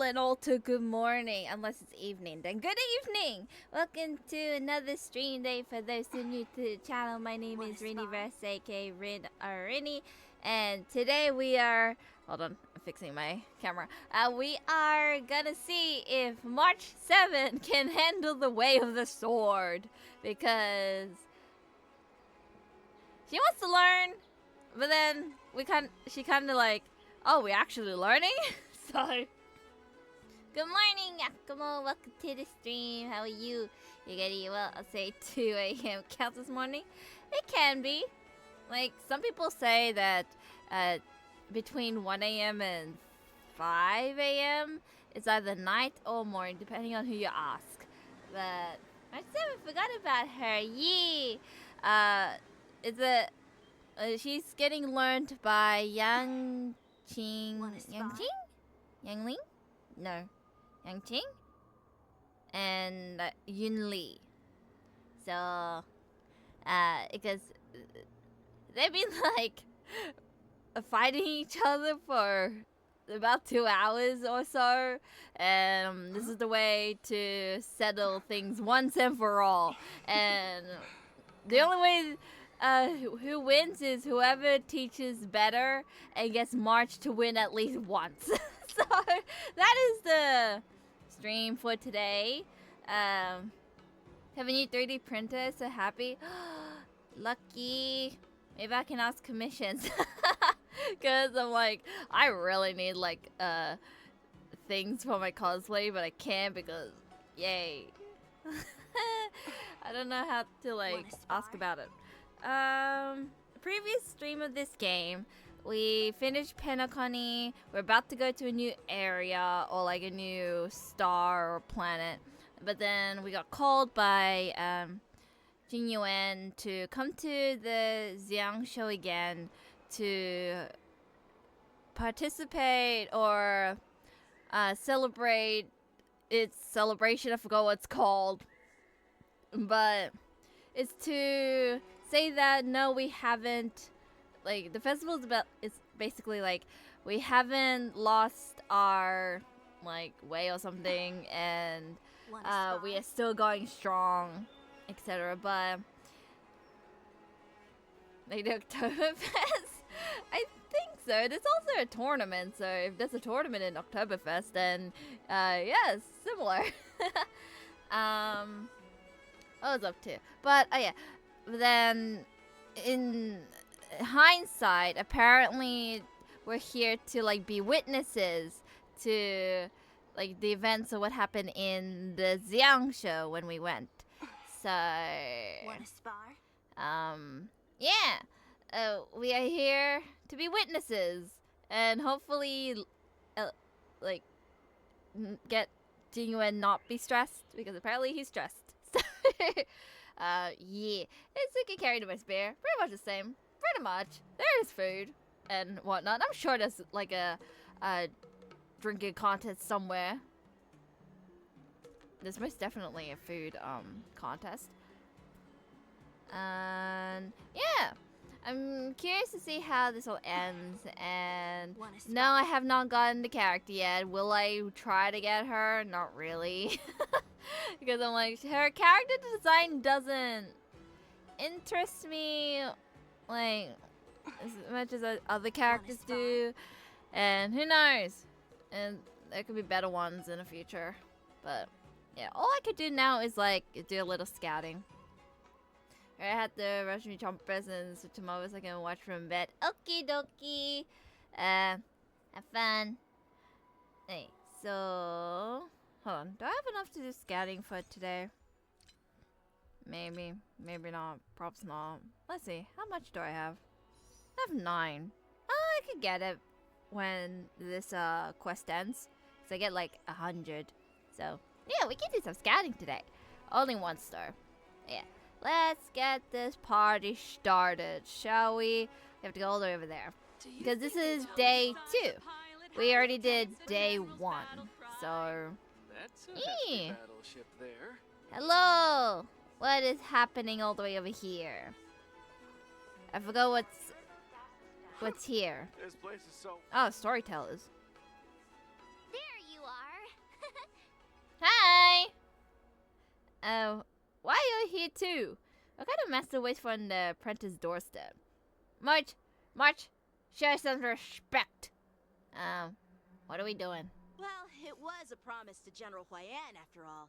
and all to good morning, unless it's evening. Then good evening! Welcome to another stream day for those who are new to the channel. My name is Riniverse, aka Rin Rini, and today we are... Hold on, I'm fixing my camera. We are gonna see if March 7 can handle the way of the sword, because she wants to learn, but then she kind of like, oh, we're actually learning? So, good morning, Yakumo. Welcome to the stream. How are you? You getting, well, I'll say 2 a.m. count this morning? It can be. Like, some people say that between 1 a.m. and 5 a.m. it's either night or morning, depending on who you ask. But I said we forgot about her. Yee! It's a... she's getting learned by Yang Ling? No. Yang Qing? And Yun Li. So, because they've been like fighting each other for about 2 hours or so, and this is the way to settle things once and for all. And the only way who wins is whoever teaches better and gets March to win at least once. So that is the stream for today. Have a new 3D printer, so happy. Lucky. Maybe I can ask commissions. Because I'm like, I really need like things for my cosplay, but I can't because, yay. I don't know how to like ask about it. Previous stream of this game, we finished Penacony. We're about to go to a new area or like a new star or planet, but then we got called by Jin Yuan to come to the Xiang show again to participate or celebrate its celebration. I forgot what it's called, but it's to say that no, we haven't, like, the festival is about, it's basically like we haven't lost our like way or something, and we are still going strong, etc. But like the Oktoberfest, I think so. There's also a tournament, so if there's a tournament in Oktoberfest, then yeah, it's similar. What was up to? But yeah, then in hindsight, apparently we're here to like be witnesses to like the events of what happened in the Xiang show when we went. So Want to spar? yeah, we are here to be witnesses and hopefully like get Jingyuan not be stressed, because apparently he's stressed. Yeah, it's like a carry to my spare. Pretty much the same. Pretty much. There's food and whatnot. I'm sure there's like a drinking contest somewhere. There's most definitely a food contest. And yeah, I'm curious to see how this all ends. And no, I have not gotten the character yet. Will I try to get her? Not really. Because I'm like, her character design doesn't interest me like as much as other characters do, and who knows, and there could be better ones in the future. But yeah, all I could do now is like do a little scouting. I had to rush me chompers, and so tomorrow I can watch from bed. Okie dokie. Have fun. Hey, so hold on. Do I have enough to do scouting for today? Maybe. Maybe not. Props not. Let's see. How much do I have? I have 9. Oh, I could get it when this quest ends. So I get like 100. So yeah, we can do some scouting today. Only 1 star. Yeah. Let's get this party started, shall we? We have to go all the way over there. Because this is day 2. We already did day 1. So That's a hefty battleship there. hello! What is happening all the way over here? I forgot what's here. This place is so... Oh, storytellers. There you are. Why are you here too? What kind of master waits for on the apprentice doorstep? March, show some respect. What are we doing? Well, it was a promise to General Huayan after all.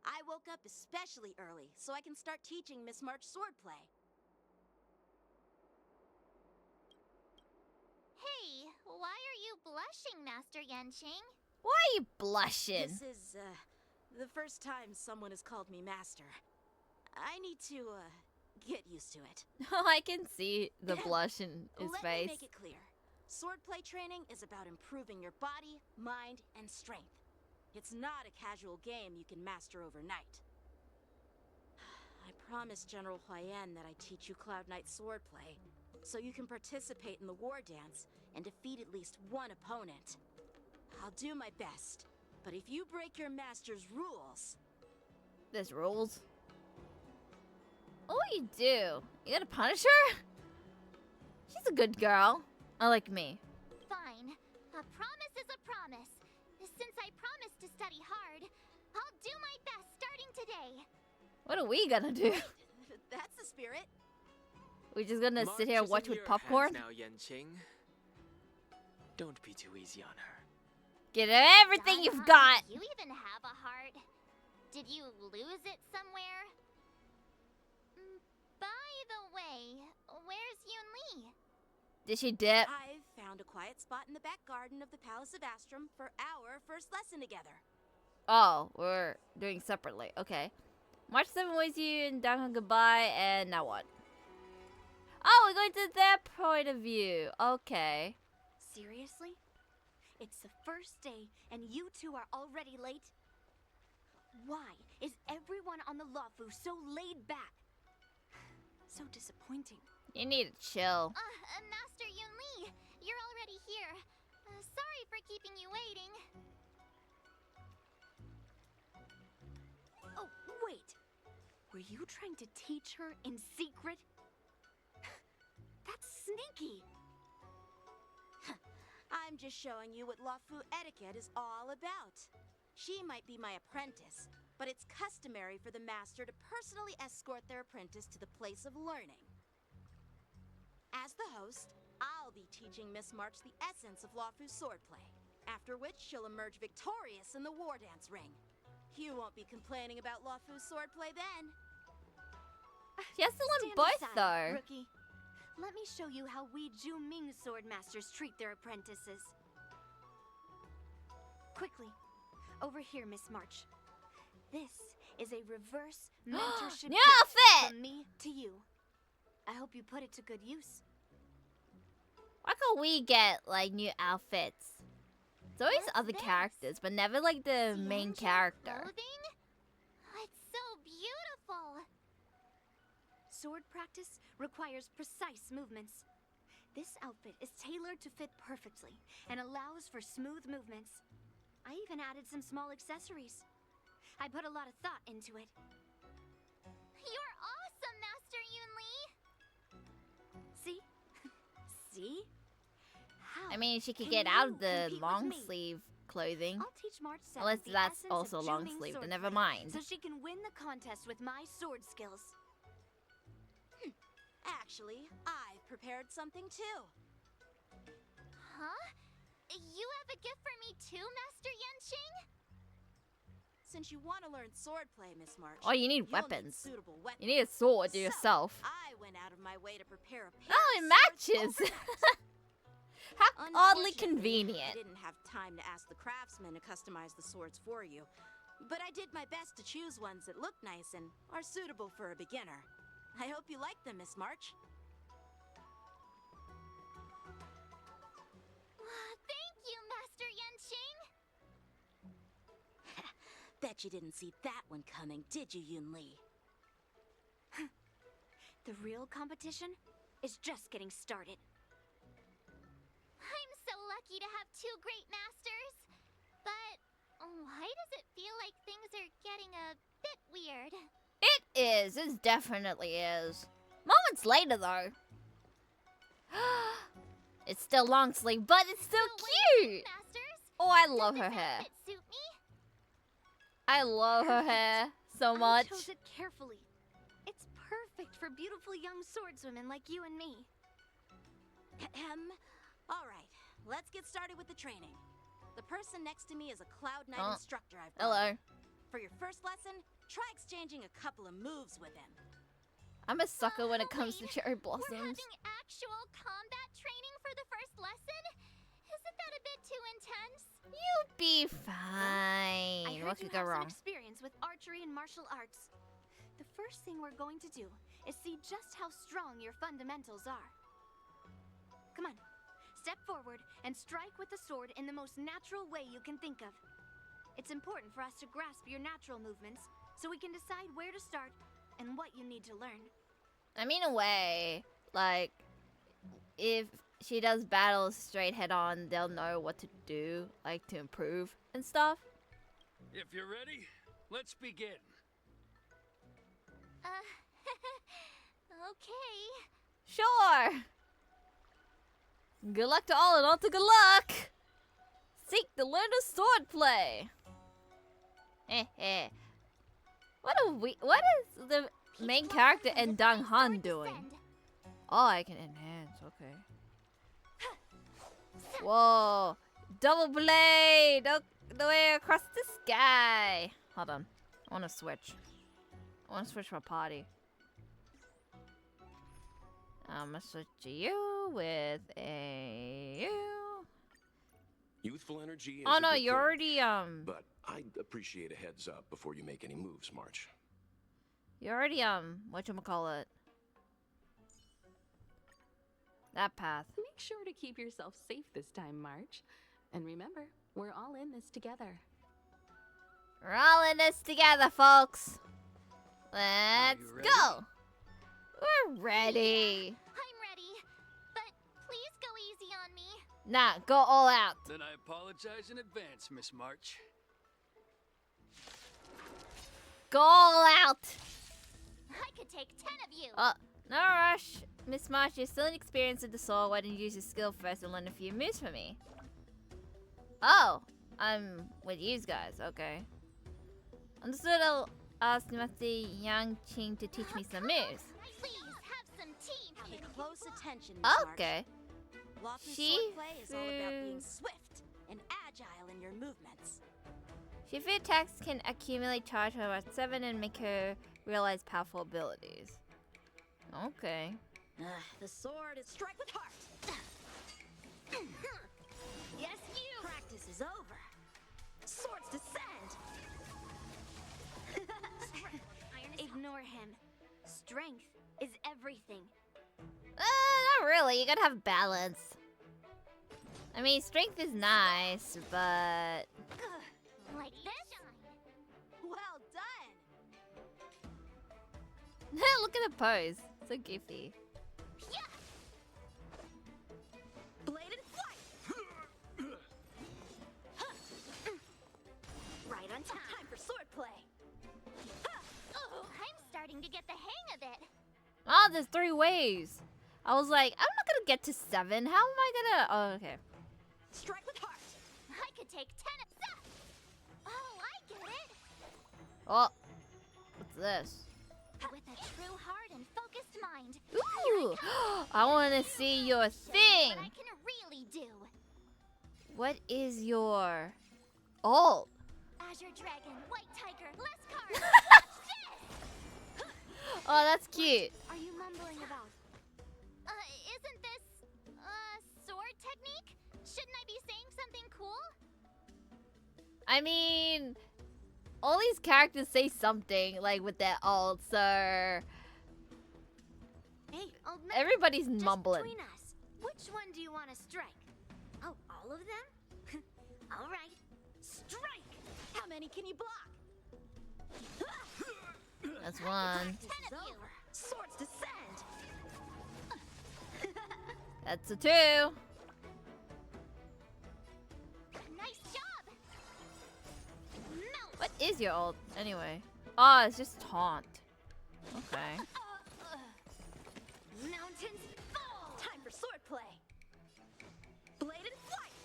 I woke up especially early so I can start teaching Miss March swordplay. Hey, why are you blushing, Master Yanqing? Why are you blushing? This is, the first time someone has called me master. I need to, get used to it. I can see the blush in his Let face. me make it clear. Swordplay training is about improving your body, mind, and strength. It's not a casual game you can master overnight. I promised General Huayan that I'd teach you Cloud Knight swordplay, so you can participate in the war dance and defeat at least one opponent. I'll do my best, but if you break your master's rules... There's rules? Oh, you do? You gonna punish her? She's a good girl. Unlike me. Fine. A promise is a promise. Since I promised to study hard, I'll do my best starting today. What are we gonna do? That's the spirit. We're just gonna March sit here and is watch in with your popcorn? hands now, Yanqing. Don't be too easy on her. Get everything you've got! You even have a heart. Did you lose it somewhere? By the way, where's Yunli? Did she dip? I've found a quiet spot in the back garden of the Palace of Astrum for our first lesson together. Oh, we're doing separately. Okay. March 7 waits you and Danghong goodbye, and now what? Oh, we're going to their point of view. Okay. Seriously? It's the first day and you two are already late? Why is everyone on the Luofu so laid back? So disappointing. You need to chill. Master Yunli, you're already here. Sorry for keeping you waiting. Oh, wait. Were you trying to teach her in secret? That's sneaky. I'm just showing you what Luofu etiquette is all about. She might be my apprentice, but it's customary for the master to personally escort their apprentice to the place of learning. As the host, I'll be teaching Miss March the essence of Luofu swordplay, after which she'll emerge victorious in the war dance ring. You won't be complaining about Luofu swordplay then. She has to learn Stand both, aside, though. Rookie. Let me show you how we Zhu-Ming sword masters treat their apprentices. Quickly, over here, Miss March. This is a reverse mentorship New gift outfit! from me to you. I hope you put it to good use. Why can't we get, like, new outfits? It's always What's other this? characters, but never, like, the main Xianzhou character. Clothing? It's so beautiful. Sword practice requires precise movements. This outfit is tailored to fit perfectly and allows for smooth movements. I even added some small accessories. I put a lot of thought into it. You're awesome, Master Yunli. See? See? How I mean, she could can get out you of the compete with long me? sleeve clothing. I'll teach March 7th Unless the that's essence also of long Zhu-Ming sleeve, then swordplay, never mind. so she can win the contest with my sword skills. Actually, I've prepared something too. Huh? You have a gift for me too, Master Yanqing? Since you want to learn swordplay, Miss March, Oh, you need you'll weapons. Need suitable weapons. You need a sword to So, yourself. I went out of my way to prepare a pair Oh, of it swords matches! overnight. How oddly Unfortunately, convenient. I didn't have time to ask the craftsman to customize the swords for you, but I did my best to choose ones that look nice and are suitable for a beginner. I hope you like them, Miss March. Thank you, Master Yanqing. Bet you didn't see that one coming, did you, Yunli? The real competition is just getting started. I'm so lucky to have two great masters. But why does it feel like things are getting a bit weird? It is. It definitely is. Moments later, though. It's still long sleeve, but it's still So what do you cute. think, Masters? Oh, I Does love this her hair. outfit suit me? I love her hair. so much. I chose it carefully. It's perfect for beautiful young swordswomen like you and me. Alright, let's get started with the training. The person next to me is a Cloud Knight Oh. instructor I've Hello. brought. For your first lesson, try exchanging a couple of moves with him. I'm a sucker when it comes to wait. cherry We're blossoms. having actual combat training for the first lesson? Isn't that a bit too intense? You'll be I fine. heard What you could go have some wrong? experience with archery and martial arts. The first thing we're going to do is see just how strong your fundamentals are. Come on, step forward and strike with the sword in the most natural way you can think of. It's important for us to grasp your natural movements so we can decide where to start and what you need to learn. I mean, a way, like, if she does battles straight head on, they'll know what to do, like, to improve and stuff. If you're ready, let's begin. Okay. Sure. Good luck to all and all to good luck. Seek to learn the sword play. What is the main character and Dang Han doing? Oh, I can enhance. Okay. Whoa! Double blade! The way across the sky! Hold on. I want to switch. I want to switch my party. I'm gonna switch to you with a you. Youthful energy is Oh a no, good you're thing, already but I'd appreciate a heads up before you make any moves, March. you're already whatchamacallit. That path. Make sure to keep yourself safe this time, March. And remember, we're all in this together. We're all in this together, folks. Let's ready? go. We're ready. I'm ready. But please go easy on me. Nah, go all out. Then I apologize in advance, Miss March. Go all out. I could take 10 of you. No rush. Miss March, you're still inexperienced with the sword. Why don't you use your skill first and learn a few moves for me? Oh, I'm with you guys. Okay. Understood. I'll ask Master Yang Qing to teach me some moves. Please have some tea. Pay close attention, Miss March. Okay. Lawful She swordplay is all about being swift and agile in your movements. Shifu attacks can accumulate charge for about 7 and make her realize powerful abilities. Okay. The sword is strike with heart. Yes, you. Practice is over. Swords descend. Ignore him. Strength is everything. Not really. You gotta have balance. I mean, strength is nice, but Like this? Well done. look at the pose. So goofy. Blade and flight. Right on time. Time for swordplay. I'm starting to get the hang of it. Oh, there's 3 waves. I was like, I'm not gonna get to 7. How am I gonna? Oh, okay. Strike with heart. I could take 10 of that. Oh, I get it. Oh, what's this? With a true heart and focused mind. Ooh, I want to see your thing. What I can really do. What is your ult? Azure Dragon, White Tiger, less cards. Oh, that's cute. Are you mumbling about? Isn't this sword technique? Shouldn't I be saying something cool? I mean, all these characters say something like with their ult, so Hey, old man. everybody's Just mumbling. between us, which one do you want to strike? Oh, all of them? All right. Strike! How many can you block? That's one. Practice is over. Swords descend. That's a 2. Nice job. Melt. What is your ult anyway? Oh, it's just taunt. Okay. Mountains fall. Time for swordplay. Blade and flight.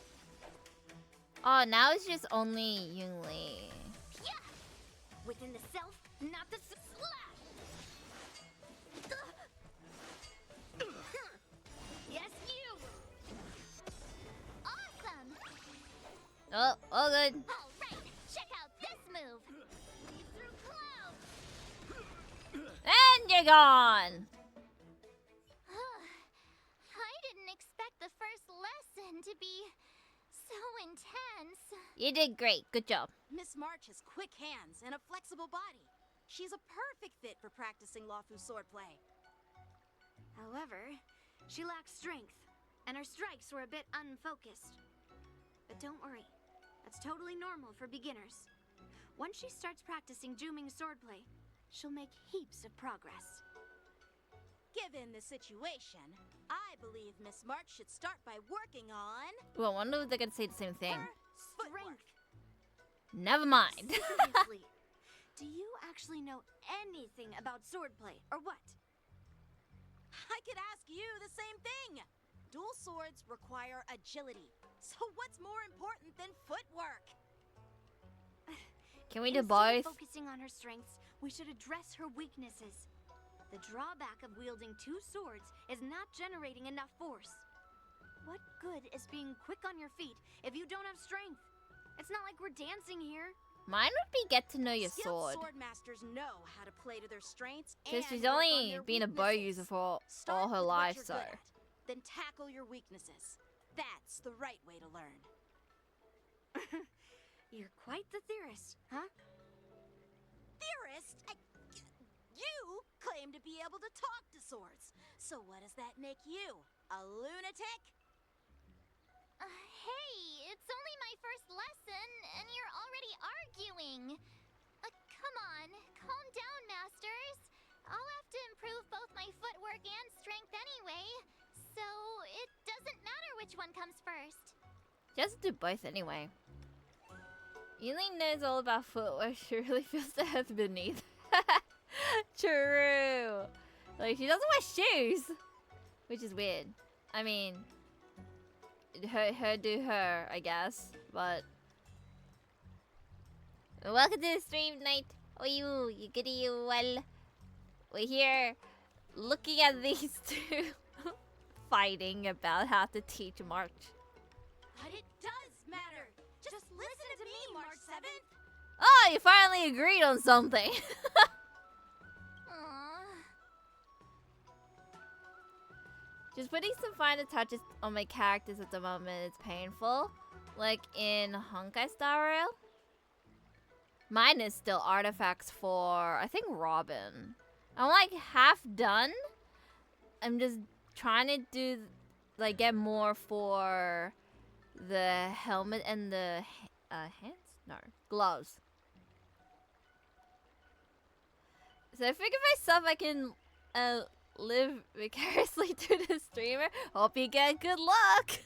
Oh, now it's just only Yungli. Within the self, Not the slap! Yes, you! Awesome! Oh, all good. Alright, check out this move! Through clouds! And you're gone. I didn't expect the first lesson to be so intense. You did great. Good job. Miss March has quick hands and a flexible body. She's a perfect fit for practicing Lawfu swordplay. However, she lacks strength, and her strikes were a bit unfocused. But don't worry, that's totally normal for beginners. Once she starts practicing Juming swordplay, she'll make heaps of progress. Given the situation, I believe Miss March should start by working on Well, I wonder if they're gonna say the same thing. her footwork. Strength! Never mind. Seriously, do you actually know anything about swordplay, or what? I could ask you the same thing. Dual swords require agility. So what's more important than footwork? Can we do Instead of both? focusing on her strengths, we should address her weaknesses. The drawback of wielding two swords is not generating enough force. What good is being quick on your feet if you don't have strength? It's not like we're dancing here. Mine would be get to know your Skilled sword. sword masters know how to play to their strengths and Because she's work on only their been a bow weaknesses. user for Start all her with what life, you're so. good at, then tackle your weaknesses. That's the right way to learn. You're quite the theorist, huh? Theorist? You claim to be able to talk to swords. So what does that make you? A lunatic? Hey, it's only my first lesson, and you're already arguing. Come on, calm down, masters. I'll have to improve both my footwork and strength anyway, so it doesn't matter which one comes first. Just do both anyway. Yulin knows all about footwear. She really feels the earth beneath. True. Like, she doesn't wear shoes. Which is weird. I mean, her do her, I guess. But welcome to the stream night. Oh, you goody, you well. We're here looking at these two fighting about how to teach March. But it does matter. Just listen to me, March 7th. Oh, you finally agreed on something. Aww. Just putting some finer touches on my characters at the moment is painful. Like in Honkai Star Rail. Mine is still artifacts for, I think, Robin. I'm like half done. I'm just trying to do, like, get more for the helmet and the hands? No, gloves. So I figure myself I can live vicariously to the streamer. Hope you get good luck.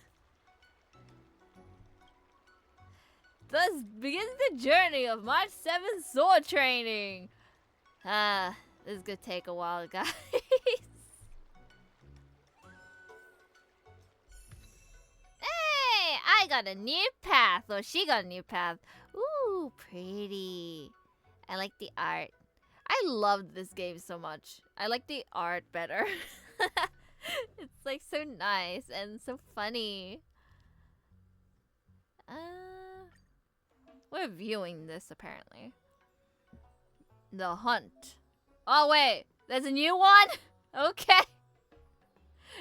Thus begins the journey of March 7th sword training. This is gonna take a while, guys. Hey, I got a new path. Or she got a new path. Ooh, pretty. I like the art. I love this game so much. I like the art better. It's like so nice and so funny. We're viewing this apparently. The hunt. Oh wait, there's a new one? Okay.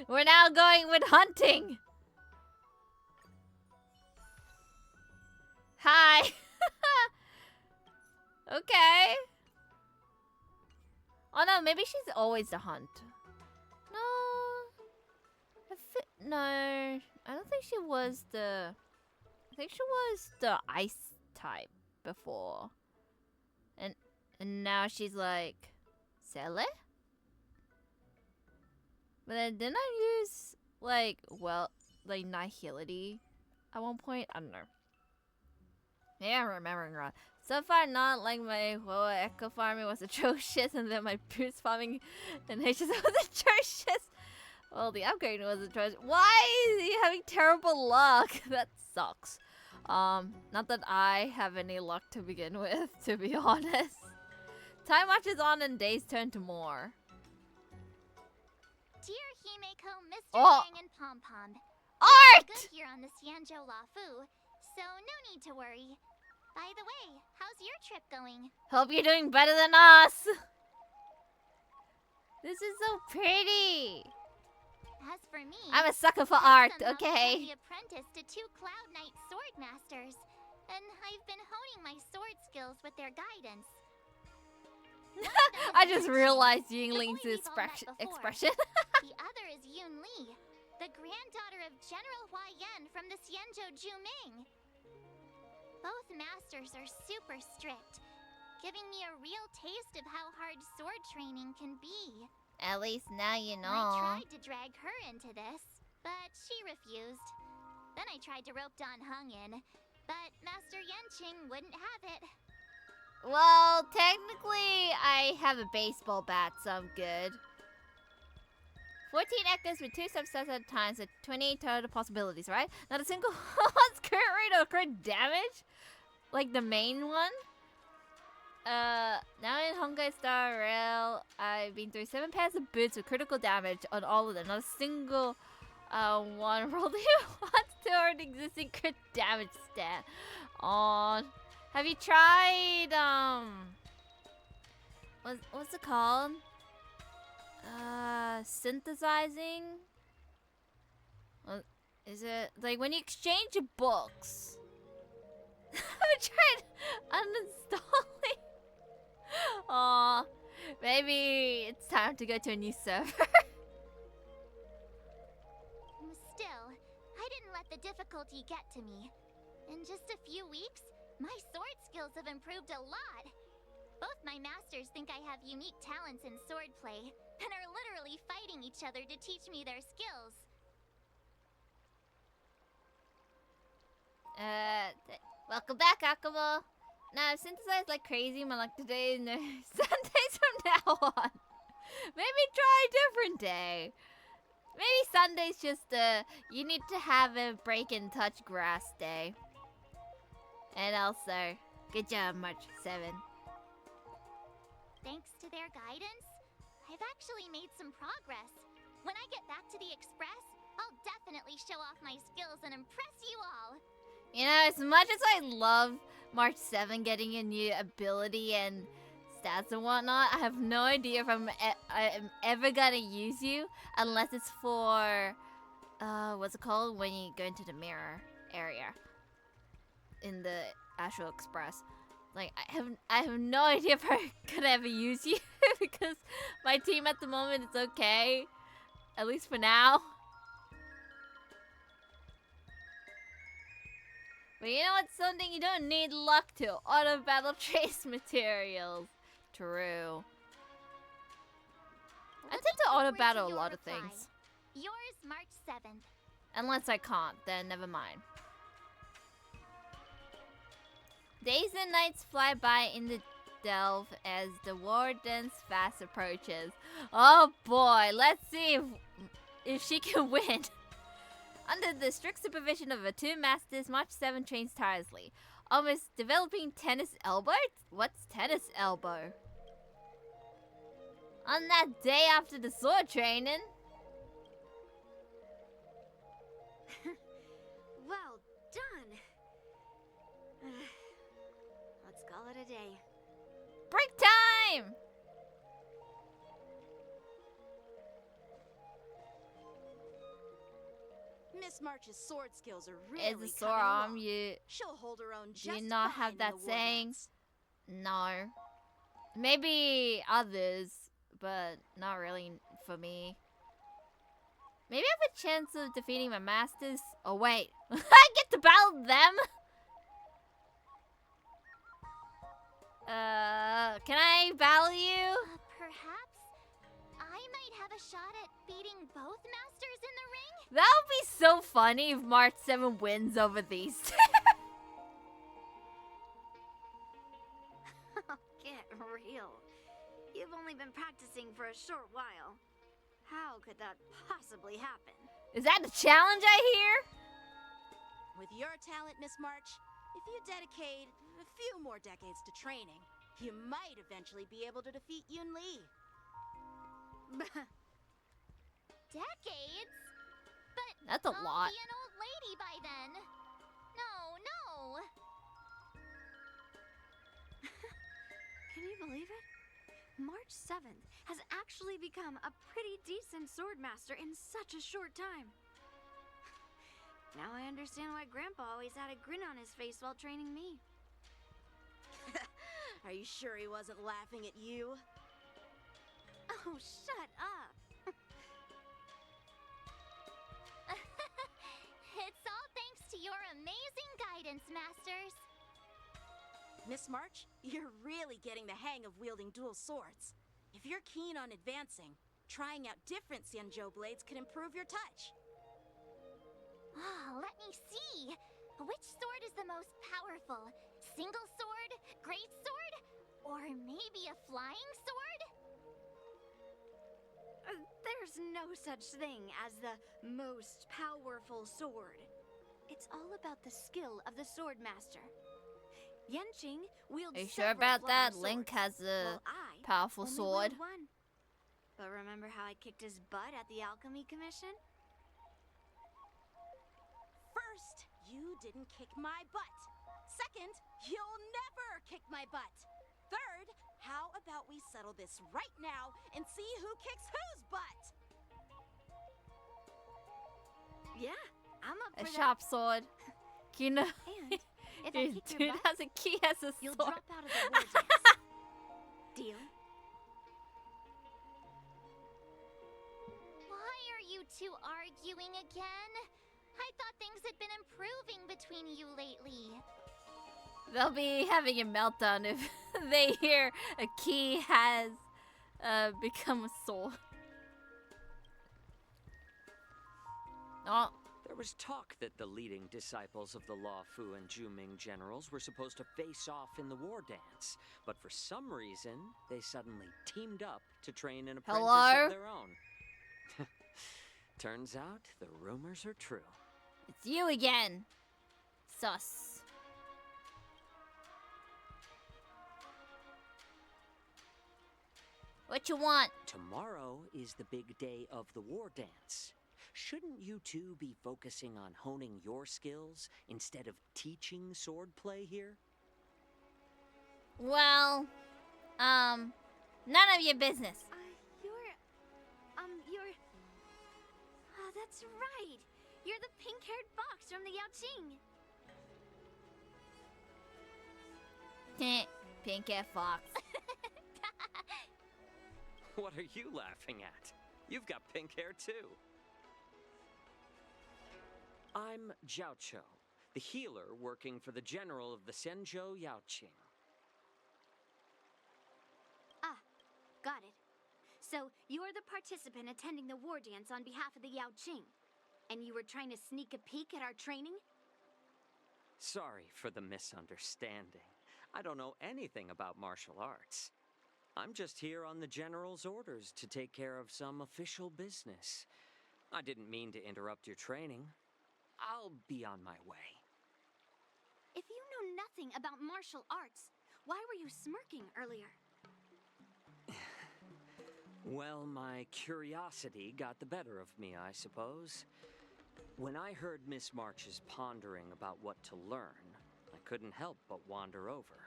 We're now going with hunting. Hi. Okay. Oh no, maybe she's always the hunt. No. No, I don't think she was the... I think she was the ice type before. And now she's like... Sele? But then didn't I use, like, well, like, Nihility at one point? I don't know. Yeah, I'm remembering wrong. So far, not like my echo farming was atrocious, and then my boost farming and HS was atrocious. Well, the upgrade was atrocious. Why is he having terrible luck? That sucks. Not that I have any luck to begin with, to be honest. Time marches on and days turn to more. Dear Himeko, Mr. Oh. Yang, and Pom Pom. Art! Good here on the Xianzhou Lafu, so no need to worry. By the way, how's your trip going? Hope you're doing better than us. This is so pretty. As for me, I'm a sucker for I art, somehow okay? became the apprentice to 2 Cloud Knight sword masters, and I've been honing my sword skills with their guidance. One of them I is just Chen, realized the Yingling's boy we've all met before. expression. The other is Yun Li, the granddaughter of General Hua Yan from the Xianzhou Juming. Both masters are super strict, giving me a real taste of how hard sword training can be. At least now you I know. tried to drag her into this, but she refused. Then I tried to rope Dan Heng in, but Master Yanqing wouldn't have it. Well, technically, I have a baseball bat, so I'm good. 14 echoes with 2 subsets at a time, so 28 total possibilities, right? Not a single one's crit rate or crit damage? Like the main one? Now in Honkai Star Rail, I've been through 7 pairs of boots with critical damage on all of them. Not a single one rolled once toward existing crit damage stat. On. Have you tried what's it called? Synthesizing? Is it like when you exchange your books? Have you tried uninstalling? Aw, maybe it's time to go to a new server. Still, I didn't let the difficulty get to me. In just a few weeks, my sword skills have improved a lot. Both my masters think I have unique talents in swordplay, and are literally fighting each other to teach me their skills. Welcome back, Akamo. Now I've synthesized like crazy, but like today, no Sundays from now on. Maybe try a different day. Maybe Sunday's just you need to have a break and touch grass day. And also, good job, March 7. Thanks to their guidance, I've actually made some progress. When I get back to the Express, I'll definitely show off my skills and impress you all. You know, as much as I love March 7 getting a new ability and stats and whatnot, I have no idea if I'm ever gonna use you unless it's for what's it called when you go into the mirror area in the actual Express. Like I have no idea if I could ever use you because my team at the moment is okay, at least for now. But you know what's something you don't need luck to? Auto battle trace materials. True. I tend to auto battle a lot of things. Yours, March 7th. Unless I can't, then never mind. Days and nights fly by in the delve as the warden's fast approaches. Oh boy, let's see if she can win. Under the strict supervision of her 2 masters, March 7 trains tirelessly. Almost developing tennis elbow? What's tennis elbow? On that day after the sword training. Well done. Let's call it a day. Break time! Miss March's sword skills are really Is a sore coming arm along. you She'll hold her own do just you not fine have in that the war saying? dance. No. Maybe others, but not really for me. Maybe I have a chance of defeating my masters. Oh wait, I get to battle them? Can I battle you? Perhaps I might have a shot at beating both masters in the ring? That would be so funny if March 7 wins over these two. Get real. You've only been practicing for a short while. How could that possibly happen? Is that the challenge I hear? With your talent, Miss March, if you dedicate a few more decades to training, You might eventually be able to defeat Yun Li. Decades? But That's a lot. I'll be an old lady by then. No. Can you believe it? March 7th has actually become a pretty decent swordmaster in such a short time. Now I understand why Grandpa always had a grin on his face while training me. Are you sure he wasn't laughing at you? Oh, shut up! It's all thanks to your amazing guidance, Masters. Miss March, you're really getting the hang of wielding dual swords. If you're keen on advancing, trying out different Xianzhou blades could improve your touch. Oh, let me see. Which sword is the most powerful? Single sword? Great sword? Or maybe a flying sword? There's no such thing as the most powerful sword. It's all about the skill of the swordmaster. Yanqing wields Are you sure several about that? flying Link swords, has a while I powerful only sword. wield one. But remember how I kicked his butt at the Alchemy Commission? First, you didn't kick my butt. Second, you'll never kick my butt. Third, how about we settle this right now and see who kicks whose butt? Yeah, I'm up A for sharp sword. Kino. that. And if I Dude, kick your butt, has a key as a you'll sword. drop out of the war dance. Deal? Why are you two arguing again? I thought things had been improving between you lately. They'll be having a meltdown if they hear a key has become a sword. Oh, There was talk that the leading disciples of the Law Fu and Juming generals were supposed to face off in the war dance, but for some reason, they suddenly teamed up to train an apprentice Hello? of their own. Turns out the rumors are true. it's you again. Sus. What you want? Tomorrow is the big day of the war dance. Shouldn't you two be focusing on honing your skills instead of teaching swordplay here? Well, none of your business. You're... Oh, that's right. You're the pink-haired fox from the Yaoqing. Pink hair fox. What are you laughing at? You've got pink hair too. I'm Zhao Chou, the healer working for the general of the Zhenzhou Yaoqing. Ah, got it. So, you're the participant attending the war dance on behalf of the Yaoqing. And you were trying to sneak a peek at our training? Sorry for the misunderstanding. I don't know anything about martial arts. I'm just here on the general's orders to take care of some official business. I didn't mean to interrupt your training. I'll be on my way. If you know nothing about martial arts, why were you smirking earlier? Well, my curiosity got the better of me, I suppose. When I heard Miss March's pondering about what to learn, I couldn't help but wander over.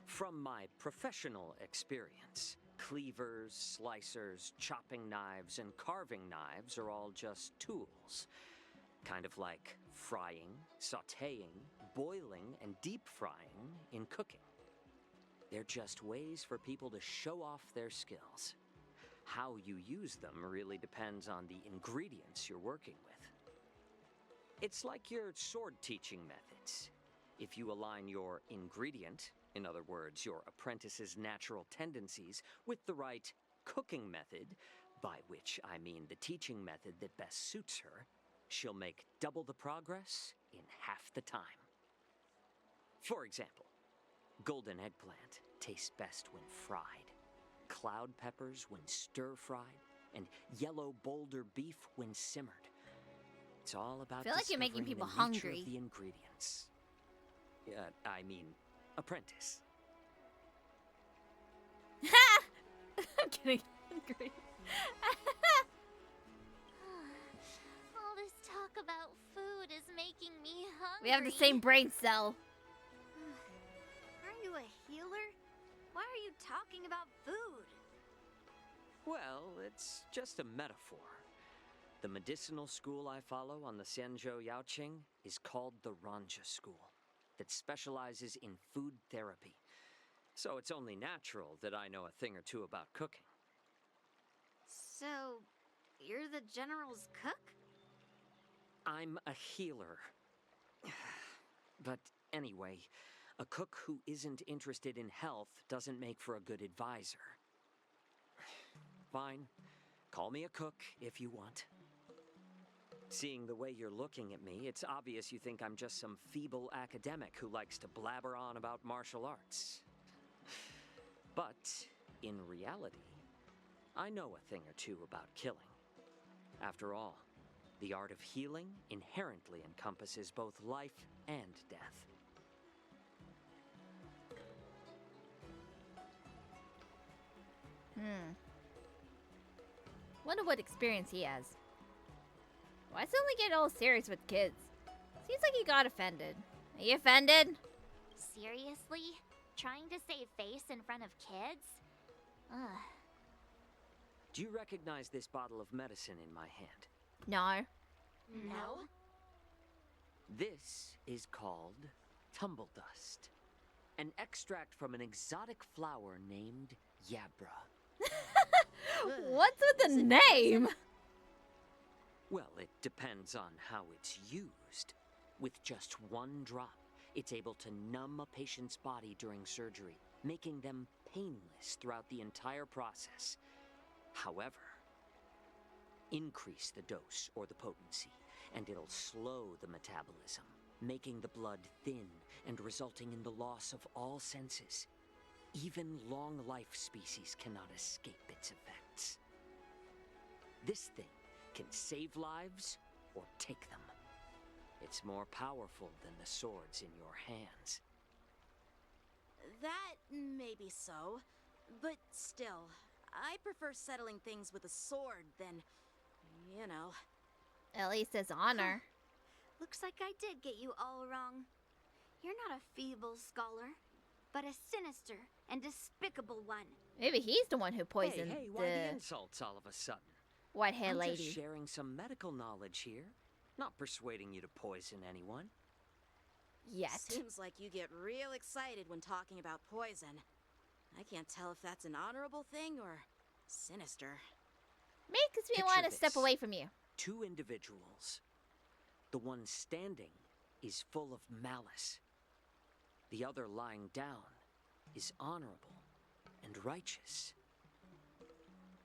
From my professional experience, cleavers, slicers, chopping knives, and carving knives are all just tools. Kind of like frying, sautéing, boiling, and deep frying in cooking. They're just ways for people to show off their skills. How you use them really depends on the ingredients you're working with. It's like your sword teaching methods. If you align your ingredient, in other words, your apprentice's natural tendencies, with the right cooking method, by which I mean the teaching method that best suits her, she'll make double the progress in half the time. For example, golden eggplant tastes best when fried, cloud peppers when stir-fried, and yellow boulder beef when simmered. It's all about I feel like you're making discovering people the nature hungry. of the ingredients. I mean, apprentice. I'm getting hungry. All this talk about food is making me hungry. We have the same brain cell. Aren't you a healer? Why are you talking about food? Well, it's just a metaphor. The medicinal school I follow on the Xianzhou Yaoqing is called the Ranja School, that specializes in food therapy. So it's only natural that I know a thing or two about cooking. So, you're the general's cook? I'm a healer. But anyway, a cook who isn't interested in health doesn't make for a good advisor. Fine. Call me a cook if you want. Seeing the way you're looking at me, it's obvious you think I'm just some feeble academic who likes to blabber on about martial arts. But, in reality, I know a thing or two about killing. After all, the art of healing inherently encompasses both life and death. Wonder what experience he has. Why suddenly get all serious with kids? Seems like he got offended. Are you offended? Seriously? Trying to save face in front of kids? Ugh. Do you recognize this bottle of medicine in my hand? No. No? This is called tumble dust, an extract from an exotic flower named Yabra. What's with the name? Well, it depends on how it's used. With just one drop, it's able to numb a patient's body during surgery, making them painless throughout the entire process. However, increase the dose or the potency, and it'll slow the metabolism, making the blood thin and resulting in the loss of all senses. Even long-life species cannot escape its effects. This thing can save lives or take them. It's more powerful than the swords in your hands. That may be so, but still, I prefer settling things with a sword than, you know. At least it's honor. Looks like I did get you all wrong. You're not a feeble scholar, but a sinister and despicable one. Maybe he's the one who poisoned Hey, why the insults all of a sudden? white-haired I'm lady. just sharing some medical knowledge here, not persuading you to poison anyone. Yet. Seems like you get real excited when talking about poison. I can't tell if that's an honorable thing or sinister. Makes me Picture want to step this. away from you. Two individuals. The one standing is full of malice. The other lying down is honorable and righteous.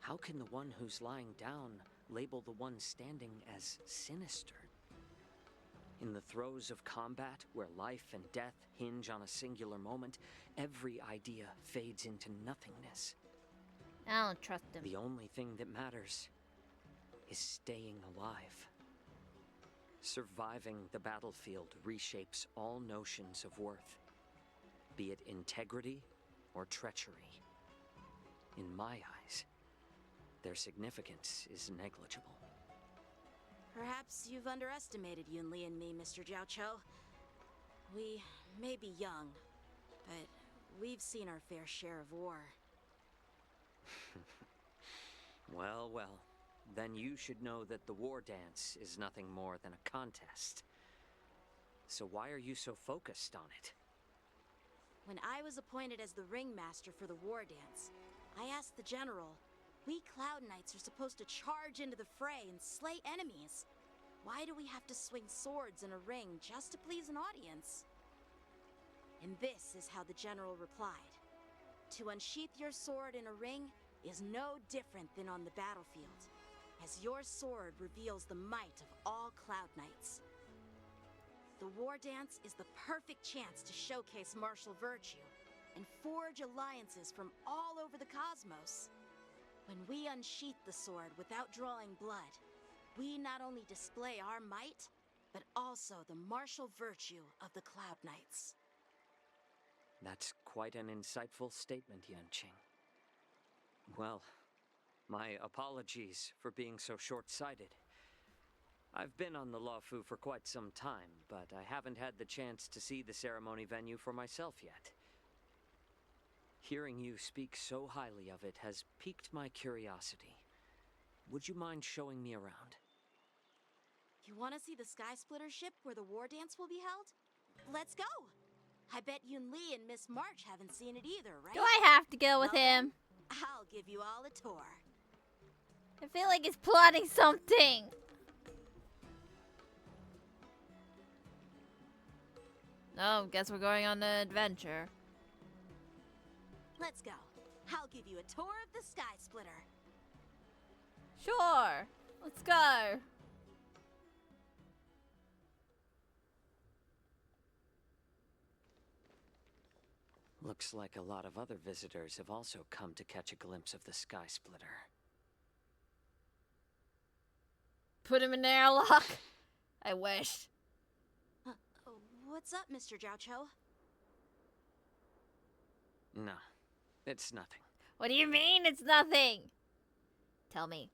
How can the one who's lying down label the one standing as sinister? In the throes of combat, where life and death hinge on a singular moment, every idea fades into nothingness. I don't trust him. The only thing that matters is staying alive. Surviving the battlefield reshapes all notions of worth, be it integrity or treachery. In my eyes, their significance is negligible. Perhaps you've underestimated Yunli and me, Mr. Jiaoqiu. We may be young, but we've seen our fair share of war. Well, well, then you should know that the war dance is nothing more than a contest. So why are you so focused on it? When I was appointed as the ringmaster for the war dance, I asked the general, we Cloud Knights are supposed to charge into the fray and slay enemies. Why do we have to swing swords in a ring just to please an audience? And this is how the general replied. To unsheath your sword in a ring is no different than on the battlefield, as your sword reveals the might of all Cloud Knights. The war dance is the perfect chance to showcase martial virtue and forge alliances from all over the cosmos. When we unsheath the sword without drawing blood, we not only display our might, but also the martial virtue of the Cloud Knights. That's quite an insightful statement, Yanqing. Well, my apologies for being so short-sighted. I've been on the Luofu for quite some time, but I haven't had the chance to see the ceremony venue for myself yet. Hearing you speak so highly of it has piqued my curiosity. Would you mind showing me around? You want to see the Sky Splitter ship where the war dance will be held? Let's go! I bet Yun Li and Miss March haven't seen it either, right? Do I have to go with Well then, him? I'll give you all a tour. I feel like he's plotting something. Oh, guess we're going on an adventure. Let's go. I'll give you a tour of the Sky Splitter. Sure. Let's go. Looks like a lot of other visitors have also come to catch a glimpse of the Sky Splitter. Put him in the airlock. I wish. What's up, Mr. Jiaoqiu? No, it's nothing. What do you mean it's nothing? Tell me.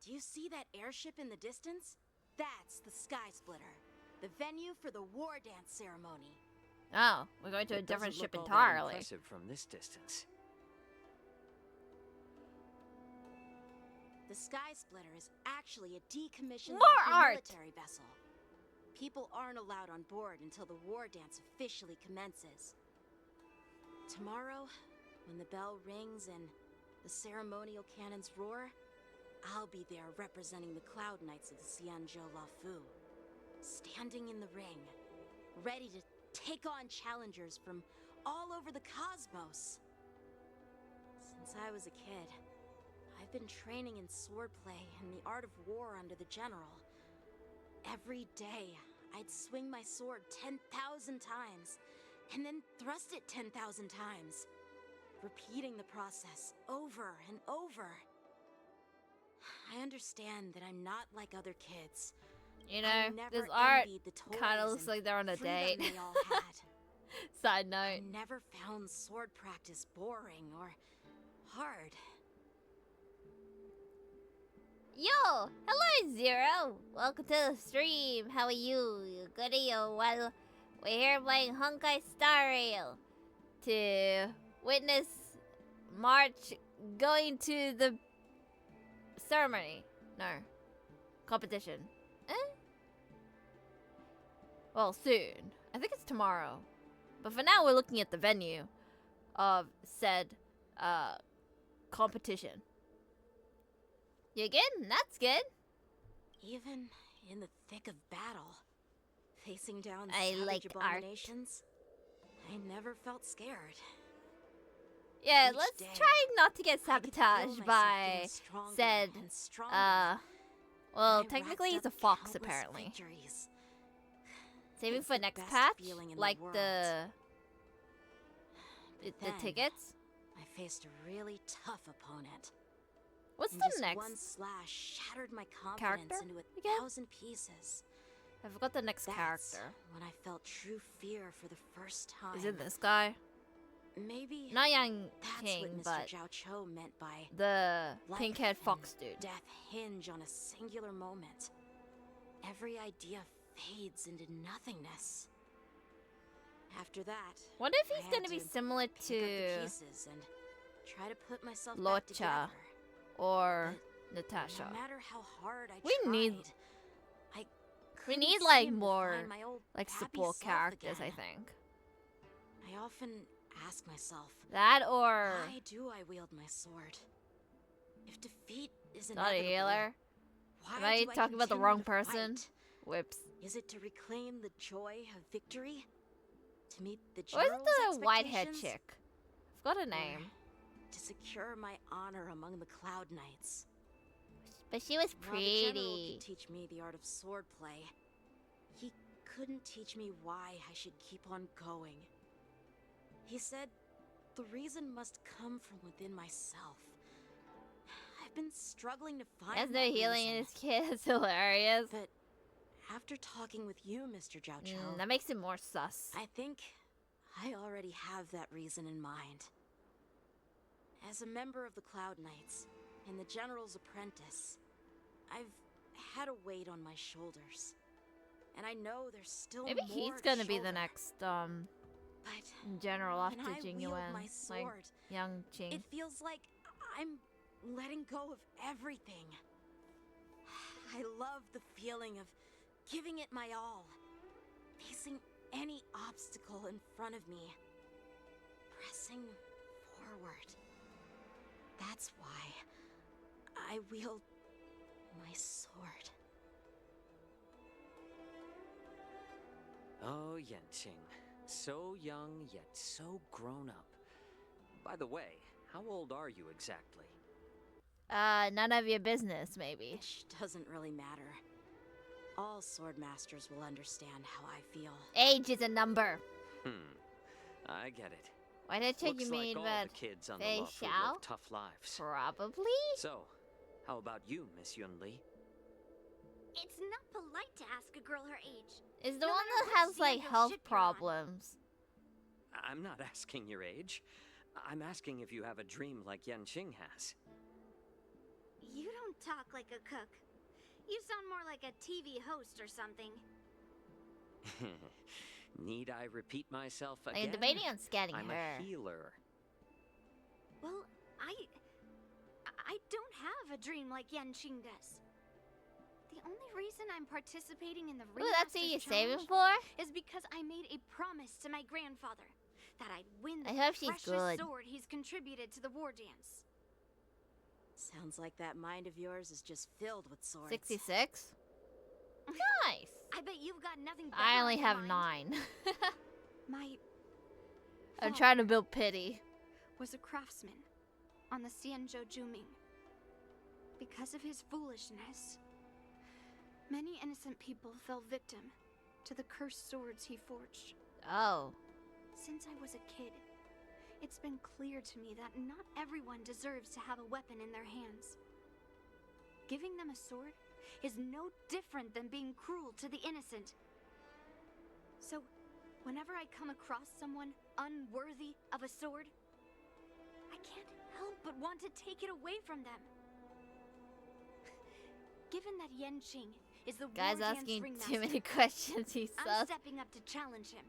Do you see that airship in the distance? That's the Sky Splitter, the venue for the war dance ceremony. Oh, we're going to a It different doesn't ship look all that entirely. impressive from this distance. The Sky Splitter is actually a decommissioned More Luofu art! military vessel. People aren't allowed on board until the war dance officially commences. Tomorrow, when the bell rings and the ceremonial cannons roar, I'll be there representing the Cloud Knights of the Xianzhou Luofu, standing in the ring, ready to take on challengers from all over the cosmos. Since I was a kid, I've been training in swordplay and the art of war under the general. Every day, I'd swing my sword 10,000 times, and then thrust it 10,000 times, repeating the process over and over. I understand that I'm not like other kids. You know, I never this art envied the toys kind of looks and like they're on a freedom date. they all had. Side I note. never found sword practice boring or hard. Yo! Hello, Zero! Welcome to the stream. How are you? You goody? Well, we're here playing Honkai Star Rail to witness March going to the ceremony. No. Competition. Eh? Well, soon. I think it's tomorrow. But for now, we're looking at the venue of said competition. You good? That's good. Even in the thick of battle, facing down I savage like art. abominations, I never felt scared. Yeah, Each let's day, try not to get I could feel sabotaged myself by getting stronger said, and stronger, well, and I technically racked he's a up fox countless apparently. victories. Saving It's for the next best patch, feeling in the like world. the But the then, tickets. I faced a really tough opponent. What's And the just next? one slash shattered my confidence character into again? 1,000 pieces. I forgot the next That's character. when I felt true fear for the first time. Is it this guy? Maybe Not Yang that's King, what Mr. but Jiaoqiu meant by the life pink-haired fox and dude. death hinge on a singular moment. Every idea fades into nothingness. After that, Wonder if I he's had gonna be to similar pick up to the pieces and try to put myself back Locha together. or But Natasha. no matter how hard I We tried, need- I We couldn't need seem like to more find my old like happy support self characters, I again. think. I often ask myself, That or why do I wield my sword? If defeat is not a inevitable, healer. why Am I do talking about the continue wrong to person? fight? Whoops. Is it to reclaim the joy of victory? To meet the Where's general's the white-haired expectations? chick? I've got a Or name. to secure my honor among the Cloud Knights. But she was While the general pretty. could teach me the art of swordplay, he couldn't teach me why I should keep on going. He said, the reason must come from within myself. I've been struggling to find There's no that healing in reason. his kid. It's hilarious. But after talking with you, Mr. Jiaoqiu, That makes it more sus. I think I already have that reason in mind. As a member of the Cloud Knights and the General's apprentice, I've had a weight on my shoulders. And I know there's still Maybe more he's to gonna be the shoulder. next But general when after I Jing wield Yuan, my like sword, young Jing. it feels like I'm letting go of everything. I love the feeling of giving it my all, facing any obstacle in front of me, pressing forward. That's why I wield my sword. Oh, Yenqing. So young, yet so grown up. By the way, how old are you exactly? None of your business, maybe. Which doesn't really matter. All sword masters will understand how I feel. Age is a number. I get it. Why did you Looks mean like all that the kids on the they Luofu shall? live tough lives. Probably? So, how about you, Miss Yunli? It's not polite to ask a girl her age. Is the No one matter that which has like Xango health ship you're on. problems. I'm not asking your age. I'm asking if you have a dream like Yenqing has. You don't talk like a cook. You sound more like a TV host or something. Need I repeat myself Like again? debating on scanning I'm her. a healer. Well, I don't have a dream like Yenqing does. The only reason I'm participating in the Ooh, that's who Ringmaster's you're saving Challenge for? is because I made a promise to my grandfather that I'd win the I hope she's precious good. sword he's contributed to the war dance. Sounds like that mind of yours is just filled with swords. 66? Nice. I bet you've got nothing better I only on your have mind. 9. My I'm father trying to build pity. was a craftsman on the Xianzhou Juming. Because of his foolishness, many innocent people fell victim to the cursed swords he forged. Oh. Since I was a kid, it's been clear to me that not everyone deserves to have a weapon in their hands. Giving them a sword is no different than being cruel to the innocent. So, whenever I come across someone unworthy of a sword, I can't help but want to take it away from them. Given that Yenqing is the Guy's war dance asking ringmaster, too many questions. He's I'm sus. stepping up to challenge him.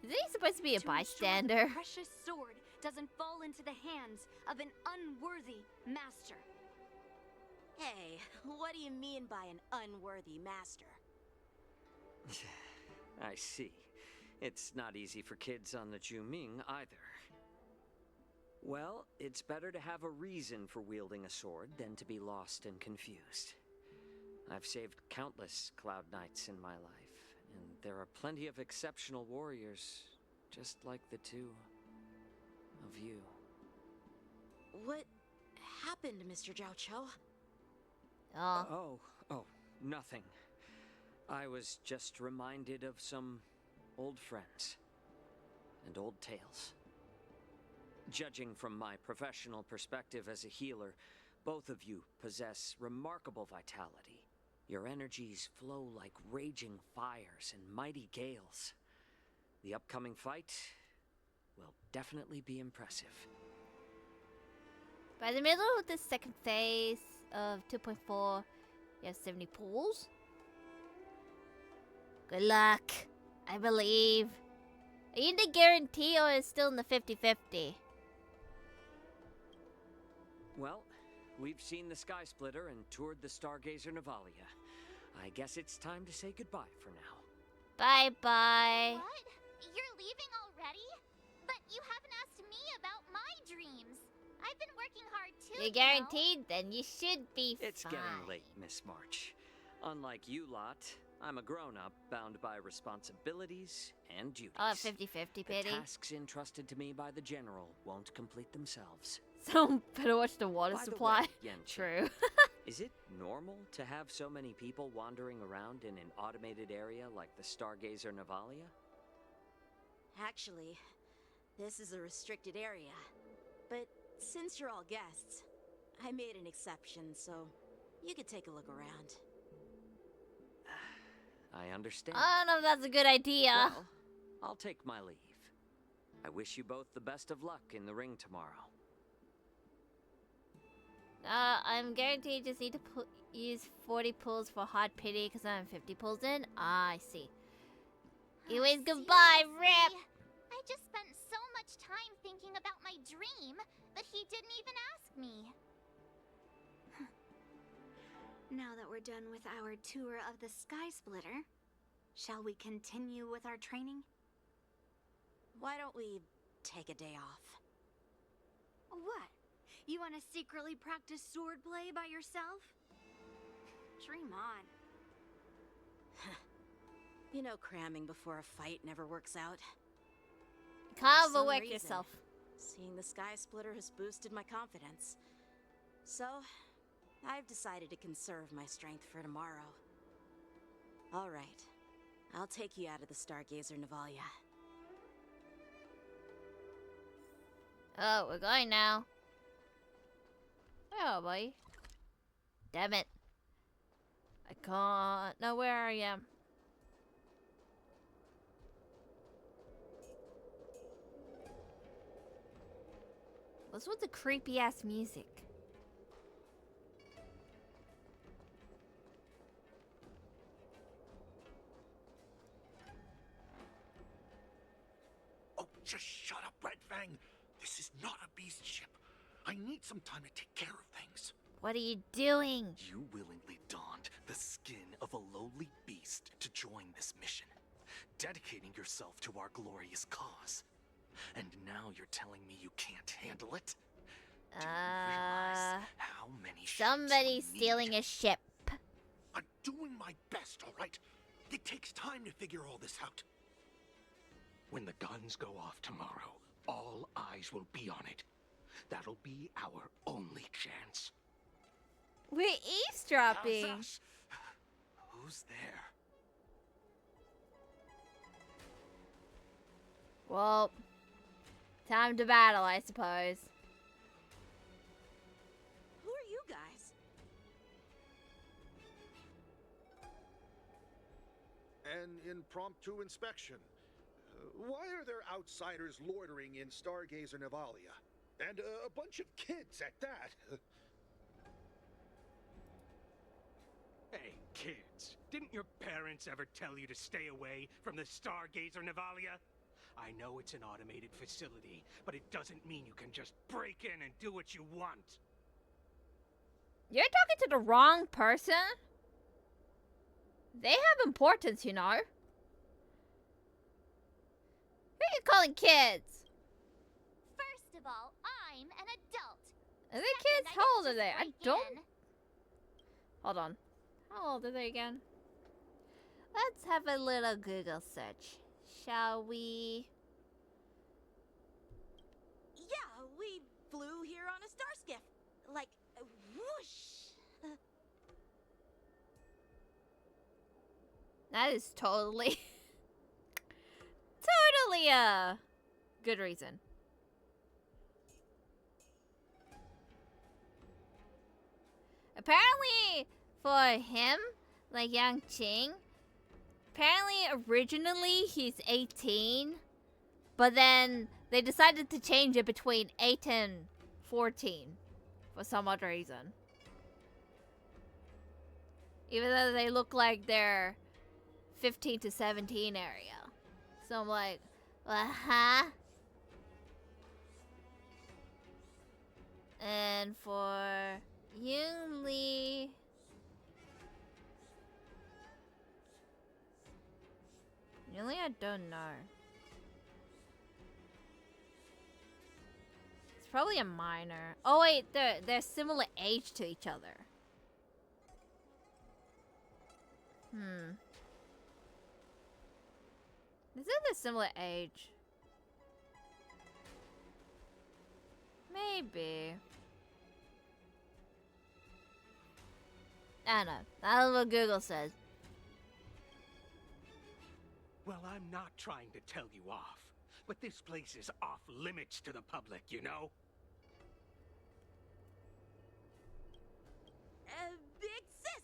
Is he supposed to be a To ensure bystander? the precious sword doesn't fall into the hands of an unworthy master. Hey, what do you mean by an unworthy master? I see. It's not easy for kids on the Juming either. Well, it's better to have a reason for wielding a sword than to be lost and confused. I've saved countless Cloud Knights in my life, and there are plenty of exceptional warriors, just like the two of you. What happened, Mr. Zhao Cho? Oh. Oh, nothing. I was just reminded of some old friends and old tales. Judging from my professional perspective as a healer, both of you possess remarkable vitality. Your energies flow like raging fires and mighty gales. The upcoming fight will definitely be impressive. By the middle of the second phase of 2.4, you have 70 pools. Good luck. I believe. Are you in the guarantee or is it still in the 50-50? Well, we've seen the Sky Splitter and toured the Stargazer Navalia. I guess it's time to say goodbye for now. Bye-bye. What? You're leaving already? But you haven't asked me about my dreams. I've been working hard too. You're guaranteed? Then you should be It's fine. getting late, Miss March. Unlike you lot, I'm a grown-up bound by responsibilities and duties. Oh, 50-50 The pity. tasks entrusted to me by the General won't complete themselves. So better watch the water By the supply. way, Yenqing, True. is it normal to have so many people wandering around in an automated area like the Stargazer Navalia? Actually, this is a restricted area. But since you're all guests, I made an exception, so you could take a look around. I understand. I don't know if that's a good idea. Well, I'll take my leave. I wish you both the best of luck in the ring tomorrow. I'm guaranteed just need to use 40 pulls for hard pity because I'm 50 pulls in. Ah, I see. Anyways, goodbye, Rip! I just spent so much time thinking about my dream that he didn't even ask me. Now that we're done with our tour of the Sky Splitter, shall we continue with our training? Why don't we take a day off? What? You want to secretly practice swordplay by yourself? Dream on. You know, cramming before a fight never works out. Can't For some overwork reason, yourself. Seeing the Sky Splitter has boosted my confidence. So, I've decided to conserve my strength for tomorrow. Alright, I'll take you out of the Stargazer Navalia. Oh, we're going now. Oh, boy. Damn it. I can't know where I am. What's with the creepy ass music? Oh, just shut up, Red Fang. This is not a beast ship. I need some time to take care of things. What are you doing? You willingly donned the skin of a lowly beast to join this mission, dedicating yourself to our glorious cause. And now you're telling me you can't handle it? Do you realize how many Somebody's ships we stealing need? a ship. I'm doing my best, all right? It takes time to figure all this out. When the guns go off tomorrow, all eyes will be on it. That'll be our only chance. We're eavesdropping. How's us? Who's there? Well, time to battle, I suppose. Who are you guys? An impromptu inspection. Why are there outsiders loitering in Stargazer Navalia? And a bunch of kids at that. Hey, kids, didn't your parents ever tell you to stay away from the Stargazer Navalia? I know it's an automated facility, but it doesn't mean you can just break in and do what you want. You're talking to the wrong person. They have importance, you know. Who are you calling kids? First of all, I'm an adult. Are they Second, kids? I How didn't old are just they? I break don't... in. Hold on. How old are they again? Let's have a little Google search. Shall we? Yeah, we flew here on a star skiff. Like, whoosh. That is totally... totally a good reason. Apparently, for him, like Yang Qing, apparently originally he's 18, but then they decided to change it between 8 and 14 for some odd reason. Even though they look like they're 15 to 17 area. So I'm like, huh? And for Yoon Lee, I don't know. It's probably a minor. Oh wait, they're similar age to each other. Is it a similar age? Maybe. I don't know. That's what Google says. Well, I'm not trying to tell you off, but this place is off limits to the public, you know? Big sis,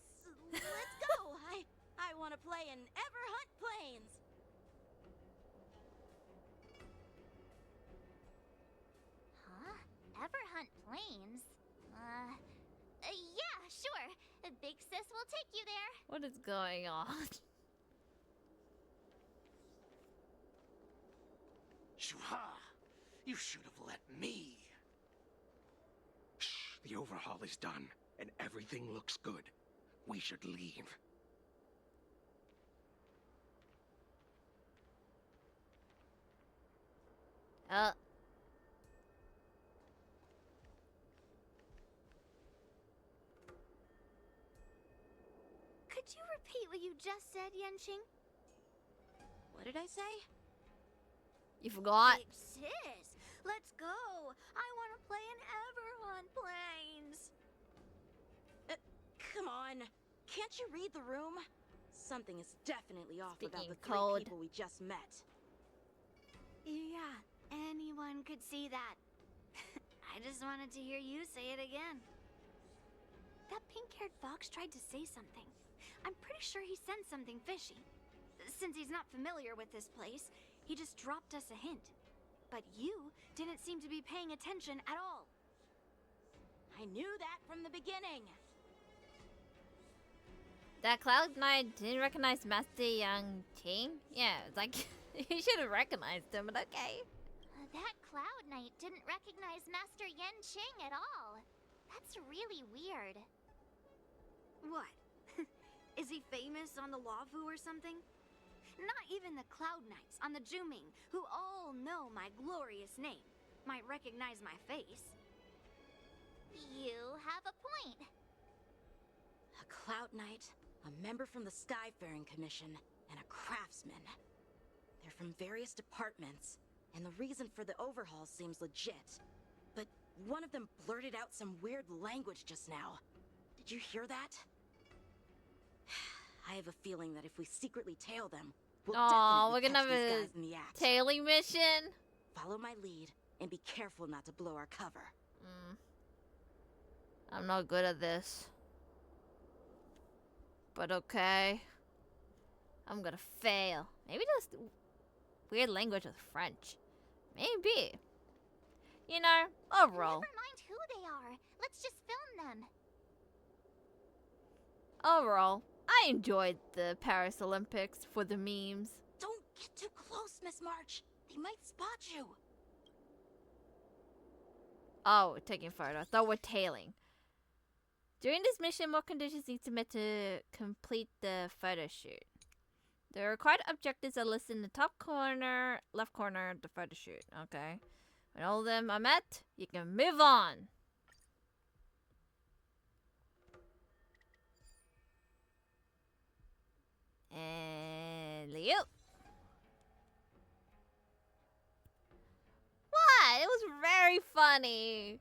let's go. I want to play in Ever Hunt Plains. What is going on? Shuha! You should have let me. Shh, the overhaul is done, and everything looks good. We should leave. Could you repeat what you just said, Yenching? What did I say? You forgot? Big sis, let's go. I want to play in Everhon Plains. Come on. Can't you read the room? Something is definitely off about the code. 3 people we just met. Yeah, anyone could see that. I just wanted to hear you say it again. That pink-haired fox tried to say something. I'm pretty sure he sensed something fishy. Since he's not familiar with this place, he just dropped us a hint. But you didn't seem to be paying attention at all. I knew that from the beginning. That Cloud Knight didn't recognize Master Yang Ting? Yeah, it's like, he should have recognized him, but okay. That Cloud Knight didn't recognize Master Yenching at all. That's really weird. What? Is he famous on the Lavu or something? Not even the Cloud Knights on the Juming, who all know my glorious name, might recognize my face. You have a point. A Cloud Knight, a member from the Skyfaring Commission, and a craftsman. They're from various departments, and the reason for the overhaul seems legit. But one of them blurted out some weird language just now. Did you hear that? I have a feeling that if we secretly tail them, we'll we're definitely gonna have catch these a guys in the act. tailing mission? Follow my lead, and be careful not to blow our cover. I'm not good at this. But okay. I'm gonna fail. Maybe just weird language with French. Maybe. You know, overall. Never mind who they are. Let's just film them. Overall, I enjoyed the Paris Olympics for the memes. Don't get too close, Miss March. They might spot you. Oh, we're taking photos. I thought we're tailing. During this mission, more conditions need to be met to complete the photo shoot. The required objectives are listed in the top corner, left corner of the photo shoot. Okay. When all of them are met, you can move on. And Leo. What? It was very funny.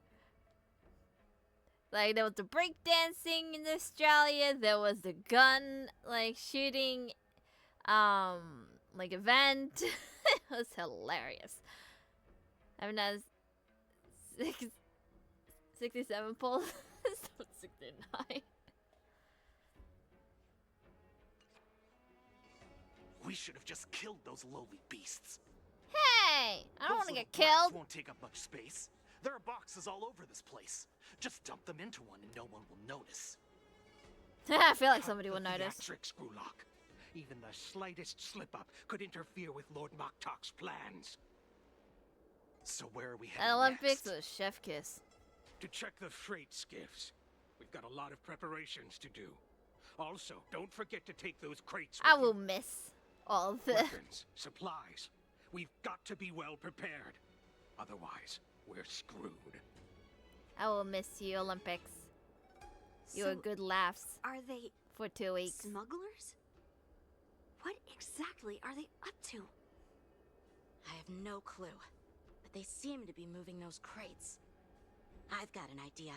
Like, there was the breakdancing in Australia. There was the gun, like, shooting, like, event. It was hilarious. I mean, that's 67 polls. 69. We should have just killed those lowly beasts. Hey! I don't want to Those get little brats killed. won't take up much space. There are boxes all over this place. Just dump them into one and no one will notice. I feel like somebody will notice. Theatrics, Grulok. Even the slightest slip-up could interfere with Lord Moktok's plans. So where are we At heading Olympics next? was chef kiss. To check the freight skiffs. We've got a lot of preparations to do. Also, don't forget to take those crates with I you. will miss all the... Weapons, supplies. We've got to be well prepared. Otherwise, we're screwed. I will miss you, Olympics. You were So, good laughs are they for 2 weeks. smugglers? What exactly are they up to? I have no clue, but they seem to be moving those crates. I've got an idea.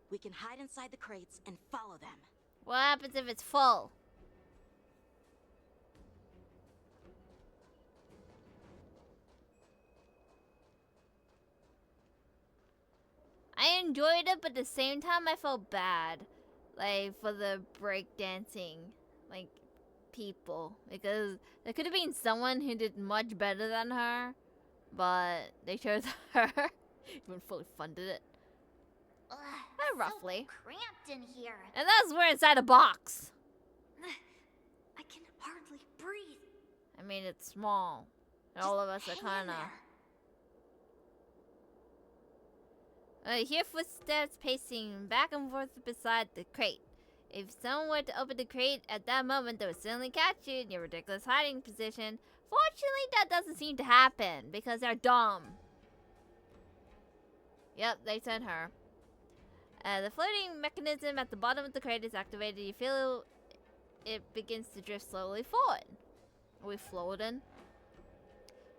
We can hide inside the crates and follow them. What happens if it's full? I enjoyed it, but at the same time I felt bad. Like, for the breakdancing, like, people. Because there could have been someone who did much better than her, but they chose her. Even fully funded it. Ugh, Roughly. So cramped in here. And that's we're inside a box. I can hardly breathe. I mean, it's small. And all of us are kind of... I hear footsteps pacing back and forth beside the crate. If someone were to open the crate at that moment, they would suddenly catch you in your ridiculous hiding position. Fortunately, that doesn't seem to happen because they're dumb. Yep, they sent her. The floating mechanism at the bottom of the crate is activated. You feel it begins to drift slowly forward. Are we floating?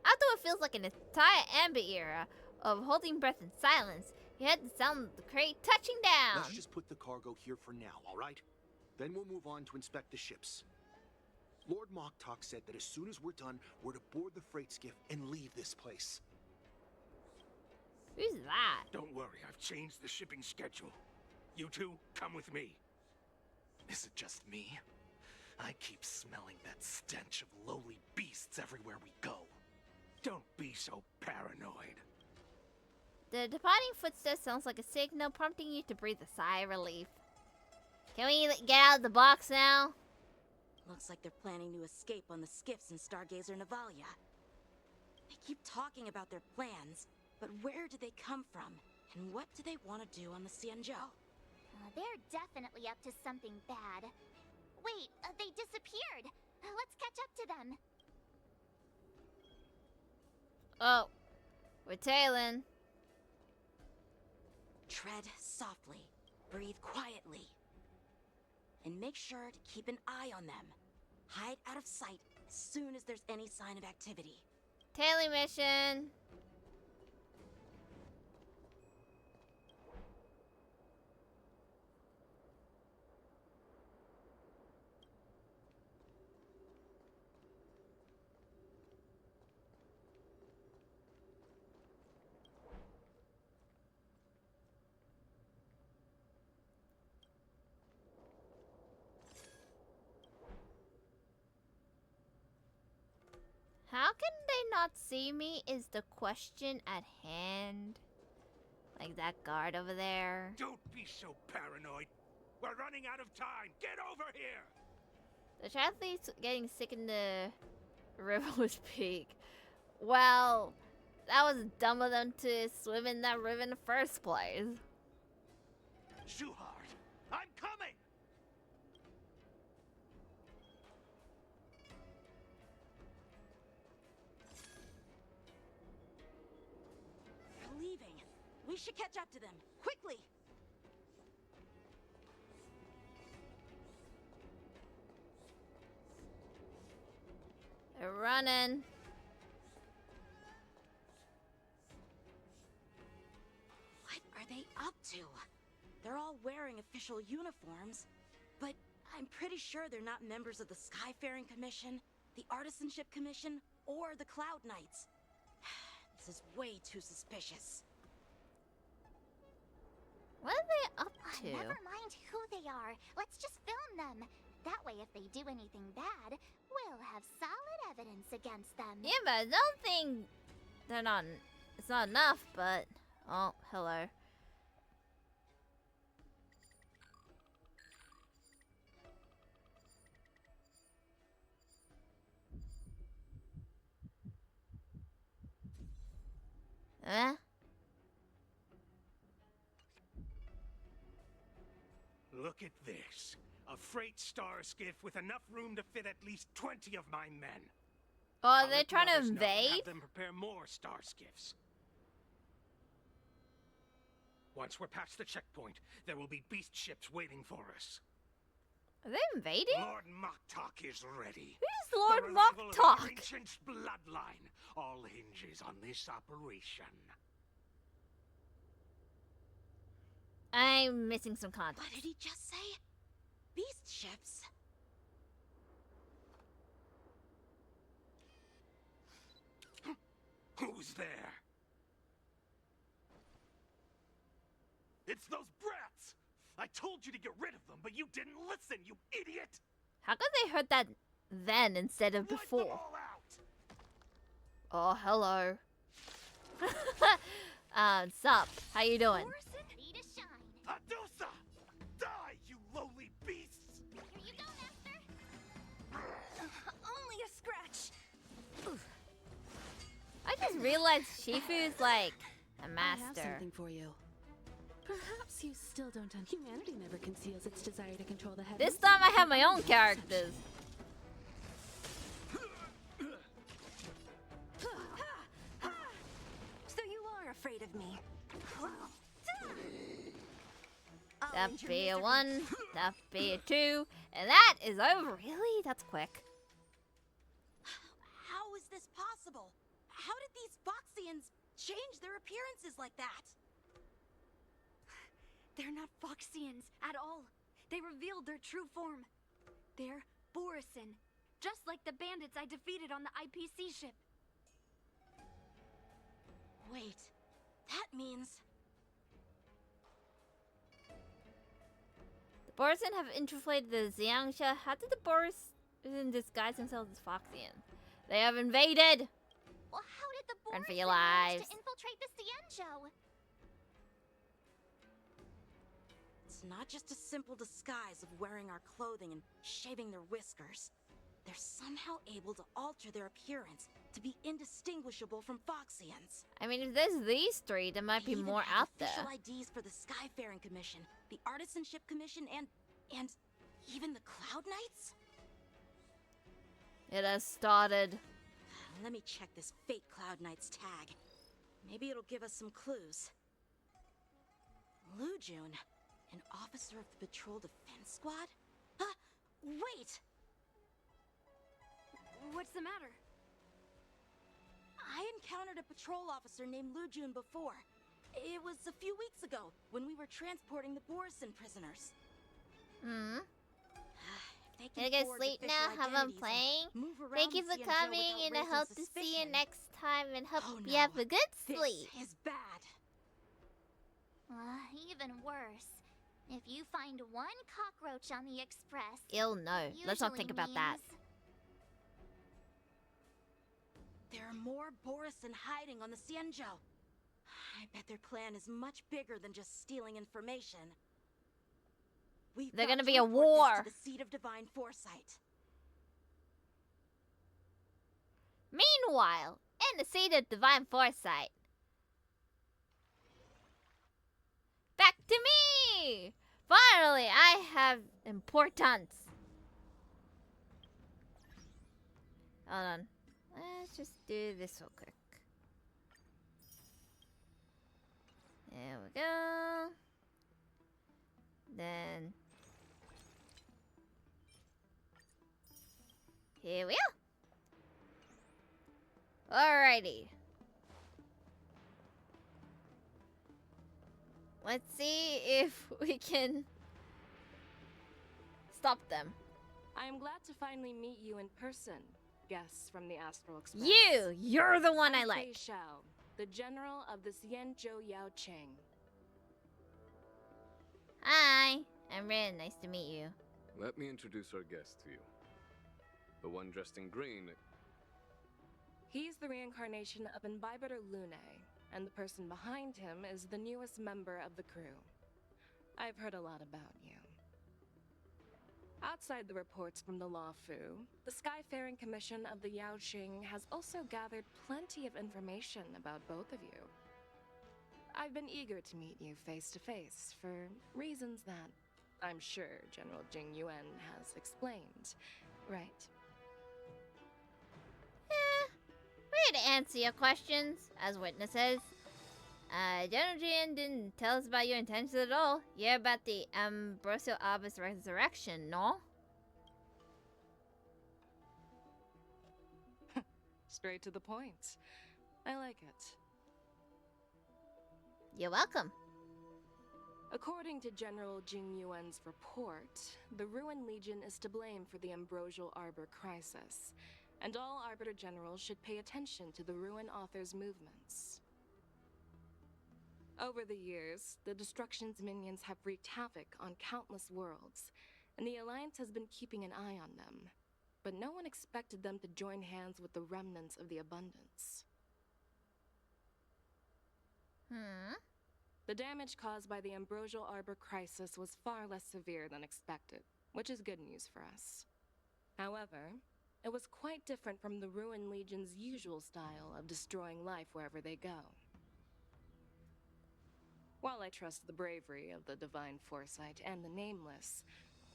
After what feels like an entire ambient era of holding breath in silence, you heard the sound of the crate touching down. Let's just put the cargo here for now, all right? Then we'll move on to inspect the ships. Lord Moktok said that as soon as we're done, we're to board the freight skiff and leave this place. Who's that? Don't worry, I've changed the shipping schedule. You two, come with me. Is it just me? I keep smelling that stench of lowly beasts everywhere we go. Don't be so paranoid. The departing footsteps sounds like a signal prompting you to breathe a sigh of relief. Can we get out of the box now? Looks like they're planning to escape on the skiffs in Stargazer Navalia. They keep talking about their plans, but where do they come from? And what do they want to do on the Xianzhou? They're definitely up to something bad. Wait, they disappeared. Let's catch up to them. Oh, we're tailing. Tread softly, breathe quietly, and make sure to keep an eye on them. Hide out of sight as soon as there's any sign of activity. Tailing mission. How can they not see me is the question at hand. Like that guard over there. Don't be so paranoid. We're running out of time. Get over here. The triathletes getting sick in the river was peak. Well, that was dumb of them to swim in that river in the first place. Shuhard, I'm coming! They're leaving. We should catch up to them. Quickly! They're running. What are they up to? They're all wearing official uniforms, but I'm pretty sure they're not members of the Skyfaring Commission, the Artisanship Commission, or the Cloud Knights. This is way too suspicious. What are they up to? Never mind who they are. Let's just film them. That way, if they do anything bad, we'll have solid evidence against them. Yeah, but I don't think they're not. It's not enough, but oh, hello. Huh? Look at this. A freight star skiff with enough room to fit at least 20 of my men. Oh, I'll they're let trying to Mothers know and invade? have them prepare more star skiffs. Once we're past the checkpoint, there will be beast ships waiting for us. Are they invading? Lord Moktok is ready. Who's Lord The revival of our Moktok? ancient bloodline all hinges on this operation. I'm missing some context. What did he just say? Beast ships? Who's there? It's those brats! I told you to get rid of them, but you didn't listen, you idiot! How come they heard that then instead of Wipe them before? all out! Oh, hello. Sup? How you doing? Ready to shine. Adusa! Die, you lowly beasts! Here you go, Master. I just realized Shifu is like a I have master. something for you. Perhaps you still don't understand. Humanity never conceals its desire to control the heavens. This time I have my own characters. So you are afraid of me. That be a 1, that be a 2, and that is over. Really? That's quick. How is this possible? How did these Foxians change their appearances like that? They're not Foxians at all. They revealed their true form. They're Borisin, just like the bandits I defeated on the IPC ship. Wait, that means... The Borisin have infiltrated the Xiangsha. How did the Borisin disguise themselves as Foxian? They have invaded! Well, how did the Run for Borisin your manage lives. to infiltrate the Xianzhou? It's not just a simple disguise of wearing our clothing and shaving their whiskers. They're somehow able to alter their appearance to be indistinguishable from Foxians. I mean, if there's these three, there might be They even more have out there. official IDs for the Skyfaring Commission, the Artisanship Commission, and even the Cloud Knights? It has started. Let me check this fake Cloud Knight's tag. Maybe it'll give us some clues. Lujun, an officer of the Patrol Defense Squad? Wait! What's the matter? I encountered a patrol officer named Lujun before. It was a few weeks ago when we were transporting the Borisin prisoners. Hmm. They Can I can go forge sleep official now? Have fun identities and playing? move around Thank you the for Xianzhou coming, without and I raising hope to see you suspicion. next time, and hope Oh, you no. have a good sleep. This is bad. Even worse. If you find one cockroach on the express, Ill no. Let's not think about that. means- There are more Borisin hiding on the Xianzhou. I bet their plan is much bigger than just stealing information. We've They're got gonna to be a report this war. to the Seat of Divine Foresight. Meanwhile, in the seat of divine foresight. Back to me! Finally, I have importance. Hold on. Let's just do this real quick. There we go. Then here we are. Alrighty. Let's see if we can stop them. I am glad to finally meet you in person, guests from the Astral Express. You're the one I I'm like. Fei Shao, the general of the Xianzhou Yaocheng. Hi, I'm Rin. Nice to meet you. Let me introduce our guest to you. The one dressed in green. He's the reincarnation of Imbibitor Lune, and the person behind him is the newest member of the crew. I've heard a lot about you. Outside the reports from the Law Fu, the Skyfaring Commission of the Yaoqing has also gathered plenty of information about both of you. I've been eager to meet you face to face for reasons that I'm sure General Jing Yuan has explained, right? We're here to answer your questions as witnesses. General Jian didn't tell us about your intentions at all. Yeah, about the Ambrosio Arbus resurrection, no? Straight to the point. I like it. You're welcome. According to General Jing Yuan's report, the Ruin Legion is to blame for the Ambrosial Arbor crisis, and all Arbiter Generals should pay attention to the Ruin Author's movements. Over the years, the Destruction's minions have wreaked havoc on countless worlds, and the Alliance has been keeping an eye on them. But no one expected them to join hands with the remnants of the Abundance. The damage caused by the Ambrosial Arbor crisis was far less severe than expected, which is good news for us. However, it was quite different from the Ruin Legion's usual style of destroying life wherever they go. While I trust the bravery of the Divine Foresight and the Nameless,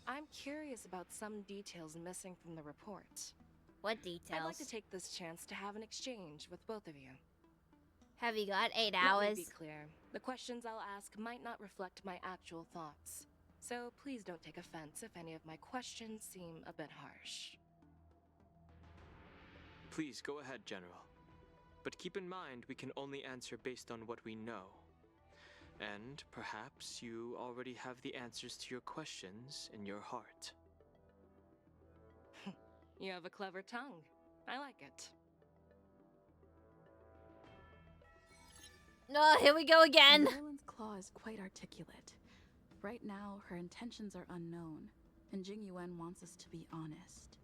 I'm curious about some details missing from the report. What details? I'd like to take this chance to have an exchange with both of you. Have you got 8 Let hours? me be clear. The questions I'll ask might not reflect my actual thoughts. So please don't take offense if any of my questions seem a bit harsh. Please go ahead, General. But keep in mind we can only answer based on what we know. And perhaps you already have the answers to your questions in your heart. You have a clever tongue. I like it. No, here we go again. Merlin's claw is quite articulate. Right now, her intentions are unknown, and Jing Yuan wants us to be honest.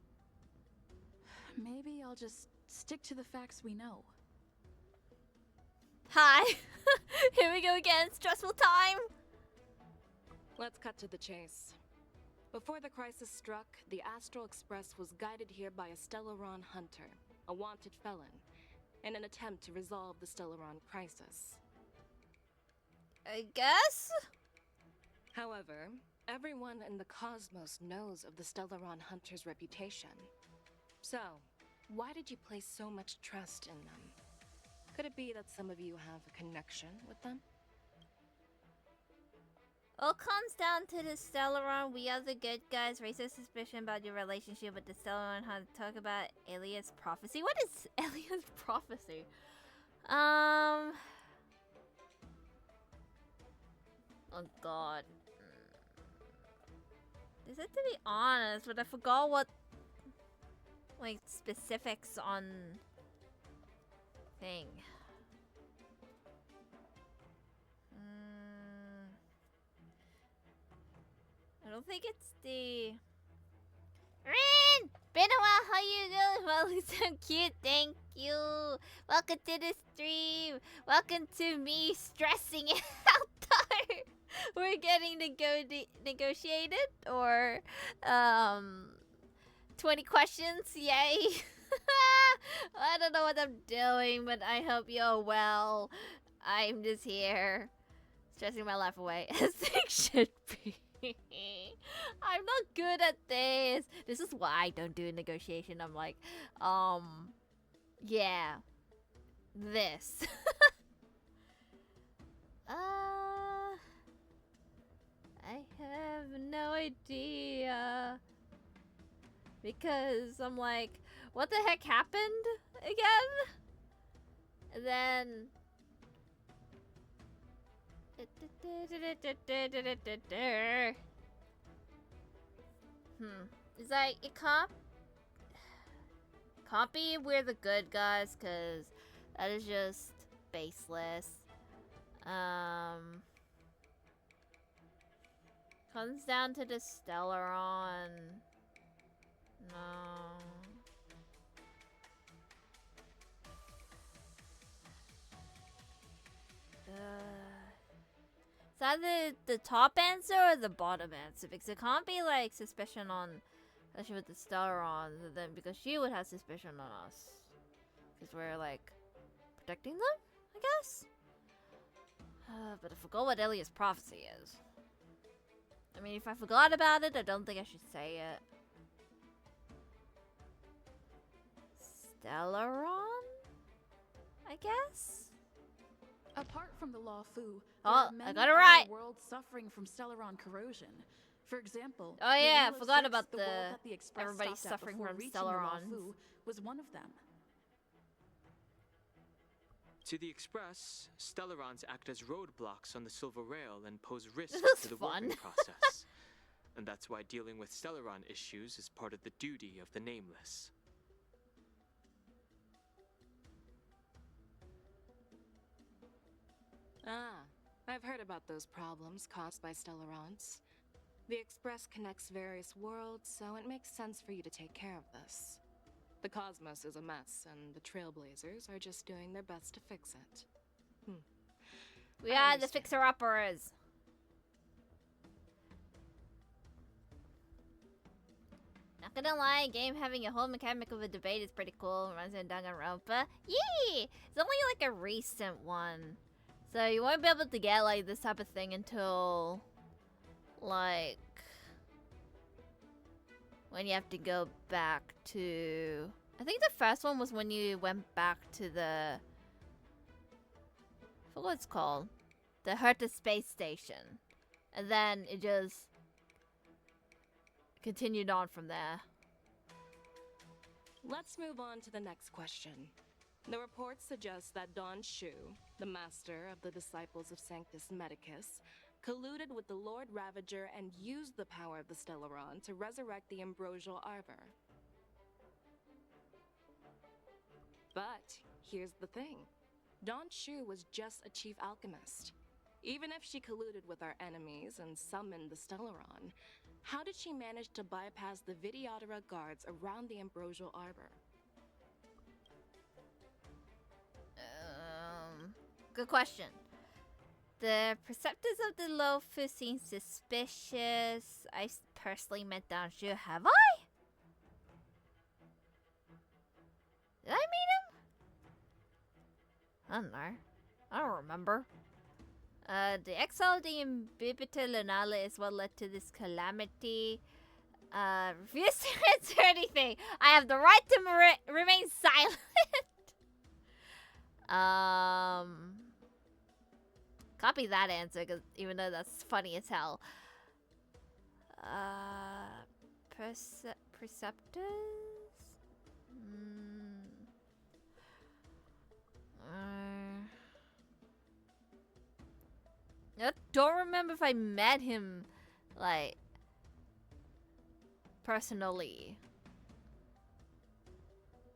Maybe I'll just stick to the facts we know. Hi. Here we go again. Stressful time. Let's cut to the chase. Before the crisis struck, the Astral Express was guided here by a Stellaron hunter, a wanted felon, in an attempt to resolve the Stellaron crisis. I guess? However, everyone in the cosmos knows of the Stellaron hunter's reputation. So, why did you place so much trust in them? Could it be that some of you have a connection with them? All comes down to the Stellaron. We are the good guys. Raise a suspicion about your relationship with the Stellaron. How to talk about Elias prophecy. What is Elias prophecy? Oh god. They said to be honest, but I forgot what like specifics on thing. I don't think it's the Rin! Been a while, how you doing? Well, it's so cute, thank you. Welcome to the stream. Welcome to me stressing out there. We're getting negotiated or 20 questions, yay. I don't know what I'm doing, but I hope you're well. I'm just here stressing my life away as things should be. I'm not good at this. This is why I don't do negotiation. I'm like, yeah, this. I have no idea. Because I'm like, what the heck happened again? And then it's like it can't be we're the good guys, cause that is just baseless. Comes down to the Stellaron. No. Is that the top answer or the bottom answer? Because it can't be like suspicion on, especially with the Stellaron, then because she would have suspicion on us. Because we're like protecting them, I guess? But I forgot what Elias prophecy is. I mean, if I forgot about it, I don't think I should say it. Stellaron? I guess? Apart from the Law Fu, oh, there are I many got it right. other worlds suffering from Stellaron corrosion. For example, oh yeah, I forgot 6, about the world that the Express everybody stopped at suffering before from reaching the Law Stellarons. Fu was one of them. To the Express, Stellarons act as roadblocks on the Silver Rail and pose risks This to the is fun. warping process. And that's why dealing with Stellaron issues is part of the duty of the Nameless. Ah, I've heard about those problems caused by Stellarons. The Express connects various worlds, so it makes sense for you to take care of this. The cosmos is a mess, and the Trailblazers are just doing their best to fix it. We are the fixer-uppers. Not gonna lie, a game having a whole mechanic of a debate is pretty cool. Reminds me of Danganronpa. Yee! It's only like a recent one. So you won't be able to get like this type of thing until like when you have to go back to, I think the first one was when you went back to the, I forgot what it's called, the Herta space station, and then it just continued on from there. Let's move on to the next question. The report suggests that Don Shu, the master of the disciples of Sanctus Medicus, colluded with the Lord Ravager and used the power of the Stellaron to resurrect the ambrosial arbor. But here's the thing. Don Shu was just a chief alchemist. Even if she colluded with our enemies and summoned the Stellaron, how did she manage to bypass the Videodora guards around the ambrosial arbor? Good question. The Preceptors of the Lofu seem suspicious. I personally met Don Shu. Have I? Did I meet him? I don't know. I don't remember. The exile of the Imbibita Lunala is what led to this calamity. Refuse to answer anything. I have the right to remain silent. Copy that answer, cause even though that's funny as hell. Preceptors? I don't remember if I met him, like, personally.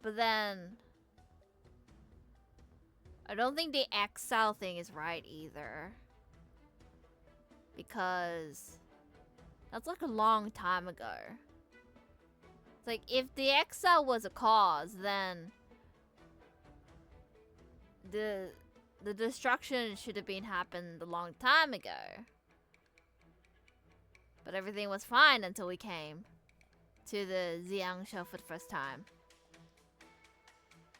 But then I don't think the exile thing is right either. Because that's like a long time ago. It's like if the exile was a cause, then the destruction should have been happened a long time ago. But everything was fine until we came to the Xiang show for the first time.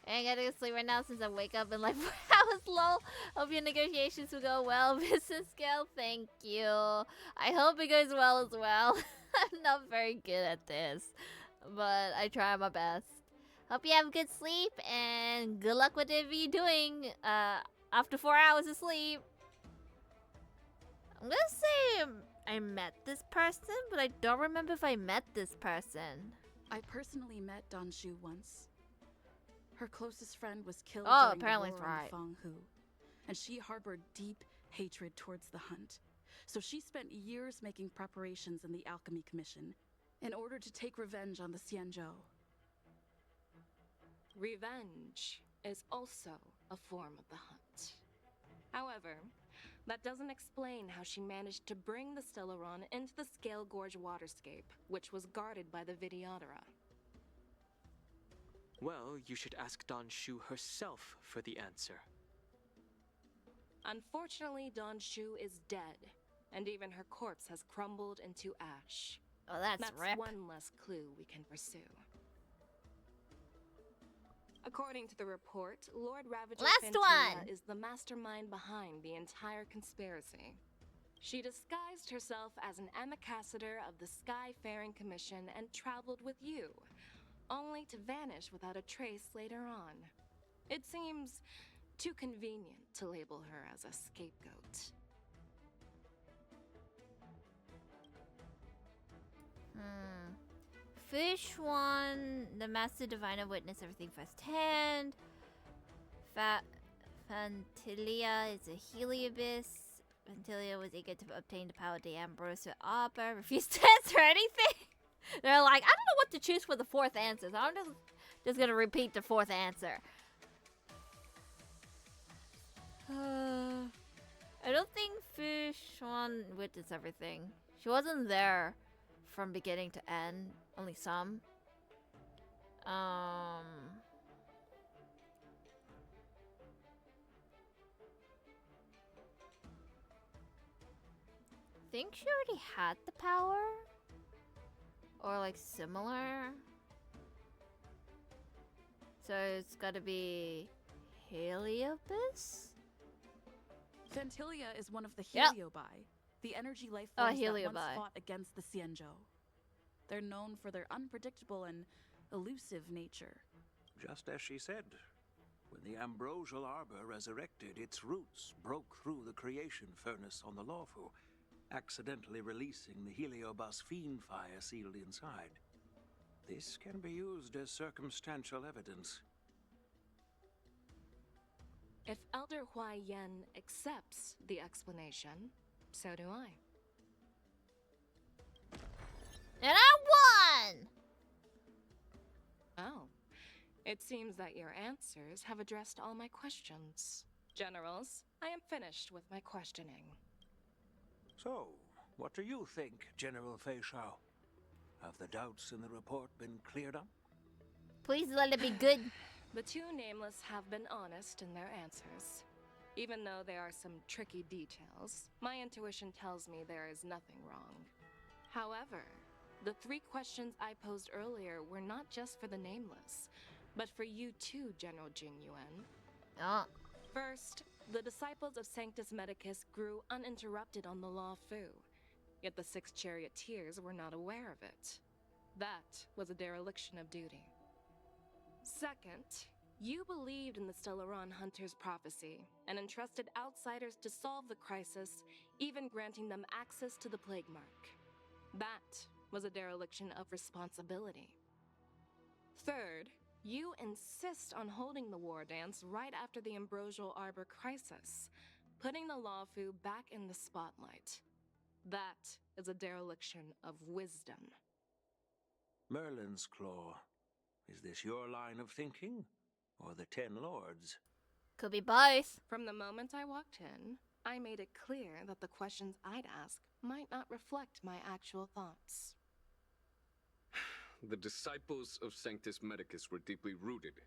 I gotta go sleep right now since I wake up in like 4 hours. Lol. Hope your negotiations will go well. Business scale, thank you. I hope it goes well as well. I'm not very good at this, but I try my best. Hope you have good sleep and good luck with whatever you're doing after 4 hours of sleep. I'm gonna say I met this person, but I don't remember if I met this person. I personally met Don Shu once. Her closest friend was killed during apparently the it's war right. on Fenghu, and she harbored deep hatred towards the hunt. So she spent years making preparations in the Alchemy Commission in order to take revenge on the Xianzhou. Revenge is also a form of the hunt. However, that doesn't explain how she managed to bring the Stellaron into the Scale Gorge waterscape, which was guarded by the Videodora. Well, you should ask Don Shu herself for the answer. Unfortunately, Don Shu is dead, and even her corpse has crumbled into ash. Oh, that's rip. one less clue we can pursue. According to the report, Lord Ravager Fantilla is the mastermind behind the entire conspiracy. She disguised herself as an ambassador of the Skyfaring Commission and traveled with you, only to vanish without a trace later on. It seems too convenient to label her as a scapegoat. Fish one, the Master Diviner witnessed everything firsthand. Fantilia is a Heliobus. Fantilia was eager to obtain the power of the Ambrosial Arbor. Refused to answer anything. They're like, I don't know what to choose for the fourth answer, so I'm just gonna repeat the fourth answer. I don't think Fish one witnessed everything. She wasn't there from beginning to end, only some. Think she already had the power? Or like similar. So it's gotta be Heliopus? Fantilia is one of the Yep. Heliobi, the energy life Oh, forms that once Heliobi. fought against the Xianzhou. They're known for their unpredictable and elusive nature. Just as she said, when the ambrosial arbor resurrected, its roots broke through the creation furnace on the Lawfu, accidentally releasing the Heliobus fiend fire sealed inside. This can be used as circumstantial evidence. If Elder Huai Yen accepts the explanation, so do I. And I won! Oh. It seems that your answers have addressed all my questions. Generals, I am finished with my questioning. So, what do you think, General Fei Shao? Have the doubts in the report been cleared up? Please let it be good. The two nameless have been honest in their answers. Even though there are some tricky details, my intuition tells me there is nothing wrong. However, the 3 questions I posed earlier were not just for the nameless, but for you too, General Jing Yuan. Oh. First, the disciples of Sanctus Medicus grew uninterrupted on the Law Fu, yet the 6 charioteers were not aware of it. That was a dereliction of duty. Second, you believed in the Stellaron Hunter's prophecy and entrusted outsiders to solve the crisis, even granting them access to the Plague Mark. That was a dereliction of responsibility. Third, you insist on holding the war dance right after the Ambrosial Arbor crisis, putting the Lawfu back in the spotlight. That is a dereliction of wisdom. Merlin's Claw. Is this your line of thinking, or the 10 Lords? Could be both. From the moment I walked in, I made it clear that the questions I'd ask might not reflect my actual thoughts. The disciples of Sanctus Medicus were deeply rooted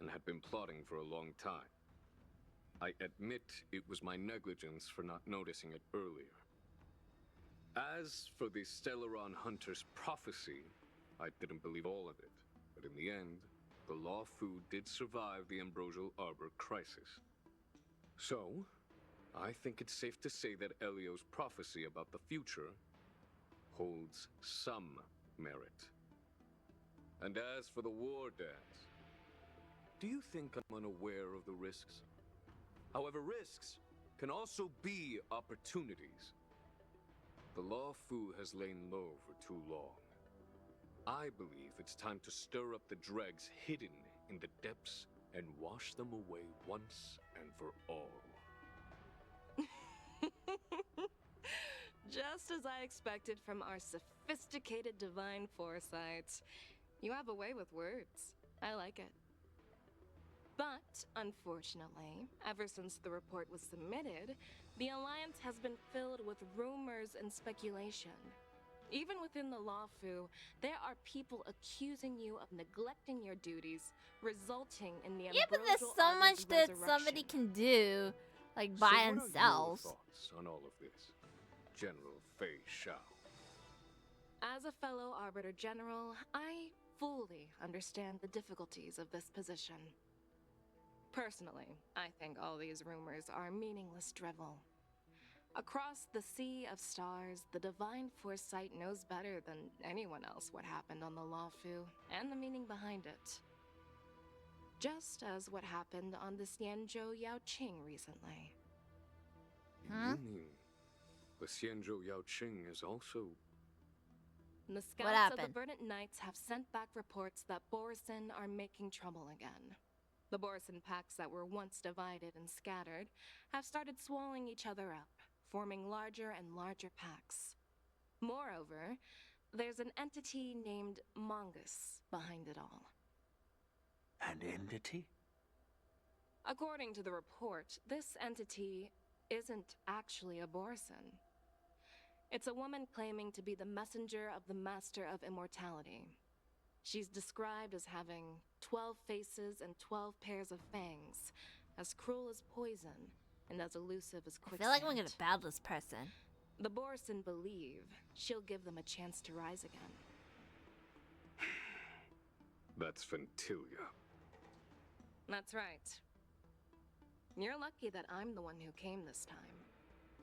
and had been plotting for a long time. I admit it was my negligence for not noticing it earlier. As for the Stellaron Hunter's prophecy, I didn't believe all of it, but in the end, the Lawfu did survive the Ambrosial Arbor crisis. So, I think it's safe to say that Elio's prophecy about the future holds some merit. And as for the war dance, do you think I'm unaware of the risks? However, risks can also be opportunities. The Lawfu has lain low for too long. I believe it's time to stir up the dregs hidden in the depths and wash them away once and for all. Just as I expected from our sophisticated divine foresight. You have a way with words. I like it. But, unfortunately, ever since the report was submitted, the Alliance has been filled with rumors and speculation. Even within the Lawfu, there are people accusing you of neglecting your duties, resulting in the Yeah, but there's Ambrosial so Arbor's much that resurrection. somebody can do, like by So what are your themselves. thoughts on all of this, General Fei Shao? As a fellow Arbiter General, I fully understand the difficulties of this position. Personally, I think all these rumors are meaningless drivel. Across the sea of stars, the divine foresight knows better than anyone else what happened on the Lawfu and the meaning behind it. Just as what happened on the Xianzhou Yaoqing recently. Huh? Meaning, the Xianzhou Yaoqing is also... The scouts of the happened? Verdant Knights have sent back reports that Borisin are making trouble again. The Borisin packs that were once divided and scattered have started swallowing each other up, forming larger and larger packs. Moreover, there's an entity named Mongus behind it all. An entity? According to the report, this entity isn't actually a Borisin. It's a woman claiming to be the messenger of the Master of Immortality. She's described as having 12 faces and 12 pairs of fangs, as cruel as poison, and as elusive as I quicksand. feel like I'm gonna battle this person. The Borisin believe she'll give them a chance to rise again. That's Ventilia. That's right. You're lucky that I'm the one who came this time.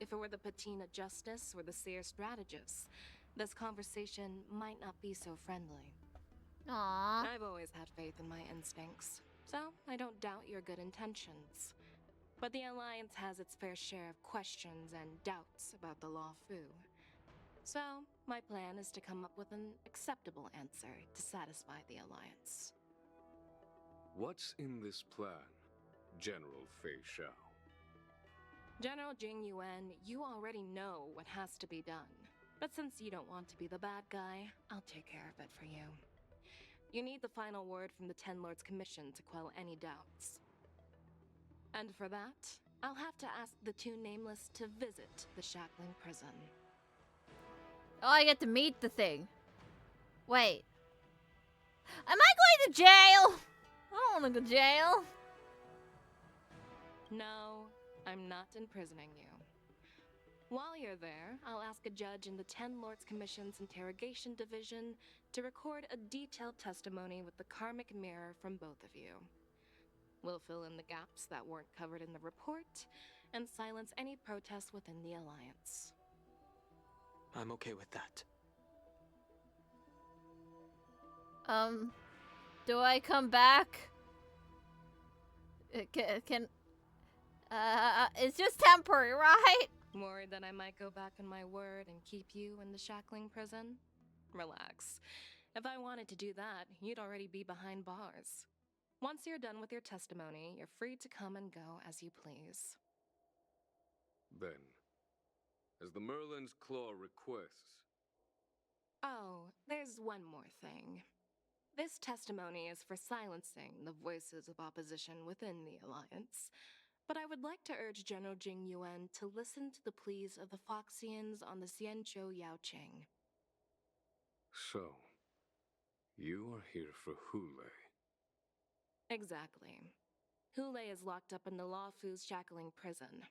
If it were the Patina Justice or the Seer Strategist, this conversation might not be so friendly. Aww. I've always had faith in my instincts, so I don't doubt your good intentions. But the Alliance has its fair share of questions and doubts about the Lawfu. So, my plan is to come up with an acceptable answer to satisfy the Alliance. What's in this plan, General Fei Xiao? General Jing Yuan, you already know what has to be done. But since you don't want to be the bad guy, I'll take care of it for you. You need the final word from the Ten Lords Commission to quell any doubts. And for that, I'll have to ask the two Nameless to visit the Shackling Prison. Oh, I get to meet the thing. Wait. Am I going to jail? I don't want to go to jail. No, I'm not imprisoning you. While you're there, I'll ask a judge in the Ten Lords Commission's Interrogation Division to record a detailed testimony with the karmic mirror from both of you. We'll fill in the gaps that weren't covered in the report and silence any protests within the Alliance. I'm okay with that. Do I come back? It's just temporary, right? Worried that I might go back on my word and keep you in the Shackling Prison? Relax. If I wanted to do that, you'd already be behind bars. Once you're done with your testimony, you're free to come and go as you please. Then, as the Merlin's Claw requests... Oh, there's one more thing. This testimony is for silencing the voices of opposition within the Alliance. But I would like to urge General Jing Yuan to listen to the pleas of the Foxians on the Xianzhou Yaoqing. So, you are here for Hule. Exactly. Hule is locked up in the Lawfu's Shackling Prison.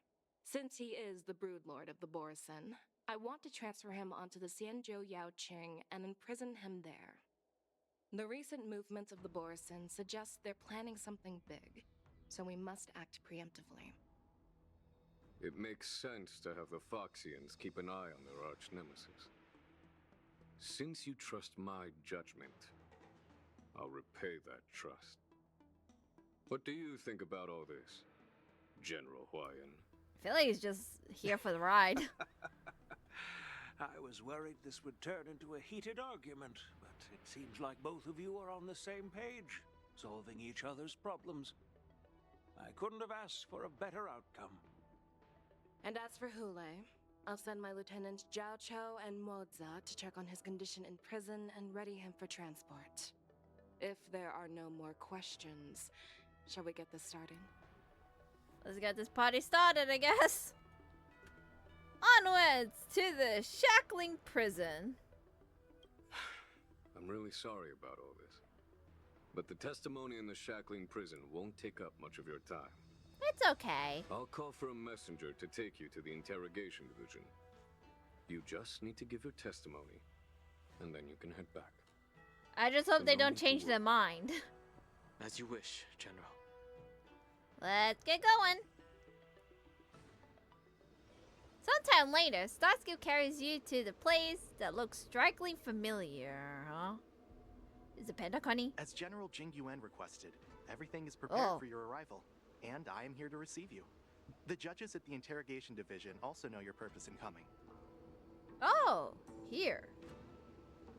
Since he is the Broodlord of the Borisin, I want to transfer him onto the Xianzhou Yaoqing and imprison him there. The recent movements of the Borisin suggest they're planning something big, so we must act preemptively. It makes sense to have the Foxians keep an eye on their arch-nemesis. Since you trust my judgment, I'll repay that trust. What do you think about all this, General Huayan? I feel like he's just here for the ride. I was worried this would turn into a heated argument, but it seems like both of you are on the same page, solving each other's problems. I couldn't have asked for a better outcome. And as for Hule, I'll send my lieutenants Zhao Chou and Moza to check on his condition in prison and ready him for transport. If there are no more questions, shall we get this started? Let's get this party started, I guess. Onwards to the Shackling Prison. I'm really sorry about all this. But the testimony in the Shackling Prison won't take up much of your time. It's okay. I'll call for a messenger to take you to the Interrogation Division. You just need to give your testimony, and then you can head back. I just hope they don't change their mind. As you wish, General. Let's get going. Sometime later, Starscale carries you to the place that looks strikingly familiar, huh? Is it Panda Connie? As General Jing Yuan requested, everything is prepared for your arrival, and I am here to receive you. The judges at the Interrogation Division also know your purpose in coming. Oh, here.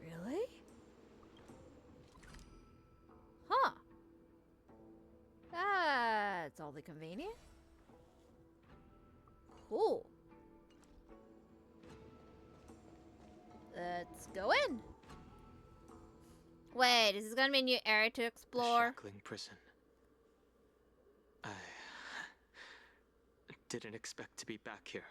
Really? Huh. That's all the convenient. Cool. Let's go in. Wait, is this gonna be a new area to explore? Shackling Prison. I didn't expect to be back here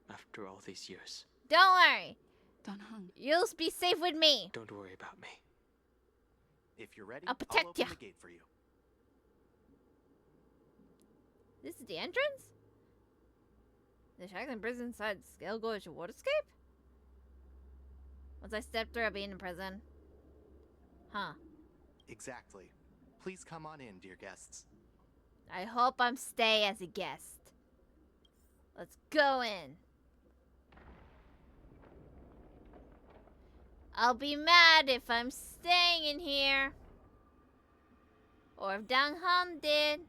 after all these years. Don't worry. Don Hung. You'll be safe with me. Don't worry about me. If you're ready, I'll protect open ya. the gate for you. This is the entrance? The Shackling Prison inside Scale Gorge Waterscape? Once I step through, I'll be in prison. Huh. Exactly. Please come on in, dear guests. I hope I'm stay as a guest. Let's go in. I'll be mad if I'm staying in here. Or if Dang Han did.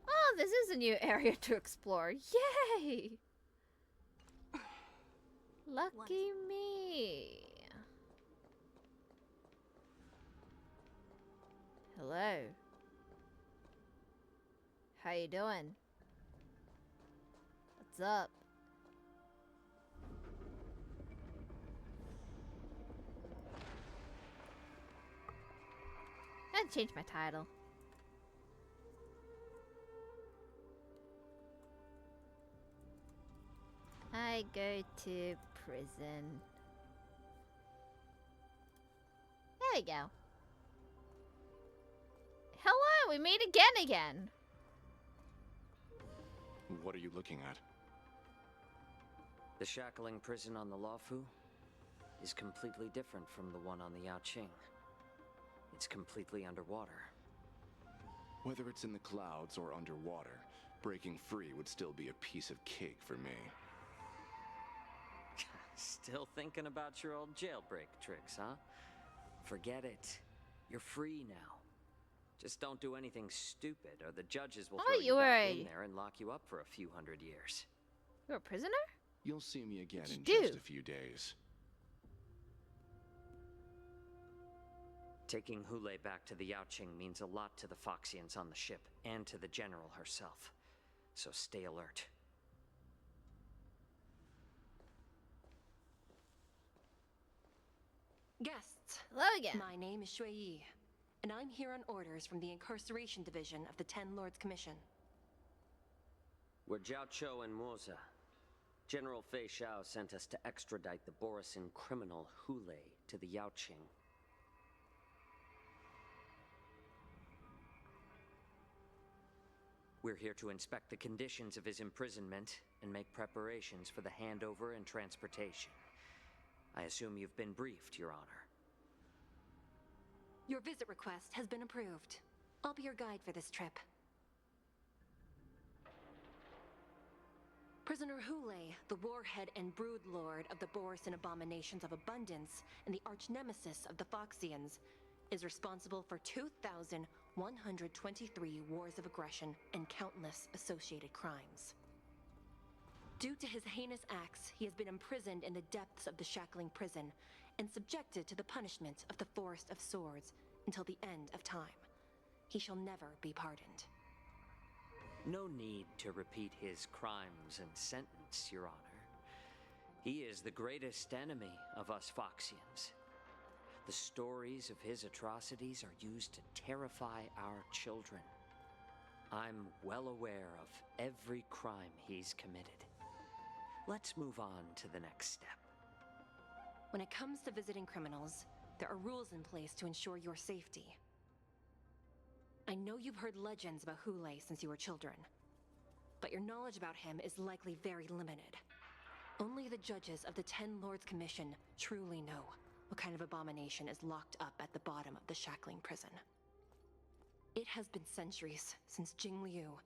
Oh, this is a new area to explore. Yay! Lucky me. Hello. How you doing? What's up? I change my title. I go to prison. There you go. Hello, we meet again. What are you looking at? The shackling prison on the Luofu is completely different from the one on the Yaoqing. It's completely underwater. Whether it's in the clouds or underwater, breaking free would still be a piece of cake for me. Still thinking about your old jailbreak tricks, huh? Forget it. You're free now. Just don't do anything stupid, or the judges will throw you back in there and lock you up for a few hundred years. You're a prisoner? You'll see me again in just a few days. Taking Hule back to the Yaoqing means a lot to the Foxians on the ship, and to the General herself. So stay alert. Guests. Hello again. My name is Shui Yi, and I'm here on orders from the Incarceration Division of the Ten Lords Commission. We're Jiao Cho and Moza. General Fei Xiao sent us to extradite the Borisin criminal Hule to the Yaoqing. We're here to inspect the conditions of his imprisonment and make preparations for the handover and transportation. I assume you've been briefed, Your Honor. Your visit request has been approved. I'll be your guide for this trip. Prisoner Hule, the warhead and brood lord of the Borisin abominations of abundance and the arch-nemesis of the Foxians, is responsible for 2,123 wars of aggression and countless associated crimes. Due to his heinous acts, he has been imprisoned in the depths of the shackling prison and subjected to the punishment of the Forest of Swords until the end of time. He shall never be pardoned. No need to repeat his crimes and sentence, Your Honor. He is the greatest enemy of us Foxians. The stories of his atrocities are used to terrify our children. I'm well aware of every crime he's committed. Let's move on to the next step. When it comes to visiting criminals, there are rules in place to ensure your safety. I know you've heard legends about Hule since you were children, but your knowledge about him is likely very limited. Only the judges of the Ten Lords Commission truly know what kind of abomination is locked up at the bottom of the shackling prison. It has been centuries since Jing Liu,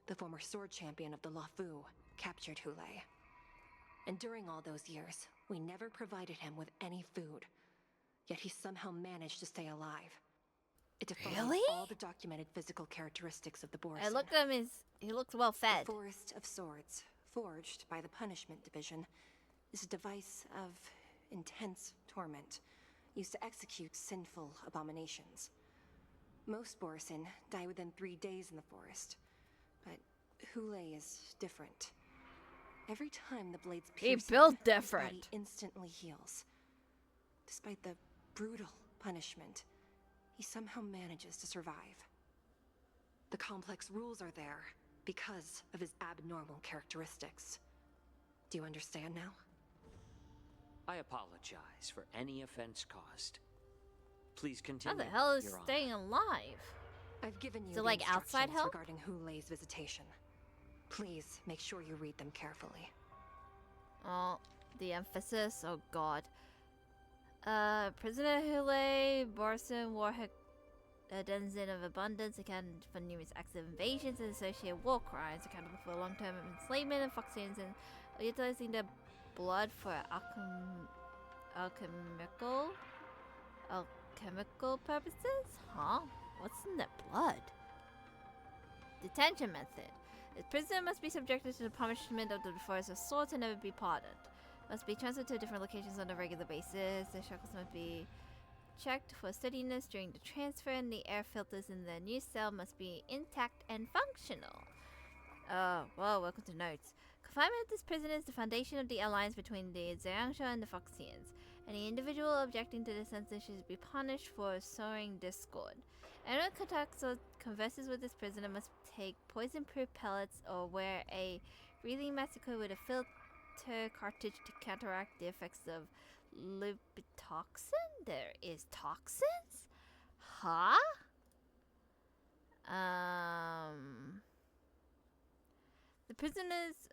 the former sword champion of the Luofu, captured Hule. And during all those years, we never provided him with any food. Yet he somehow managed to stay alive. It defies all the documented physical characteristics of the Borisin. I looked at him, he looked well fed. The Forest of Swords, forged by the Punishment Division, is a device of intense torment, used to execute sinful abominations. Most Borisin die within 3 days in the forest, but Hule is different. Every time the blades pierce him, his body instantly heals. Despite the brutal punishment, he somehow manages to survive. The complex rules are there because of his abnormal characteristics. Do you understand now? I apologize for any offense caused. Please continue. How the hell is Your Honor. staying alive? I've given you So, like, outside instructions help? regarding Hule's visitation. Please make sure you read them carefully. Oh, the emphasis. Oh god. Prisoner Hule, Borson, Warhead, a denizen of abundance, accounted for numerous acts of invasions and associated war crimes, accountable for a long term of enslavement of Foxians, and utilizing their blood for alchemical purposes? Huh? What's in their blood? Detention method. The prisoner must be subjected to the punishment of the force of swords and never be pardoned. Must be transferred to different locations on a regular basis. The shackles must be checked for steadiness during the transfer, and the air filters in the new cell must be intact and functional. Well, welcome to notes. Confinement of this prisoner is the foundation of the alliance between the Zhangzhou and the Foxians. Any individual objecting to this sentence should be punished for sowing discord. Anyone who contacts or converses with this prisoner must take poison-proof pellets or wear a breathing massacre with a filter cartridge to counteract the effects of lipitoxin. There is toxins? Huh? The prisoner's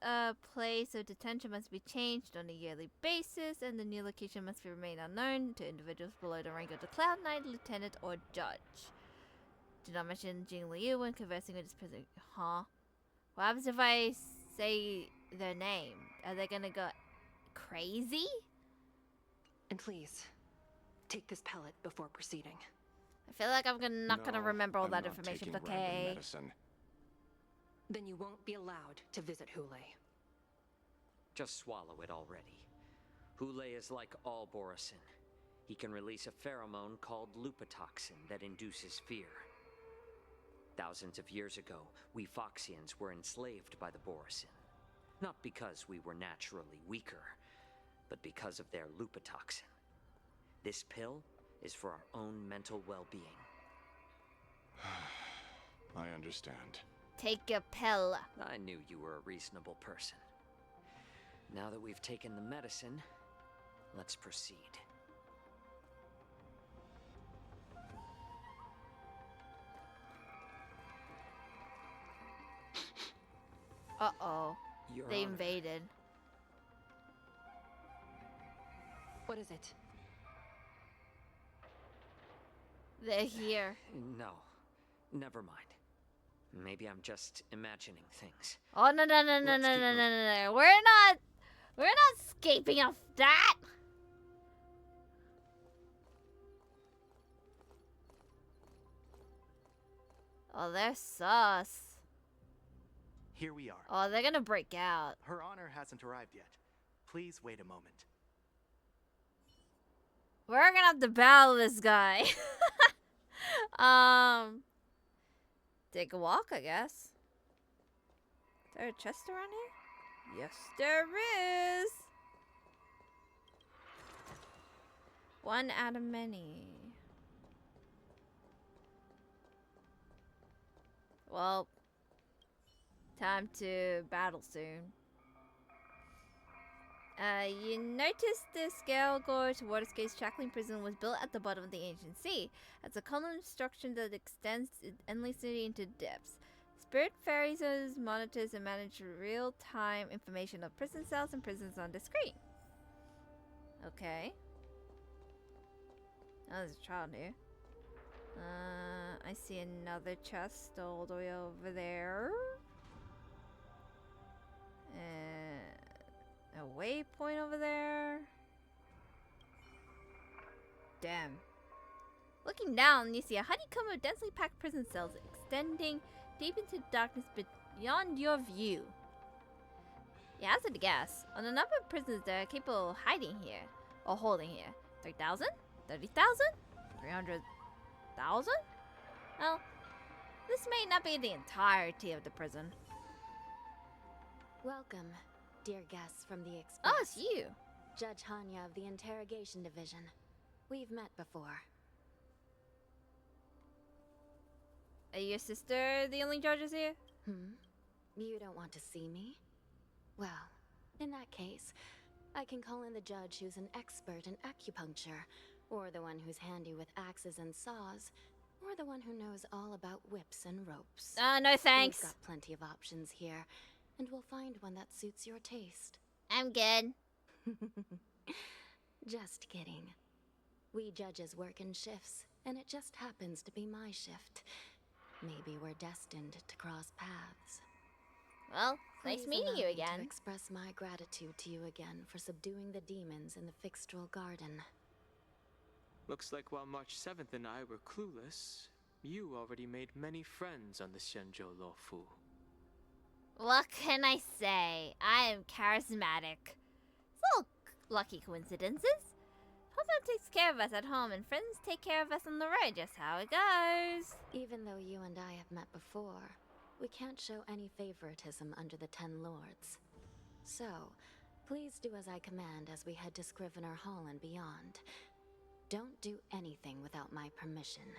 place of detention must be changed on a yearly basis, and the new location must remain unknown to individuals below the rank of the Cloud Knight, Lieutenant, or Judge. Do not mention Jing Liu when conversing with this prisoner. Huh? What happens if I say their name? Are they gonna go crazy? And please, take this pellet before proceeding. I feel like I'm not gonna remember all that I'm not information, taking but random okay. medicine. Then you won't be allowed to visit Hule. Just swallow it already. Hule is like all Borisin. He can release a pheromone called lupitoxin that induces fear. Thousands of years ago, we Foxians were enslaved by the Borisin. Not because we were naturally weaker, but because of their lupitoxin. This pill is for our own mental well-being. I understand. Take a pill. I knew you were a reasonable person. Now that we've taken the medicine, let's proceed. Uh-oh. Your They Honor. invaded. What is it? They're here. No, never mind. Maybe I'm just imagining things. Oh, no. We're not escaping off that. Oh, they're sus. Here we are. Oh, they're gonna break out. Her Honor hasn't arrived yet. Please wait a moment. We're gonna have to battle this guy. Take a walk, I guess. Is there a chest around here? Yes, there is. One out of many. Well, time to battle soon. You notice the scale gorge waterscape's shackling prison was built at the bottom of the ancient sea. It's a column structure that extends endlessly into depths. Spirit ferries monitors and manage real-time information of prison cells and prisons on the screen. Okay. Oh, there's a child here. I see another chest all the way over there. A waypoint over there. Damn. Looking down, you see a honeycomb of densely packed prison cells extending deep into darkness beyond your view. Yeah, hazard to guess. On the number of prisoners that are capable of hiding here, or holding here. 3,000? 30,000? 300,000? Well, this may not be the entirety of the prison. Welcome, dear guests from the Express. Oh, it's you. Judge Hanya of the Interrogation Division. We've met before. Are your sister the only judges here? You don't want to see me? Well, in that case, I can call in the judge who's an expert in acupuncture, or the one who's handy with axes and saws, or the one who knows all about whips and ropes. No thanks. We've got plenty of options here, and we'll find one that suits your taste. I'm good. Just kidding. We judges work in shifts, and it just happens to be my shift. Maybe we're destined to cross paths. Well, nice Please meeting allow you me again. to express my gratitude to you again for subduing the demons in the Fixtral Garden. Looks like while March 7th and I were clueless, you already made many friends on the Xianzhou Luofu. What can I say? I am charismatic. It's all lucky coincidences. Papa takes care of us at home, and friends take care of us on the road, just how it goes. Even though you and I have met before, we can't show any favoritism under the 10 Lords. So, please do as I command as we head to Scrivener Hall and beyond. Don't do anything without my permission.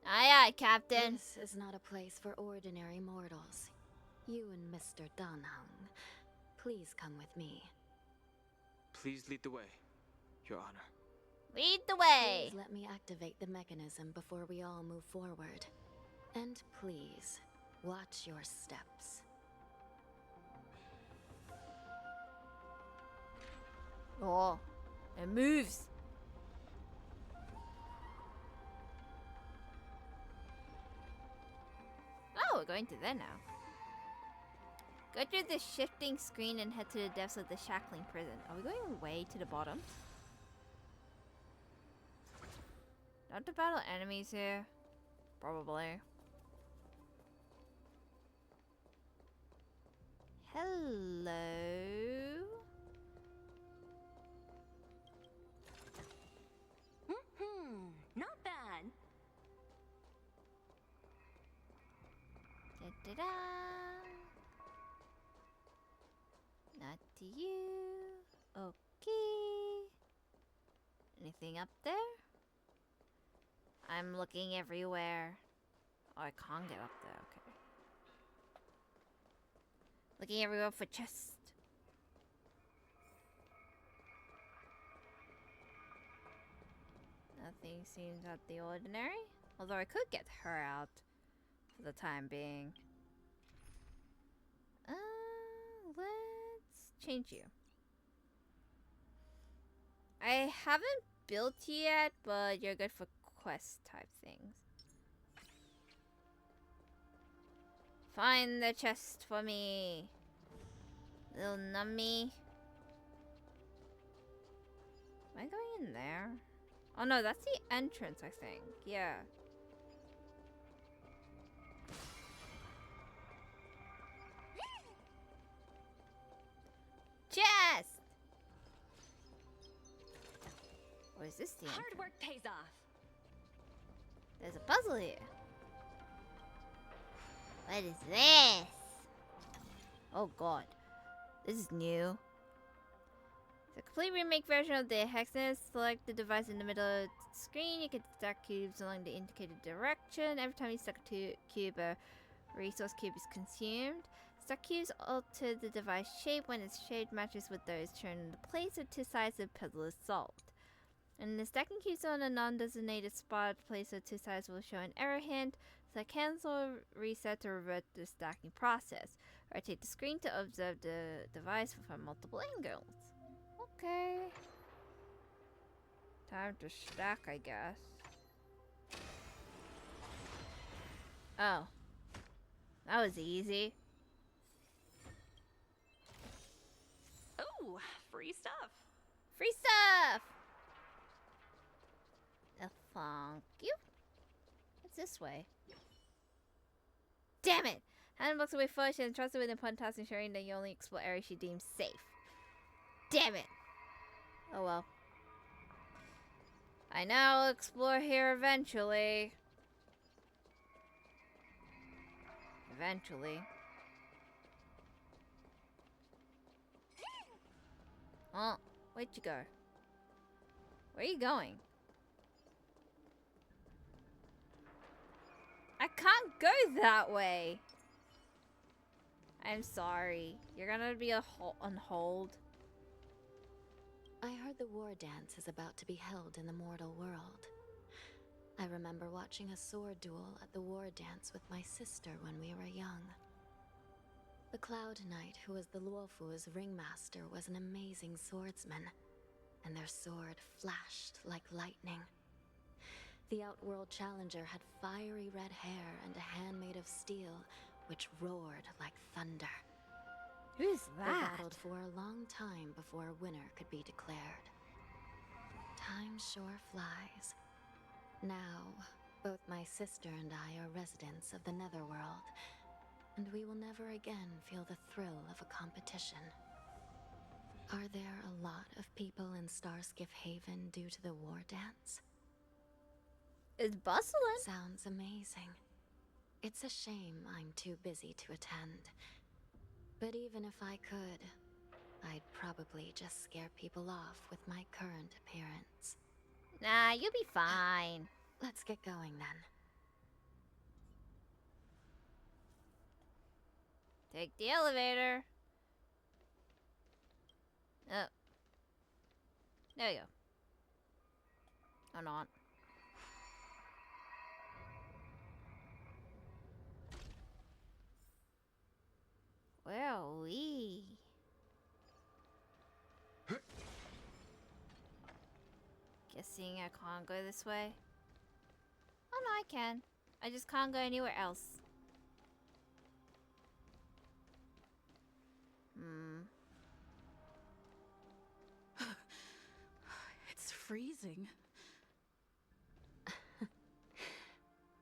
Aye, aye, Captain. This is not a place for ordinary mortals. You and Mr. Danheng, please come with me. Please lead the way, Your Honor. Lead the way! Please let me activate the mechanism before we all move forward. And please, watch your steps. Oh, it moves. Oh, we're going to there now. Go through the shifting screen and head to the depths of the shackling prison. Are we going way to the bottom? Not to battle enemies here. Probably. Hello? Not bad. Da-da-da. Not to you. Okay. Anything up there? I'm looking everywhere. Oh, I can't get up there. Okay. Looking everywhere for chest. Nothing seems out the ordinary. Although I could get her out for the time being. Let's change you. I haven't built you yet, but you're good for quest type things. Find the chest for me, little nummy. Am I going in there? Oh no, that's the entrance, I think. Yeah. Chest! Or is this the entrance? Hard work pays off. There's a puzzle here. What is this? Oh god. This is new. It's a complete remake version of the Hexness. Select the device in the middle of the screen. You can stack cubes along the indicated direction. Every time you stack a cube, a resource cube is consumed. Stack cubes alter the device shape when its shape matches with those shown in the place, so 2 sides of the puzzle is solved. And the stacking cubes on a non-designated spot, place of 2 sides will show an error hint. So cancel or reset to revert the stacking process. Rotate the screen to observe the device from multiple angles. Okay. Time to stack, I guess. Oh. That was easy. Oh, free stuff. Free stuff! Thank you. What's this way? Damn it! Hannah looks away first and trusts with important tasks, ensuring that you only explore areas she deems safe. Damn it! Oh well. I know I'll explore here eventually. Eventually. Oh, where'd you go? Where are you going? I can't go that way. I'm sorry. You're gonna be on hold. I heard the war dance is about to be held in the mortal world. I remember watching a sword duel at the war dance with my sister when we were young. The Cloud Knight, who was the Luofu's ringmaster, was an amazing swordsman, and their sword flashed like lightning. The Outworld Challenger had fiery red hair and a hand made of steel, which roared like thunder. Who's They that? battled for a long time before a winner could be declared. Time sure flies. Now, both my sister and I are residents of the Netherworld, and we will never again feel the thrill of a competition. Are there a lot of people in Starskiff Haven due to the war dance? It's bustling. Sounds amazing. It's a shame I'm too busy to attend. But even if I could, I'd probably just scare people off with my current appearance. Nah, you'll be fine. Let's get going then. Take the elevator. Oh. There you go. Or not. Where are we? Guessing I can't go this way. Oh no, I can. I just can't go anywhere else. It's freezing.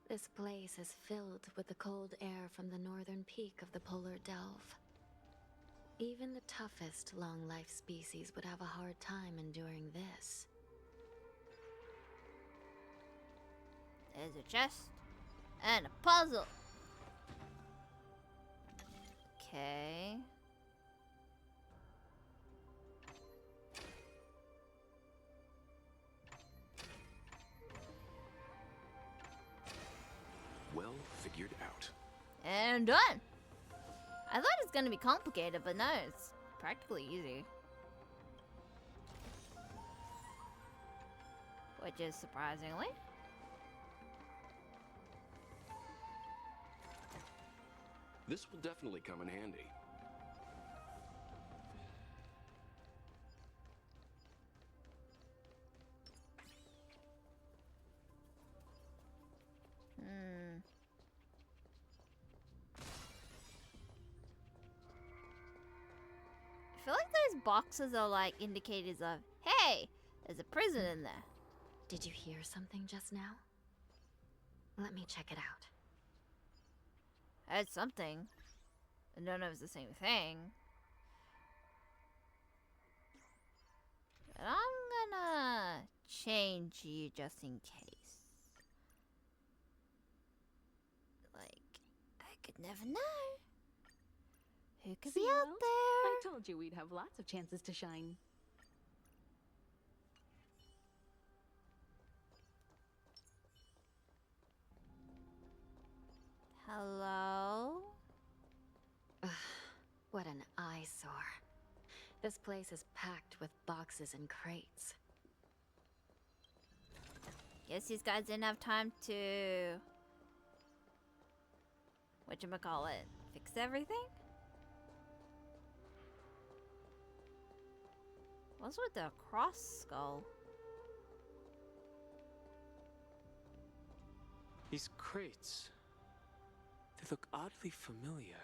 This place is filled with the cold air from the northern peak of the polar delve. Even the toughest long-life species would have a hard time enduring this. There's a chest and a puzzle. Okay. Well figured out. And done. I thought it was gonna be complicated, but no, it's practically easy. Which is surprisingly. This will definitely come in handy. I feel like those boxes are like indicators of, hey, there's a prison in there. Did you hear something just now? Let me check it out. I heard something. I don't know if it's the same thing. But I'm gonna change you just in case. Like, I could never know. Who could be out there? I told you we'd have lots of chances to shine. Hello? Ugh, what an eyesore. This place is packed with boxes and crates. Guess these guys didn't have time to... whatchamacallit? Fix everything? What's with the cross skull? These crates. They look oddly familiar.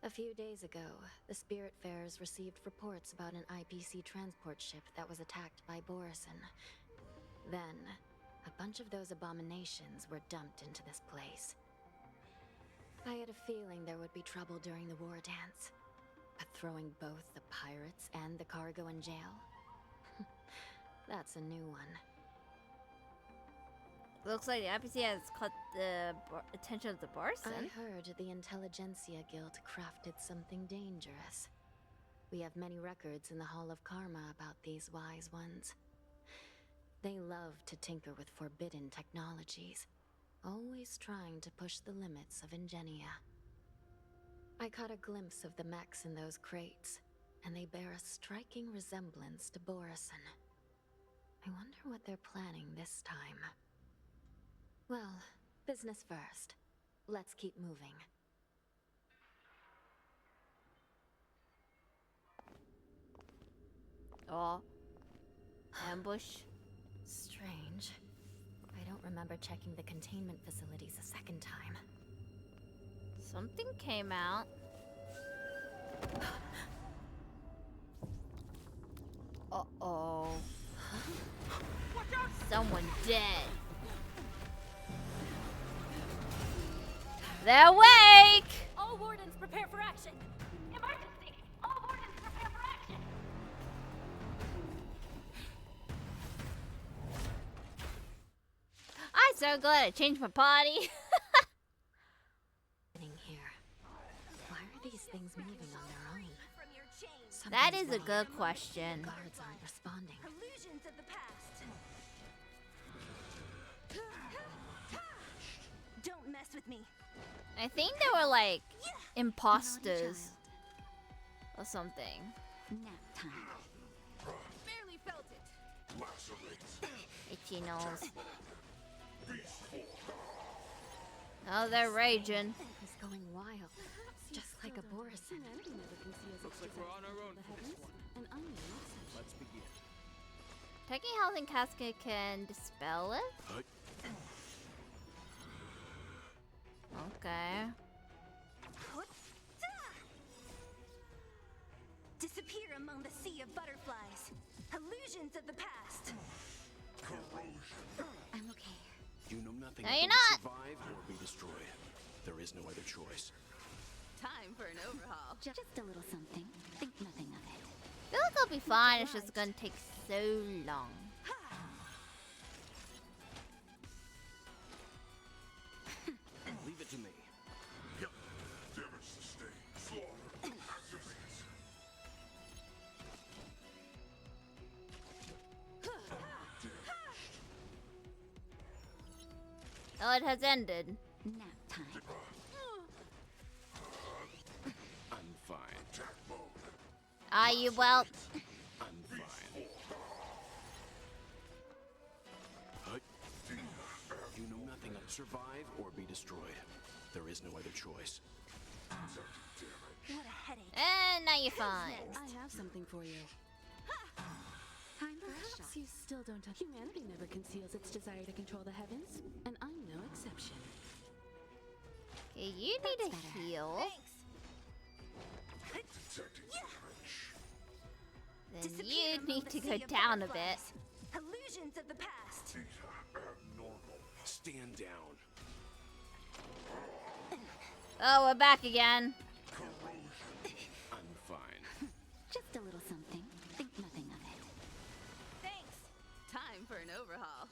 A few days ago, the Spiritfarers received reports about an IPC transport ship that was attacked by Borison. Then, a bunch of those abominations were dumped into this place. I had a feeling there would be trouble during the war dance. But throwing both the pirates and the cargo in jail? That's a new one. Looks like the IPC has caught the attention of the Borson. I heard the Intelligentsia Guild crafted something dangerous. We have many records in the Hall of Karma about these wise ones. They love to tinker with forbidden technologies, always trying to push the limits of Ingenia. I caught a glimpse of the mechs in those crates, and they bear a striking resemblance to Borison. I wonder what they're planning this time. Well, business first. Let's keep moving. Oh. Ambush. Strange. remember checking the containment facilities a second time. Something came out. Uh-oh. Someone dead. They're awake! All wardens prepare for action! Emergency! All wardens prepare for action! I'm so glad I changed my party. Here. Why are these things moving on their own? That Something's is a wrong. good question. Guards aren't responding. Illusions of the past. Don't mess with me. I think they were like imposters or something. Nap time. Barely felt it. Itchy nose. Oh, they're raging. He's going wild. Just like a Borison. Looks like we're on our own for this one. Let's begin. Taking health and casket can dispel it? Okay. Disappear among the sea of butterflies. Illusions of the past. I'm okay. You know nothing No, of you're the not. survive or be destroyed. There is no other choice. Time for an overhaul. Just a little something. Think nothing of it. I feel like I'll be fine. It's just gonna take so long. Leave it to me. Oh, it has ended. Nap time. I'm fine. Are you well? I'm fine. You know nothing of survive or be destroyed. There is no other choice. What a headache. And now you're fine. I have something for you. Time for a Perhaps shot. you still don't. Humanity never conceals its desire to control the heavens, and I'm no exception. Okay, you need a heal. Then you need to go down a bit. Illusions of the past. Stand down. Oh, we're back again. I'm fine. Just a little something. Think nothing of it. Thanks. Time for an overhaul.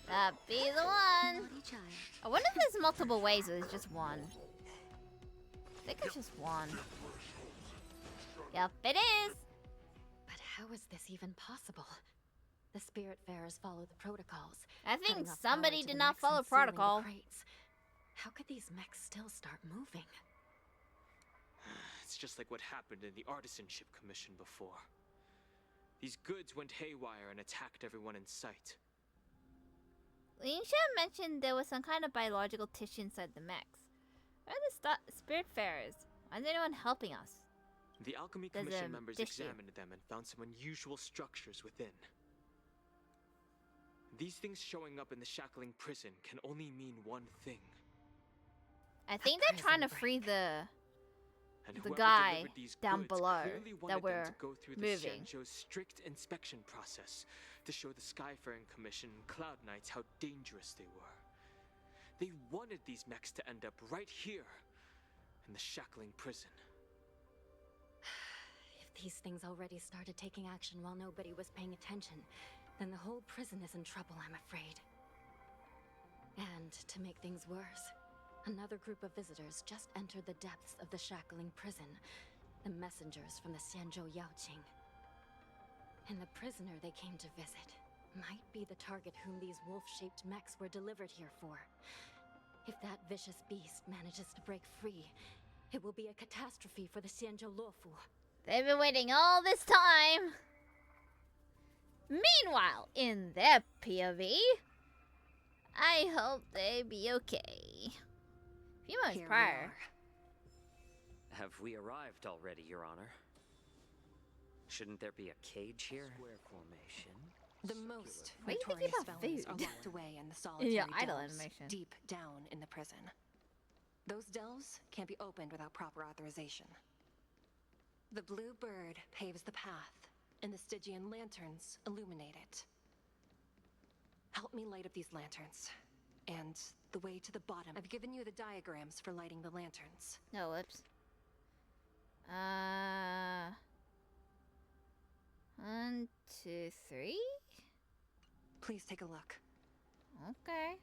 That be the one. Naughty child. I wonder if there's multiple ways or it's just one. I think it's just one. Yep, it is. But how is this even possible? The Spiritfarers follow the protocols. I think cutting off somebody power to did the not mechs follow and sealing the protocol. crates. How could these mechs still start moving? It's just like what happened in the Artisanship Commission before. These goods went haywire and attacked everyone in sight. Linsha mentioned there was some kind of biological tissue inside the mechs. Where are the Spiritfarers? Why isn't anyone helping us? The Alchemy There's Commission a members tissue. examined them and found some unusual structures within. These things showing up in the shackling prison can only mean one thing. I think they're trying to free the And the whoever guy delivered these down goods below clearly that wanted them we're to go through the moving. Xianzhou's strict inspection process to show the Skyfaring Commission and Cloud Knights how dangerous they were. They wanted these mechs to end up right here in the shackling prison. If these things already started taking action while nobody was paying attention, then the whole prison is in trouble, I'm afraid. And to make things worse, another group of visitors just entered the depths of the shackling prison, the messengers from the Xianzhou Yaoqing. And the prisoner they came to visit might be the target whom these wolf-shaped mechs were delivered here for. If that vicious beast manages to break free, it will be a catastrophe for the Xianzhou Luofu. They've been waiting all this time. Meanwhile, in their POV, I hope they be okay. A few months Here we prior. Have we arrived already, Your Honor? Shouldn't there be a cage here? Square formation. The most Why are you notorious thinking about felons are food? locked away in the In solitary your idle delves animation. deep down in the prison. Those delves can't be opened without proper authorization. The blue bird paves the path, and the Stygian lanterns illuminate it. Help me light up these lanterns. And the way to the bottom. I've given you the diagrams for lighting the lanterns. No, whoops. 1, 2, 3. Please take a look. Okay.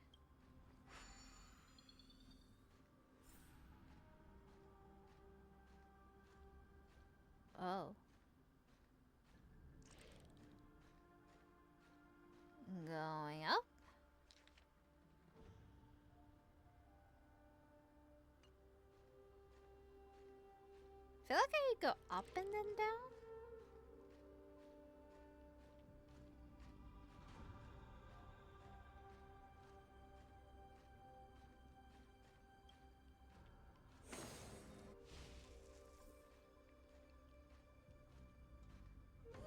Oh. Going up. I feel like I could go up and then down.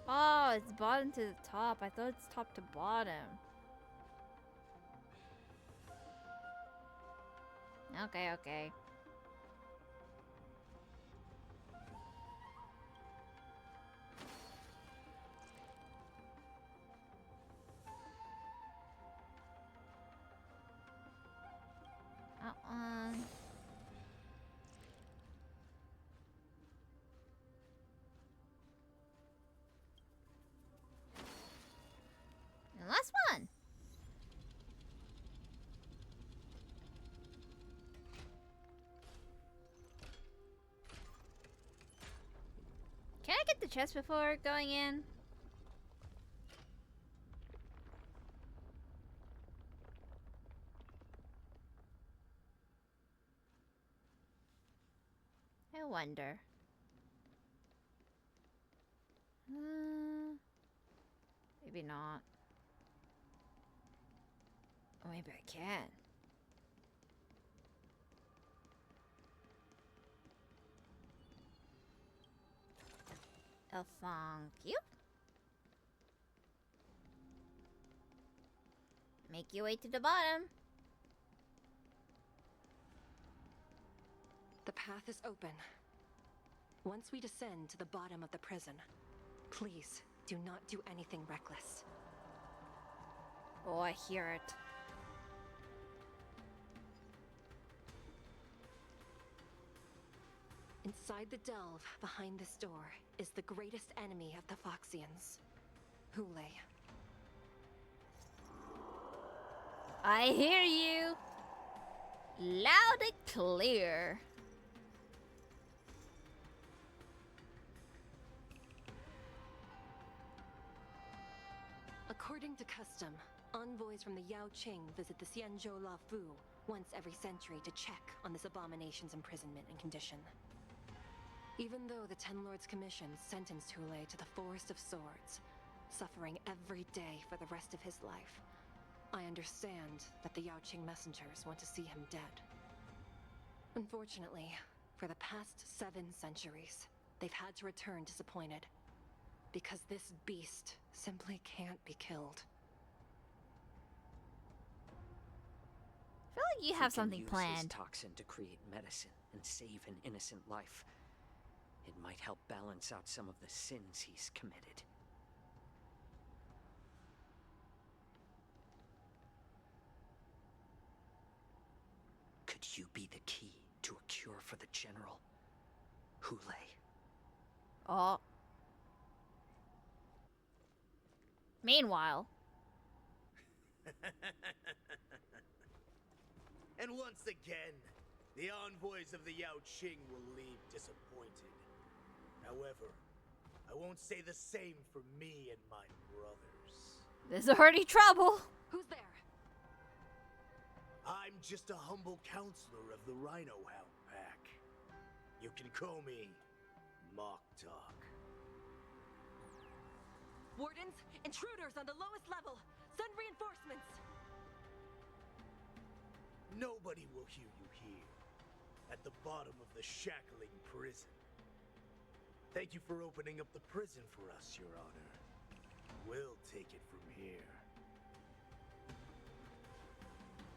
Oh, it's bottom to the top. I thought it's top to bottom. Okay, okay. That one. And last one. Can I get the chest before going in? I wonder. Maybe not. Or maybe I can. Oh, thank you. Make your way to the bottom. The path is open. Once we descend to the bottom of the prison, please do not do anything reckless. Oh, I hear it. Inside the delve, behind this door, is the greatest enemy of the Foxians, Hule. I hear you. Loud and clear. According to custom, envoys from the Yao Qing visit the Xianzhou La Fu once every century to check on this abomination's imprisonment and condition. Even though the Ten Lords Commission sentenced Hule to the Forest of Swords, suffering every day for the rest of his life, I understand that the Yao Qing messengers want to see him dead. Unfortunately, for the past 7 centuries, they've had to return disappointed. Because this beast simply can't be killed. I feel like you have something Use planned. his toxin to create medicine and save an innocent life. It might help balance out some of the sins he's committed. Could you be the key to a cure for the General? Hule. Oh. Meanwhile. And once again, the envoys of the Yao Qing will leave disappointed. However, I won't say the same for me and my brothers. There's already trouble. Who's there? I'm just a humble counselor of the Rhino Hound Pack. You can call me Mock Talk. Wardens, intruders on the lowest level. Send reinforcements. Nobody will hear you here, at the bottom of the shackling prison. Thank you for opening up the prison for us, Your Honor. We'll take it from here.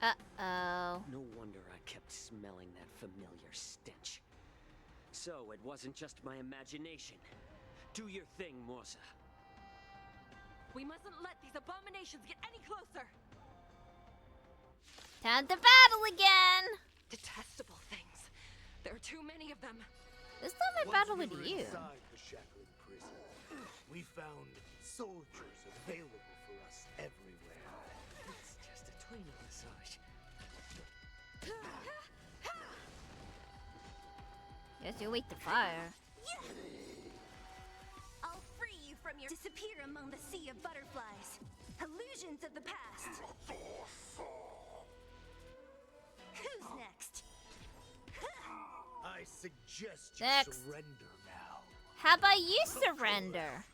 Uh-oh. No wonder I kept smelling that familiar stench. So, it wasn't just my imagination. Do your thing, Morsa. We mustn't let these abominations get any closer! Time to battle again! Detestable things. There are too many of them. This time I battle with you. Inside the shackling prison, we found soldiers available for us everywhere. It's just a tiny massage. Guess you wait to fire. I'll free you from your disappear among the sea of butterflies. Illusions of the past. Who's next? I suggest you Next. surrender now. How about you surrender?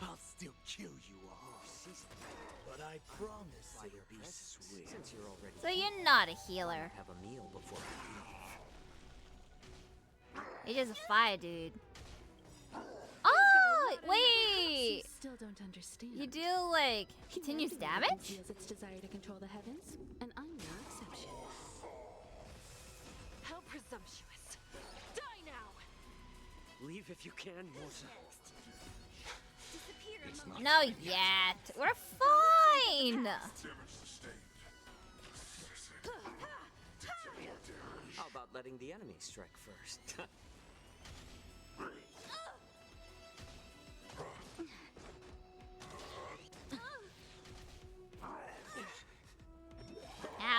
I'll still kill you off. But I promise it'll be swift. Since you're already So you're not a healer. have a meal before You're just a fire dude. Oh, wait! You still don't understand. You do, like, continuous damage? Feels its desire to control the heavens, and I'm no exception. How presumptuous. Die now! Leave if you can, Morsa. No, yet. We're fine! How about letting the enemy strike first?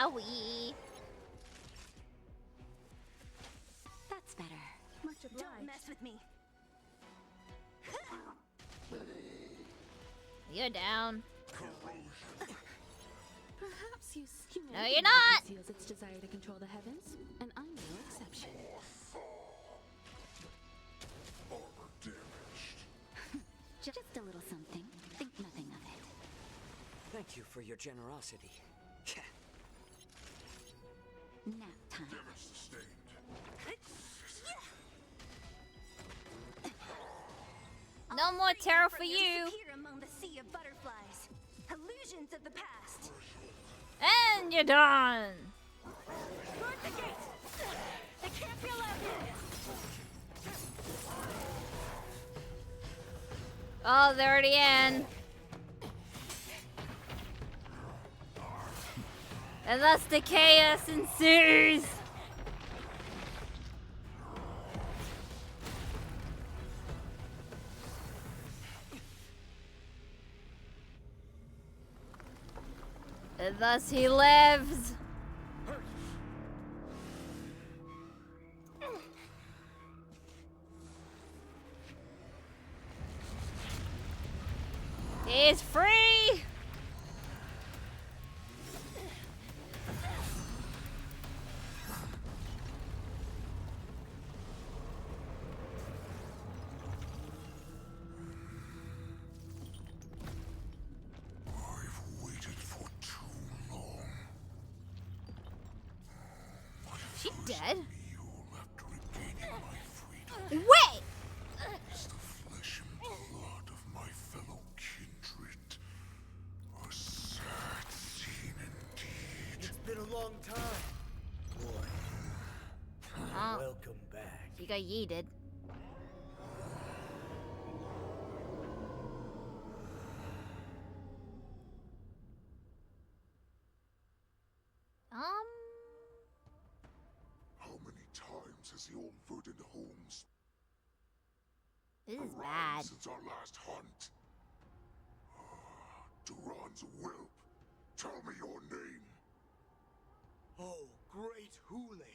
Owie. That's better. Much obliged. Don't mess with me. You're down. Perhaps you No, you're not! Feels its desire to control the heavens, and I'm no exception. Just a little something. Think nothing of it. Thank you for your generosity. Nap time. No more terror for you. Disappear among the sea of butterflies. Illusions of the past. And you're done. Guard the gate. They can't be allowed in. Oh, they're already in. And thus the chaos ensues. And thus he lives. He is free. She dead? Wait! It's the flesh and blood of my fellow kindred. A sad scene indeed. It's been a long time, boy. Oh. Welcome back. He got yeeted. How many times has the old verdant Holmes This is arrived bad. since our last hunt? Duran's whelp. Tell me your name. Oh, great Hule,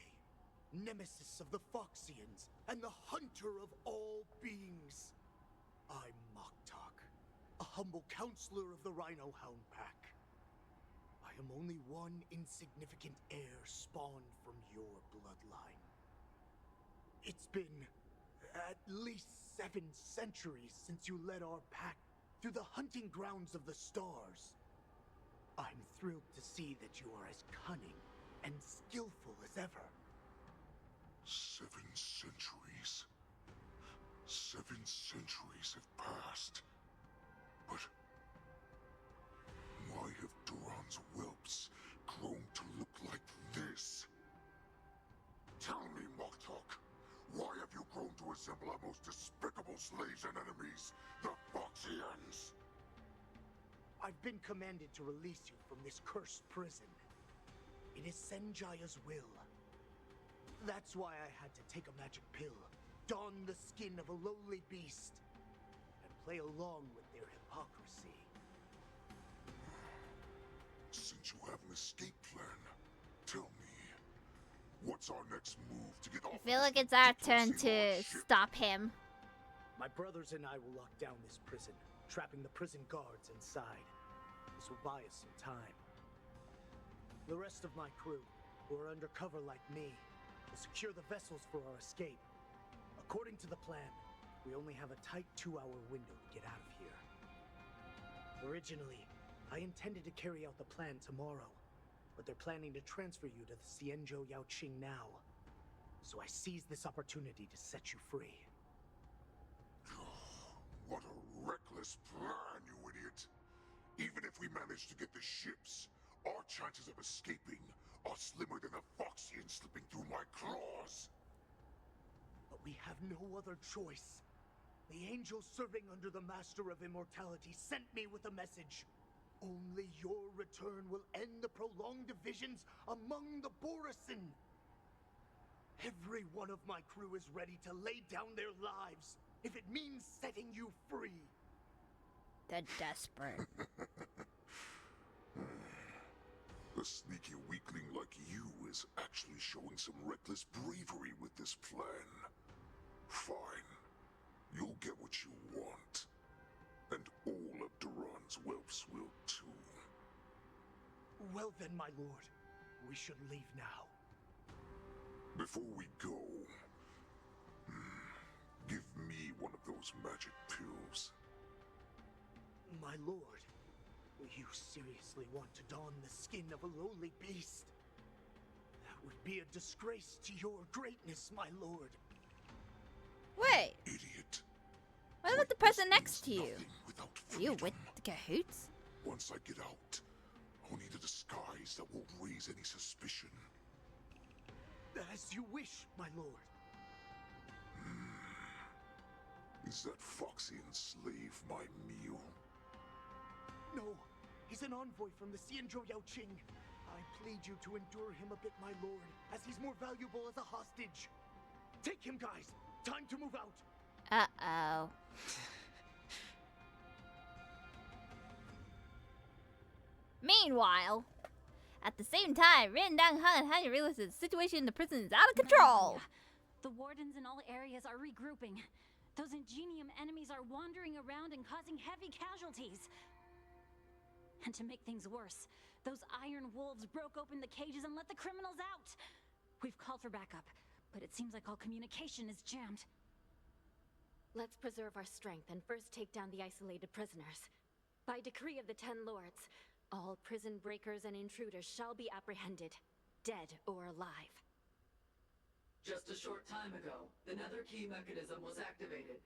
nemesis of the Foxians and the hunter of all beings. I'm Moktok, a humble counselor of the Rhino Hound Pack. I am only one insignificant heir spawned from your bloodline. It's been at least 7 centuries since you led our pack through the hunting grounds of the stars. I'm thrilled to see that you are as cunning and skillful as ever. 7 centuries. 7 assemble our most despicable slaves and enemies, the Foxians. I've been commanded to release you from this cursed prison. It is Senjaya's will. That's why I had to take a magic pill, don the skin of a lowly beast, and play along with their hypocrisy. Since you have an escape plan, tell me, what's our next move to get off? I feel like it's our turn to stop him. My brothers and I will lock down this prison, trapping the prison guards inside. This will buy us some time. The rest of my crew, who are undercover like me, will secure the vessels for our escape. According to the plan, we only have a tight 2-hour window to get out of here. Originally, I intended to carry out the plan tomorrow, but they're planning to transfer you to the Xianzhou Yaoqing now. So I seized this opportunity to set you free. What a reckless plan, you idiot! Even if we manage to get the ships, our chances of escaping are slimmer than a Foxian slipping through my claws! But we have no other choice. The angel serving under the Master of Immortality sent me with a message. Only your return will end the prolonged divisions among the Borisin. Every one of my crew is ready to lay down their lives if it means setting you free. They're desperate. A sneaky weakling like you is actually showing some reckless bravery with this plan. Fine. You'll get what you want. And all of Duran's whelps will too. Well then, my lord, we should leave now. Before we go, give me one of those magic pills. My lord, you seriously want to don the skin of a lowly beast? That would be a disgrace to your greatness, my lord. Wait. Idiot. What about the person next to you? Are you with the cahoots? Once I get out, I'll need a disguise that won't raise any suspicion. As you wish, my lord. Is that Foxian slave my meal? No, he's an envoy from the Xianzhou Yaoqing. I plead you to endure him a bit, my lord, as he's more valuable as a hostage. Take him, guys. Time to move out. Uh-oh. Meanwhile, at the same time, Rin, Dang, Han, and Hanya realize that the situation in the prison is out of control. The wardens in all areas are regrouping. Those ingenium enemies are wandering around and causing heavy casualties. And to make things worse, those iron wolves broke open the cages and let the criminals out. We've called for backup, but it seems like all communication is jammed. Let's preserve our strength and first take down the isolated prisoners. By decree of the 10 Lords, all prison breakers and intruders shall be apprehended, dead or alive. Just a short time ago, the nether key mechanism was activated.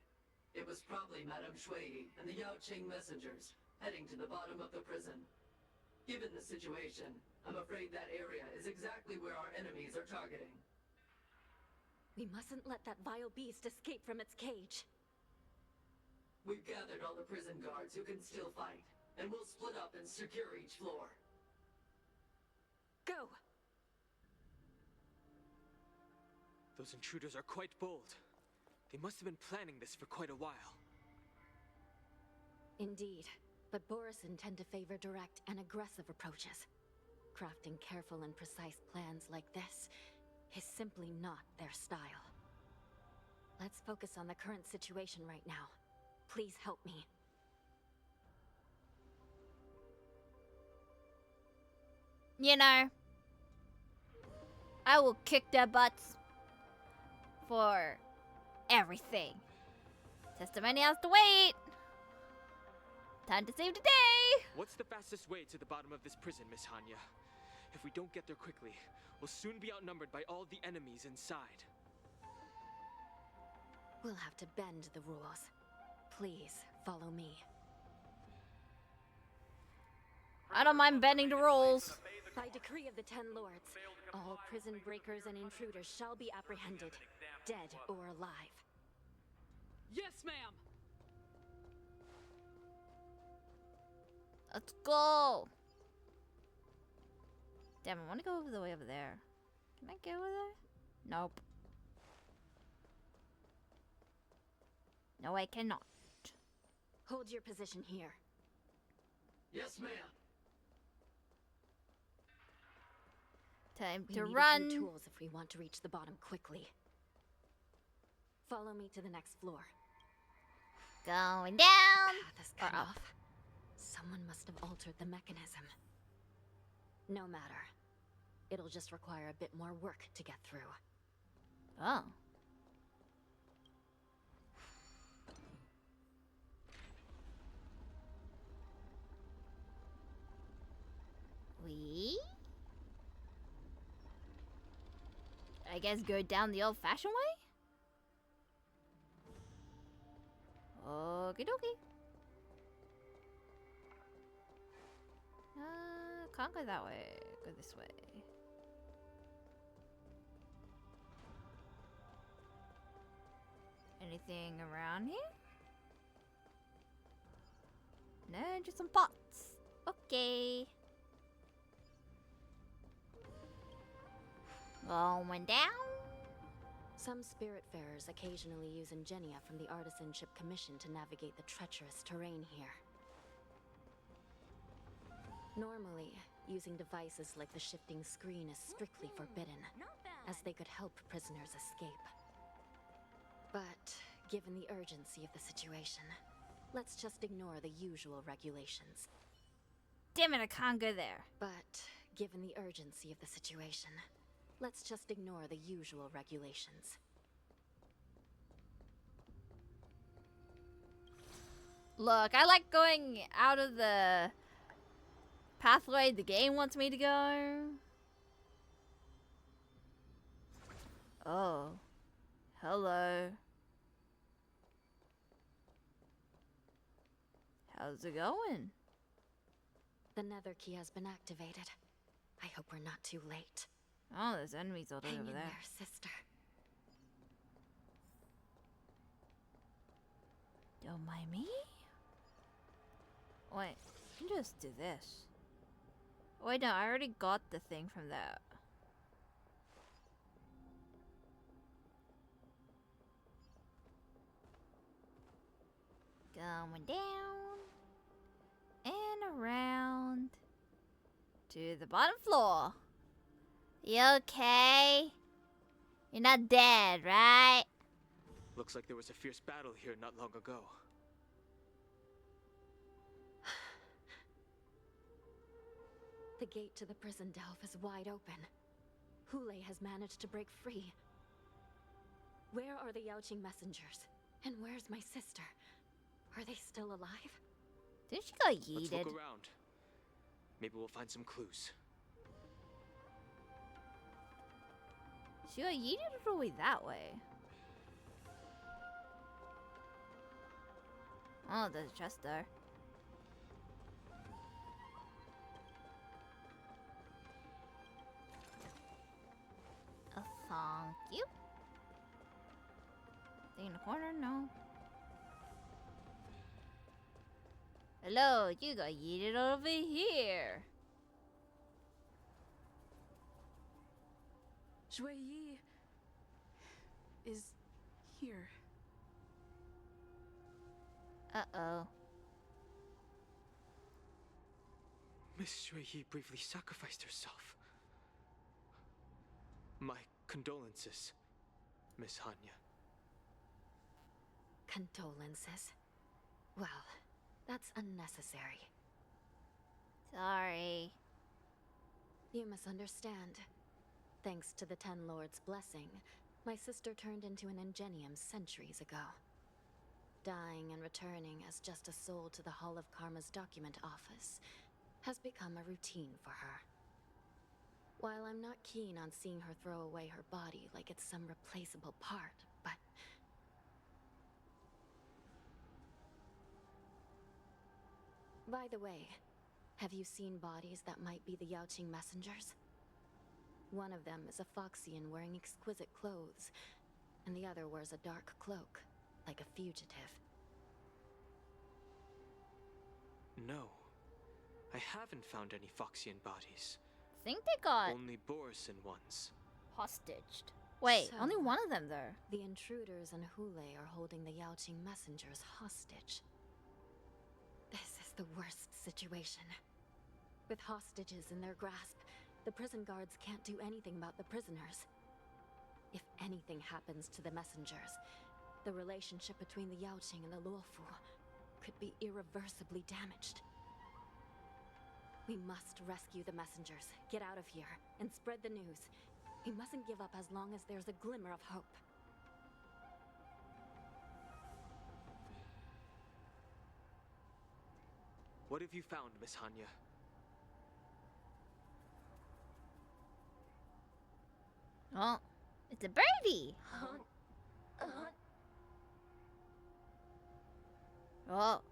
It was probably Madame Shui and the Yaoqing messengers, heading to the bottom of the prison. Given the situation, I'm afraid that area is exactly where our enemies are targeting. We mustn't let that vile beast escape from its cage. We've gathered all the prison guards who can still fight, and we'll split up and secure each floor. Go! Those intruders are quite bold. They must have been planning this for quite a while. Indeed, but Borisin tend to favor direct and aggressive approaches. Crafting careful and precise plans like this is simply not their style. Let's focus on the current situation right now. Please help me. You know, I will kick their butts for everything. Testimony has to wait. Time to save the day. What's the fastest way to the bottom of this prison, Miss Hanya? If we don't get there quickly, we'll soon be outnumbered by all the enemies inside. We'll have to bend the rules. Please, follow me. I don't mind bending the rules. By decree of the 10 Lords, all prison breakers and intruders shall be apprehended, dead or alive. Yes, ma'am. Let's go. Damn, I want to go over the way over there. Can I get over there? Nope. No, I cannot. Hold your position here. Yes, ma'am. Time We to need run. a few tools if we want to reach the bottom quickly. Follow me to the next floor. Going down. Path is cut off. Someone must have altered the mechanism. No matter. It'll just require a bit more work to get through. Oh. I guess go down the old-fashioned way? Okie dokie. Can't go that way. Go this way. Anything around here? No, just some pots. Okay. Going down. Some spiritfarers occasionally use ingenia from the Artisanship Commission to navigate the treacherous terrain here. Normally, using devices like the shifting screen is strictly forbidden, as they could help prisoners escape. But, given the urgency of the situation, let's just ignore the usual regulations. Damn it, I can't go there. But, given the urgency of the situation, let's just ignore the usual regulations. Look, I like going out of the pathway the game wants me to go. Oh. Hello. How's it going? The nether key has been activated. I hope we're not too late. Oh, there's enemies all Hang over in there. sister. Don't mind me? Wait, I can just do this. Wait, no, I already got the thing from that. Going down and around to the bottom floor. You okay? You're not dead, right? Looks like there was a fierce battle here not long ago. The gate to the prison delve is wide open. Hule has managed to break free. Where are the Yaoqing messengers? And where's my sister? Are they still alive? Did she get yeeted? Let's look around. Maybe we'll find some clues. She got yeeted all the way that way. Oh, there's a chest there. Oh, thank you. Thing in the corner? No. Hello, you got yeeted over here. Shui Yi is here. Uh-oh. Miss Shui briefly sacrificed herself. My condolences, Miss Hanya. Condolences? Well, that's unnecessary. Sorry. You misunderstand. Thanks to the Ten Lords' blessing, my sister turned into an ingenium centuries ago. Dying and returning as just a soul to the Hall of Karma's document office has become a routine for her. While I'm not keen on seeing her throw away her body like it's some replaceable part, but... By the way, have you seen bodies that might be the Yaoqing messengers? One of them is a Foxian wearing exquisite clothes, and the other wears a dark cloak. like a fugitive. No. I haven't found any Foxian bodies. Think they got Only Borisin ones. hostaged. Wait, So, only one of them though. The intruders and Hule are holding the Yaoqing messengers hostage. This is the worst situation. With hostages in their grasp, the prison guards can't do anything about the prisoners. If anything happens to the messengers, the relationship between the Yaoqing and the Luofu could be irreversibly damaged. We must rescue the messengers, get out of here, and spread the news. We mustn't give up as long as there's a glimmer of hope. What have you found, Miss Hanya? Oh, it's a birdie. Oh,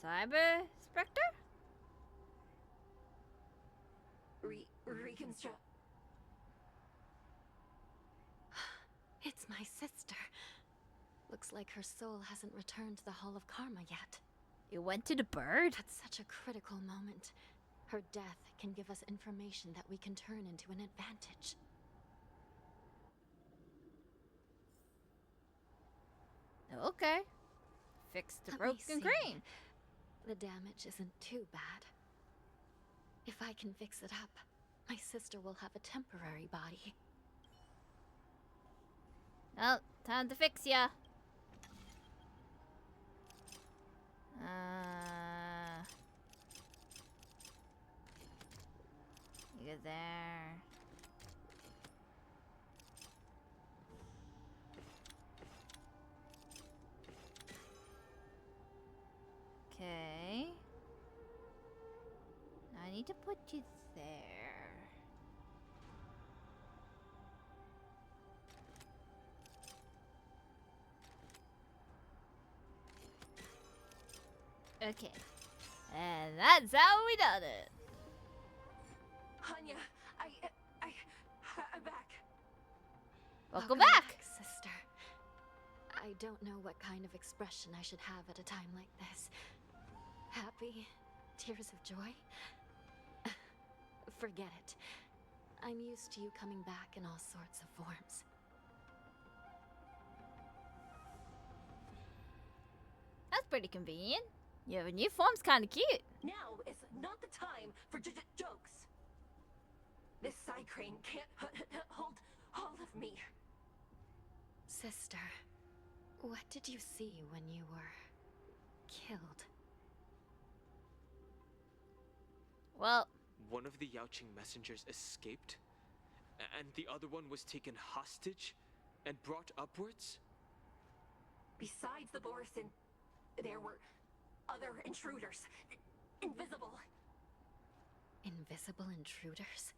Cyber Spectre? Reconstruct. It's my sister. Looks like her soul hasn't returned to the Hall of Karma yet. You went to the bird? That's such a critical moment. Her death can give us information that we can turn into an advantage. Okay. Fix the Let me broken see. crane. The damage isn't too bad. If I can fix it up, my sister will have a temporary body. Oh, time to fix ya. You go there. Okay. Now I need to put you there. Okay. And that's how we done it. Hanya, I'm back. Welcome back, sister. I don't know what kind of expression I should have at a time like this. Happy? Tears of joy? Forget it. I'm used to you coming back in all sorts of forms. That's pretty convenient. You have a new form's kind of cute. Now is not the time for jokes. This side crane can't hold all of me. Sister, what did you see when you were killed? Well, one of the Yaoqing messengers escaped, and the other one was taken hostage and brought upwards? Besides the Borisin, there were other intruders. Invisible. Invisible intruders?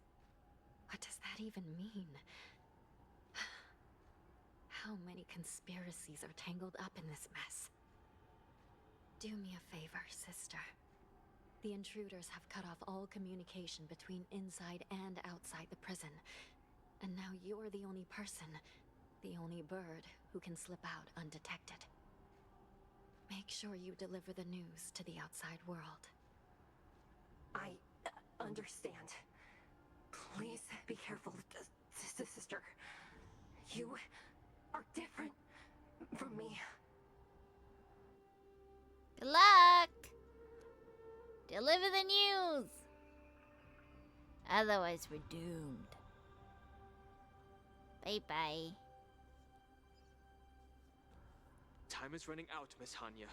What does that even mean? How many conspiracies are tangled up in this mess? Do me a favor, sister. The intruders have cut off all communication between inside and outside the prison. And now you're the only person, the only bird, who can slip out undetected. Make sure you deliver the news to the outside world. I understand. Please be careful, sister. You are different from me. Good luck! Deliver the news! Otherwise, we're doomed. Bye-bye. Time is running out, Miss Hanya.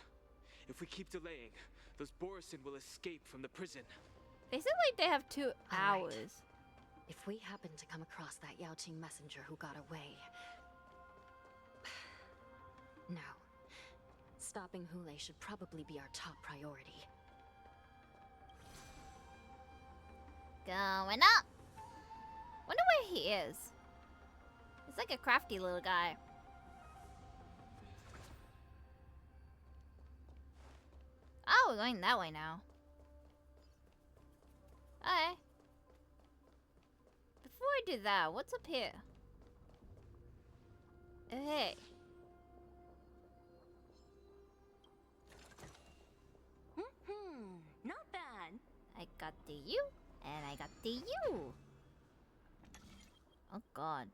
If we keep delaying, those Borisin will escape from the prison. They said like they have 2 hours. Right. If we happen to come across that Yaoqing messenger who got away... No. Stopping Hule should probably be our top priority. Going up! Wonder where he is. He's like a crafty little guy. Oh, we're going that way now. Okay. Before I do that, what's up here? Oh, hey. I got the U. Oh god.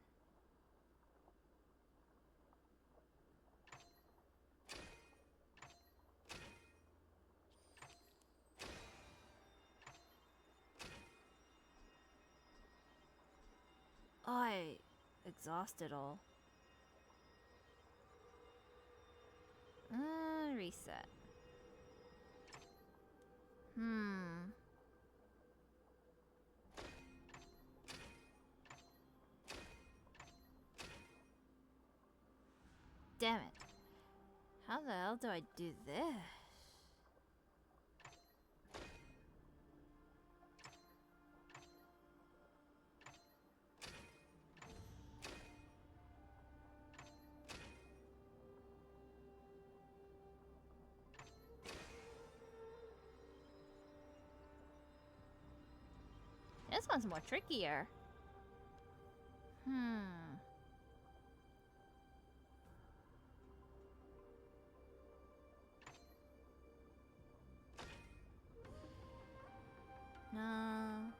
I exhausted all. Reset. Damn it. How the hell do I do this? This one's more trickier. No.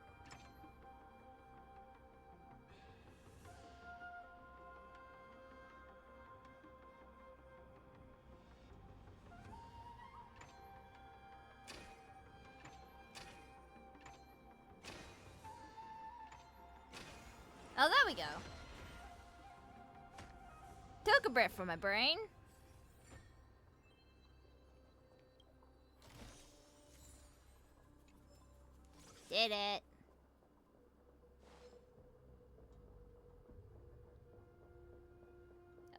Oh, there we go. Took a breath from my brain. Did it.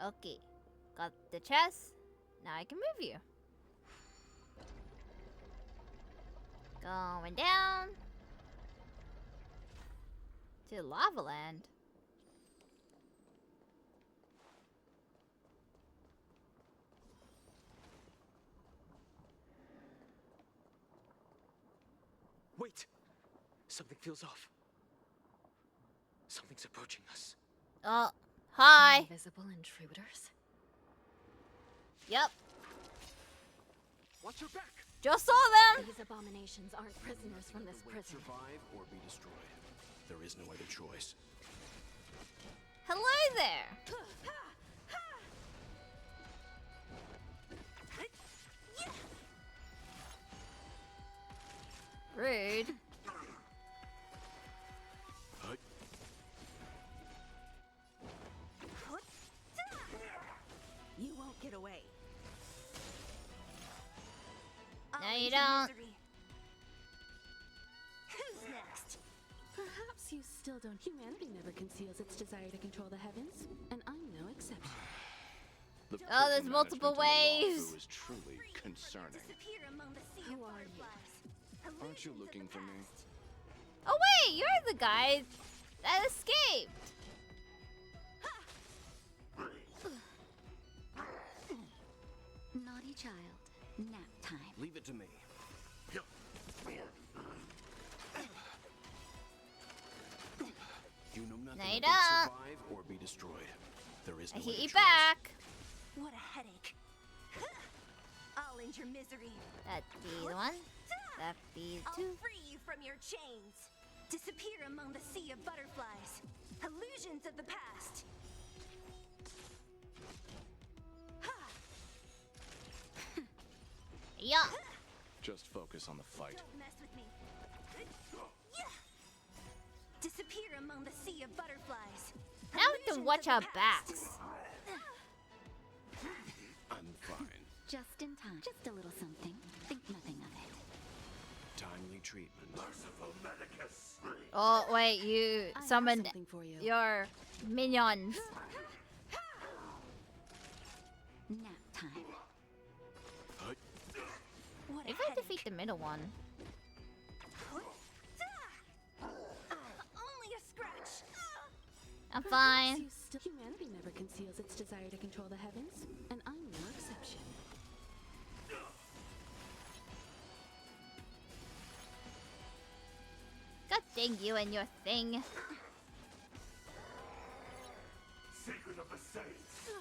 Okay. Got the chest. Now I can move you. Going down to Lava Land. Wait! Something feels off. Something's approaching us. Oh, hi. Invisible intruders? Yep. Watch your back! Just saw them! These abominations aren't prisoners from this prison. Survive or be destroyed. There is no other choice. Hello there. Rude. You won't get away. No, you don't. Who's next? Perhaps you still don't. Humanity never conceals its desire to control the heavens, and I'm no exception. The Oh, there's prison multiple management on ways. Lawfu is truly concerning. Disappear among the sea Who of are you? butterflies. Aren't you looking for me? Oh wait, you're the guy that escaped. Naughty child. Nap time. Leave it to me. You know nothing No, you about don't. survive or be destroyed. There is I no hit other you choice. back. What a headache. I'll end your misery. That'd be the one. That'd be the I'll two. free you from your chains. Disappear among the sea of butterflies. Illusions of the past. Yeah. Just focus on the fight. Don't mess with me. Disappear among the sea of butterflies. Now we can watch our backs. I'm fine. Just in time. Just a little something. Think nothing of it. Timely treatment. Merciful medicus. Oh wait, you I have summoned something for you. your minions. Nap time. What a If I headache. defeat the middle one. Only a scratch. I'm Perhaps fine. you still- Humanity never conceals its desire to control the heavens, and I'm no exception. God dang you and your thing. Secret of the Saints.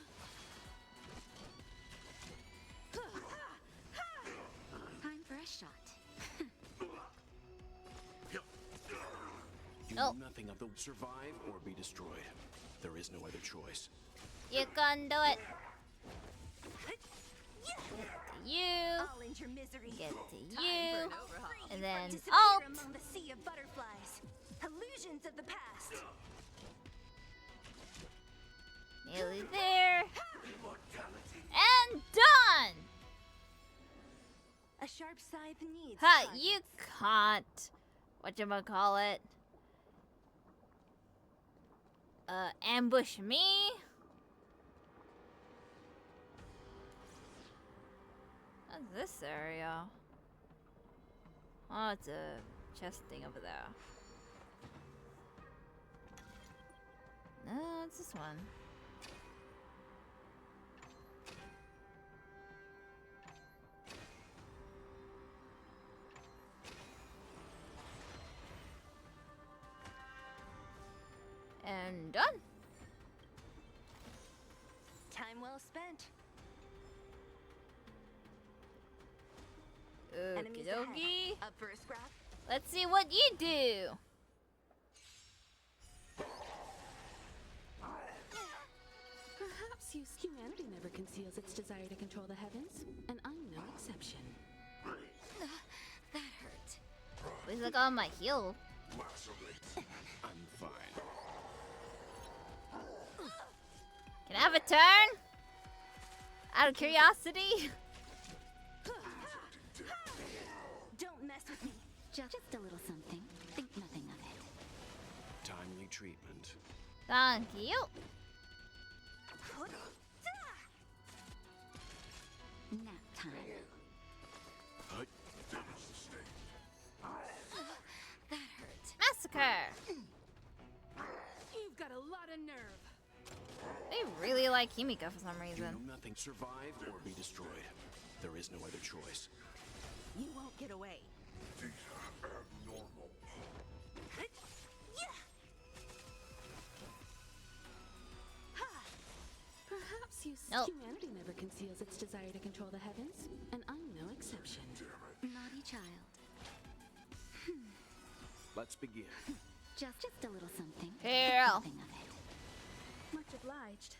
Time for a shot. Oh. know nothing of the survive or be destroyed. There is no other choice. You can do it. Get to you. I'll end your misery. Get to Time you. for an overhaul. And then Disappear alt. among the sea of butterflies. Illusions of the past. Nearly there. And done. A sharp scythe needs. Ha! cut. You can't. Whatchamacallit? Ambush me? What's this area? Oh, it's a chest thing over there. No, it's this one. And done. Time well spent. Okie Enemies ahead. dokie. Up for a scrap? Let's see what you do. Perhaps humanity never conceals its desire to control the heavens, and I'm no exception. That hurt. At least I got on my heel. I'm fine. Can I have a turn? Out of curiosity. Don't mess with me. Just a little something. Think nothing of it. Timely treatment. Thank you. Nap time. That hurt. Massacre. You've got a lot of nerve. They really like Himiko for some You reason. know nothing. Survive or be destroyed. There is no other choice. You won't get away. These are abnormal. Perhaps Nope. humanity never conceals its desire to control the heavens, and I'm no exception. Naughty child. Let's begin. Just a little something. Here. Nothing of it. Much obliged.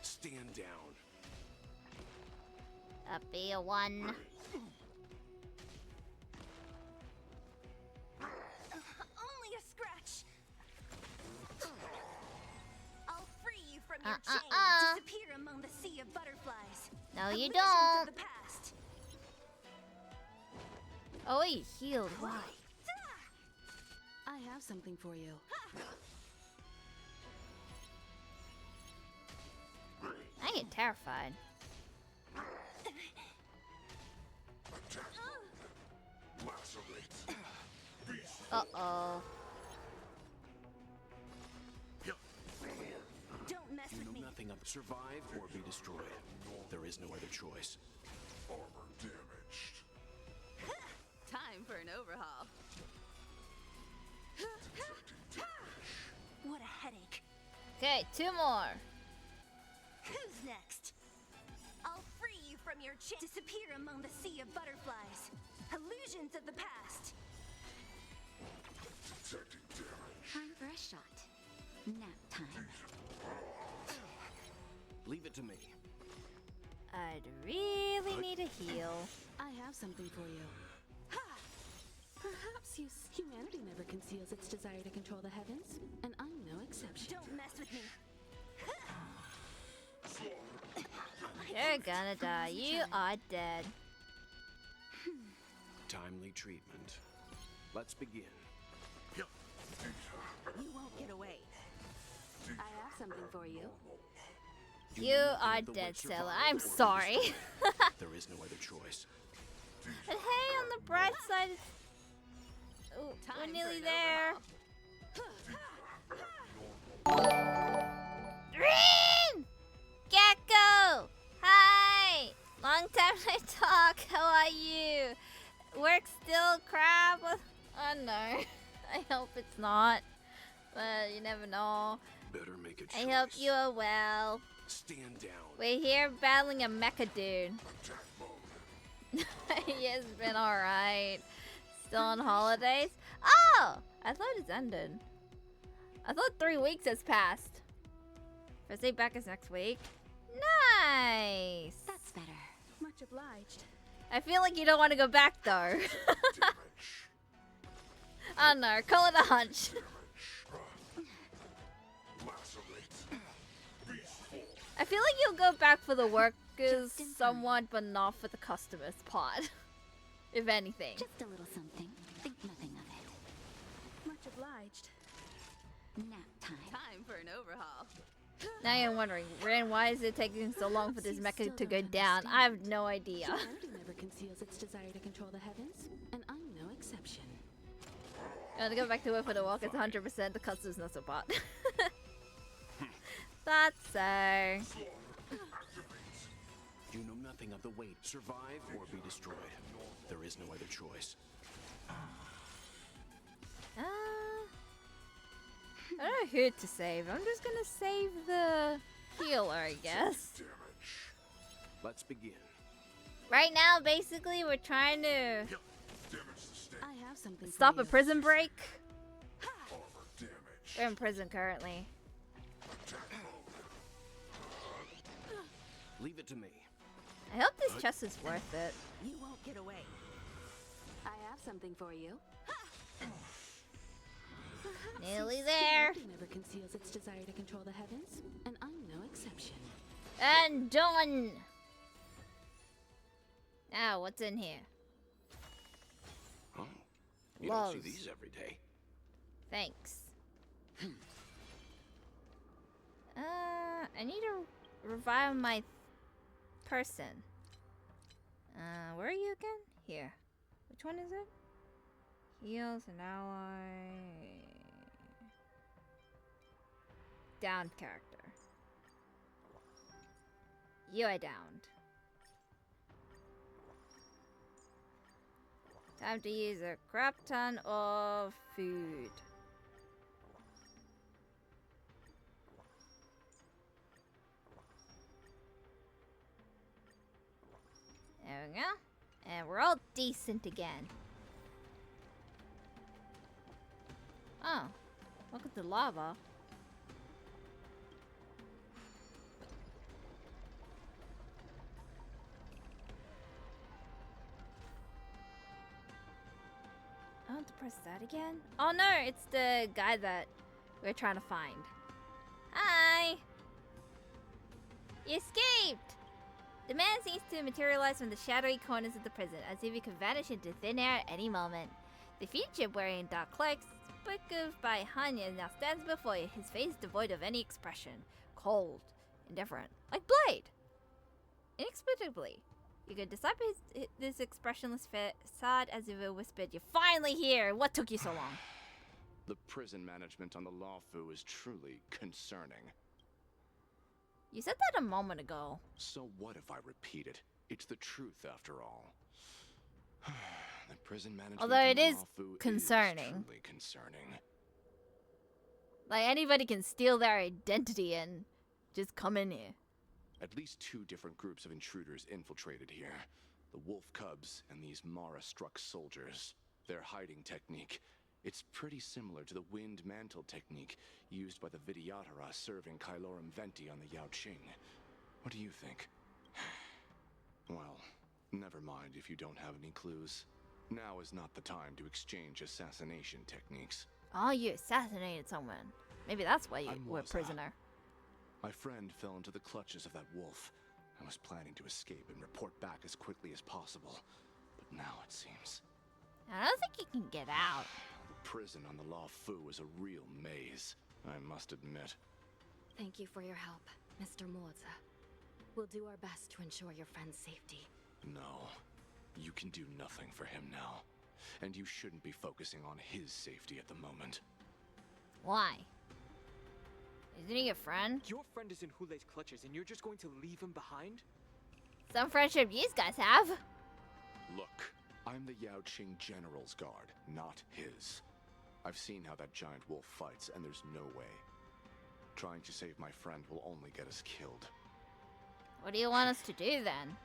Stand down. Up be a one. Only a scratch. I'll free you from your chains. Disappear among the sea of butterflies. No, you Illusions don't. of the past. Oh, he healed. Why? I have something for you. I get terrified. Uh-oh. Don't mess You with know me. nothing of survive or be destroyed. There is no other choice. Armor damaged. Time for an overhaul. What a headache. Okay, two more. Who's next? I'll free you from your chains. Disappear among the sea of butterflies. Illusions of the past. Detecting damage. Time for a shot. Nap time. Leave it to me. I'd really need a heal. I have something for you. Perhaps humanity never conceals its desire to control the heavens, and I'm no exception. Don't mess with me. You're gonna die. You are dead. Timely treatment. Let's begin. You won't get away. I have something for you. You are dead, Stella. I'm sorry. There is no other choice. But hey, on the bright side, ooh, we're nearly there. Green! Gecko! Hi! Long time no talk. How are you? Work still crap? Oh no. I hope it's not. But you never know. Better make a choice. I hope you are well. Stand down. We're here battling a mecha dude. He has been alright. Still on holidays? Oh! I thought it's ended. I thought 3 weeks has passed. First day back is next week. Nice! That's better. Much obliged. I feel like you don't want to go back though. I don't know, call it a hunch. I feel like you'll go back for the workers somewhat, but not for the customers part. If anything. Just a little something. Think nothing of it. Much obliged. Nap time. Time for an overhaul. Now you're wondering, Ren, why is it taking so long for this mecha to go down? I have no idea. Humanity never conceals its desire to control the heavens, and I'm no exception. Gonna go back to work for the walk. It's 100% the customer's not so bot. That's so. You know nothing of the weight. Survive or be destroyed. There is no other choice. I don't know who to save. I'm just gonna save the healer, I guess. Let's begin. Right now, basically, we're trying to I have something stop for a you. prison break. We're in prison currently. Leave it to me. I hope this chest is worth it. You won't get away. I have something for you. Nearly there. Humanity never conceals its desire to control the heavens, and I'm no exception. And done. Now, what's in here? Oh, you Loves. don't see these every day. Thanks. I need to revive my person. Where are you again? Here. Which one is it? Heals an ally. Downed character. You I downed. Time to use a crap ton of food. There we go. And we're all decent again. Oh. Look at the lava. I want to press that again? Oh no, it's the guy that we're trying to find. Hi! You escaped! The man seems to materialize from the shadowy corners of the prison, as if he could vanish into thin air at any moment. The fugitive wearing dark cloaks, spoken of by Hanya, now stands before you, his face devoid of any expression. Cold, indifferent, like Blade! Inexplicably, you could decipher this expressionless facade as if it whispered, "You're finally here! What took you so long?" The prison management on the Lawfu is truly concerning. You said that a moment ago. So what if I repeat it? It's the truth after all. The prison management Although on it the is Lawfu concerning. is truly concerning. Like, anybody can steal their identity and just come in here. At least 2 different groups of intruders infiltrated here. The wolf cubs and these Mara-struck soldiers. Their hiding technique. It's pretty similar to the wind mantle technique used by the Vidyadhara serving Kailorum Venti on the Yaoqing. What do you think? Well, never mind if you don't have any clues. Now is not the time to exchange assassination techniques. Oh, you assassinated someone. Maybe that's why you were a prisoner. My friend fell into the clutches of that wolf. I was planning to escape and report back as quickly as possible. But now it seems I don't think you can get out. the prison on the Lawfu is a real maze, I must admit. Thank you for your help, Mr. Moza. We'll do our best to ensure your friend's safety. No, you can do nothing for him now. And you shouldn't be focusing on his safety at the moment. Why? Isn't he a friend? Your friend is in Hulei's clutches and you're just going to leave him behind? Some friendship you guys have. Look, I'm the Yaoqing General's guard, not his. I've seen how that giant wolf fights, and there's no way. Trying to save my friend will only get us killed. What do you want us to do then?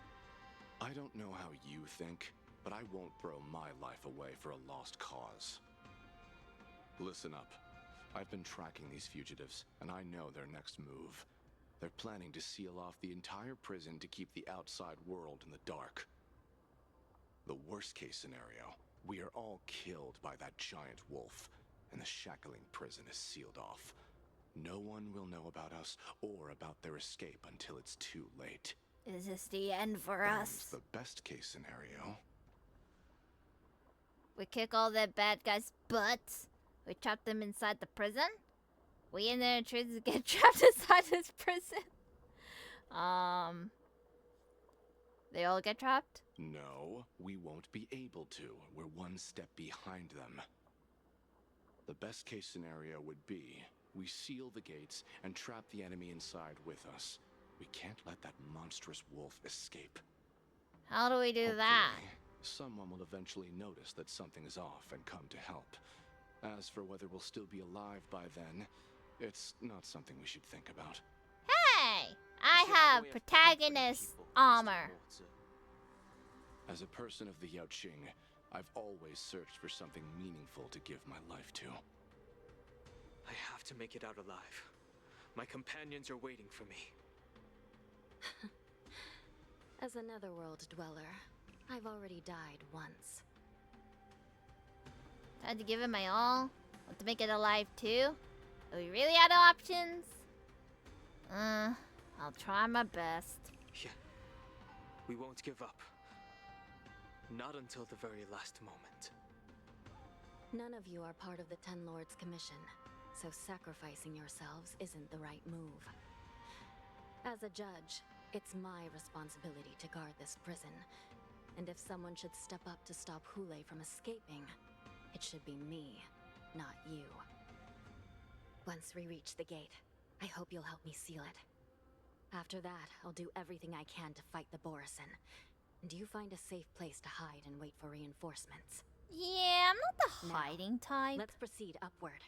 I don't know how you think, but I won't throw my life away for a lost cause. Listen up. I've been tracking these fugitives, and I know their next move. They're planning to seal off the entire prison to keep the outside world in the dark. The worst case scenario, we are all killed by that giant wolf, and the shackling prison is sealed off. No one will know about us or about their escape until it's too late. Is this the end for And us? the best case scenario, We kick all the bad guys' butts. We trap them inside the prison. We and the intruders get trapped inside this prison. They all get trapped? no, we won't be able to. We're one step behind them. The best case scenario would be we seal the gates and trap the enemy inside with us. We can't let that monstrous wolf escape. How do we do that? Someone will eventually notice that something's off and come to help. As for whether we'll still be alive by then, it's not something we should think about. Hey! I have protagonist armor. As a person of the Yaoqing, I've always searched for something meaningful to give my life to. I have to make it out alive. My companions are waiting for me. As a netherworld dweller, I've already died once. Had to give it my all. Want to make it alive too? Are we really out of options? I'll try my best. Yeah. We won't give up. Not until the very last moment. None of you are part of the Ten Lords Commission, so sacrificing yourselves isn't the right move. As a judge, it's my responsibility to guard this prison, and if someone should step up to stop Hule from escaping, it should be me, not you. Once we reach the gate, I hope you'll help me seal it. After that, I'll do everything I can to fight the Borisin. And you find a safe place to hide and wait for reinforcements. Yeah, I'm not the hiding type. Let's proceed upward.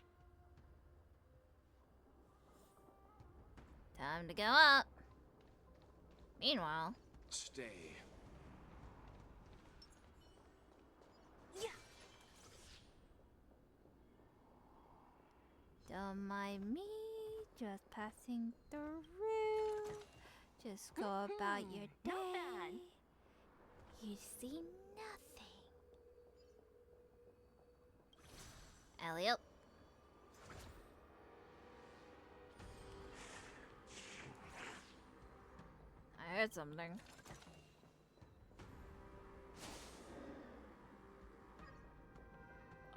Time to go up. Meanwhile... Stay. Don't mind me, just passing through. Just go about your day. Not bad. You see nothing. Elliot. I heard something.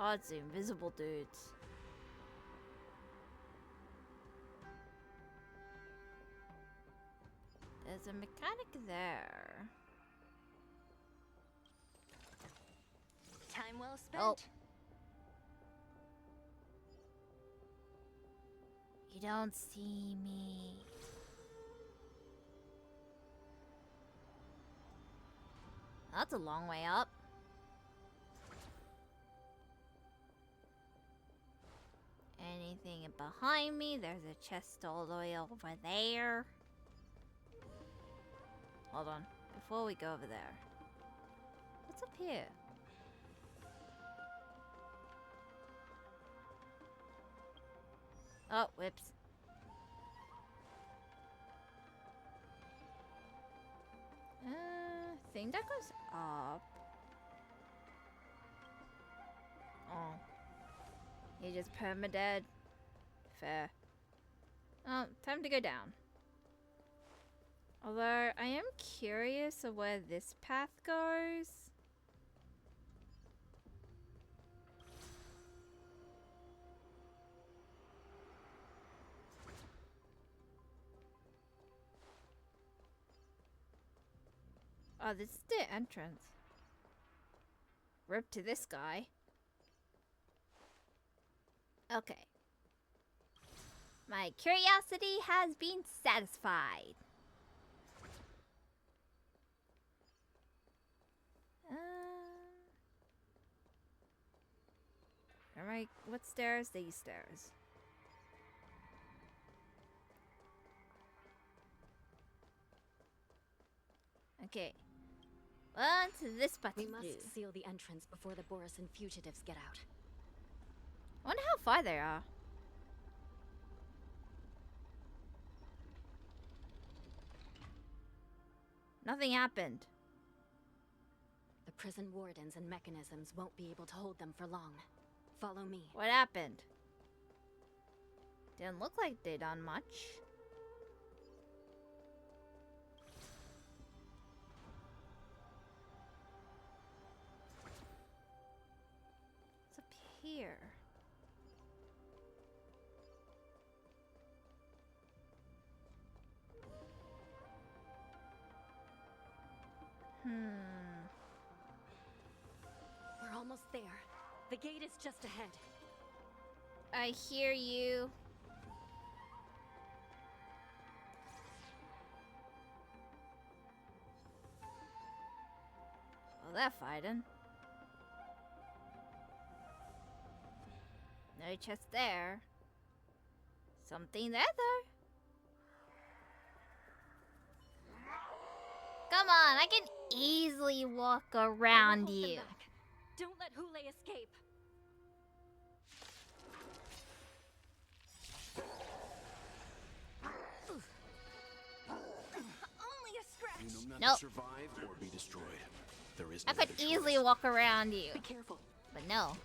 Oh, it's the invisible dudes. There's a mechanic there. Time well spent. Oh. You don't see me. That's a long way up. Anything behind me? There's a chest all the way over there. Hold on. Before we go over there. What's up here? Oh, whoops. Thing that goes up. Oh. You're just permadead. Fair. Oh, time to go down. Although, I am curious of where this path goes. Oh, this is the entrance. Rip to this guy. Okay. My curiosity has been satisfied. Alright, what stairs? These stairs. Okay. On to this button. We must seal the entrance before the Borisin fugitives get out. wonder how far they are. Nothing happened. The prison wardens and mechanisms won't be able to hold them for long. Follow me. What happened? Didn't look like they done much. What's up here? We're almost there. The gate is just ahead. I hear you. Well, they're fighting. No chest there. Something there, though. Come on, I can easily walk around you. Don't let Hule escape. Only a scratch. You know not Nope. to survive or be destroyed. There is I no could other easily choice. walk around you. Be careful. But no.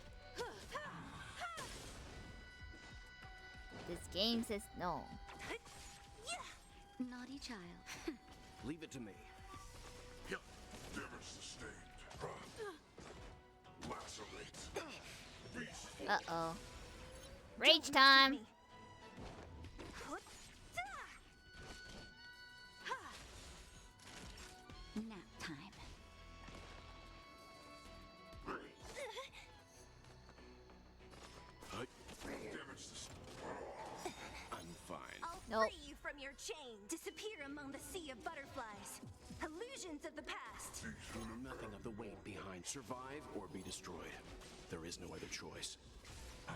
This game says no. Naughty child. Leave it to me. Damage sustained. Lacerate. Beast. Uh-oh. Rage time. Nap time. Damage sustained. I'm fine. I'll Nope. free you from your chain. Disappear among the sea of butterflies. Illusions of the past. You know nothing of the weight behind survive or be destroyed. There is no other choice. I'll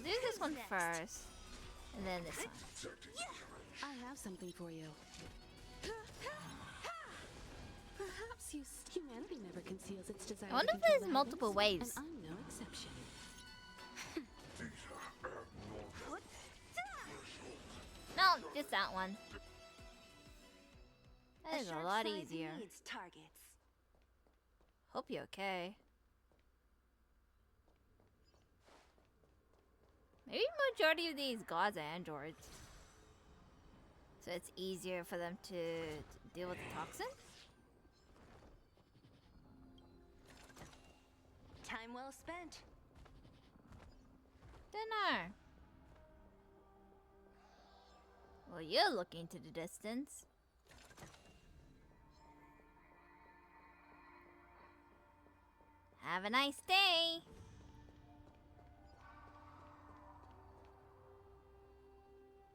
do this one first. And then this one. I have something for you. Perhaps humanity never conceals its desire. I wonder to if control there's the multiple heavens, waves. And I'm no exception. No, just that one. That is a sharp lot side easier. needs targets. Hope you're okay. Maybe majority of these gods are androids. So it's easier for them to deal with the toxin? Time well spent. Dunno. Well, you're looking to the distance. Have a nice day.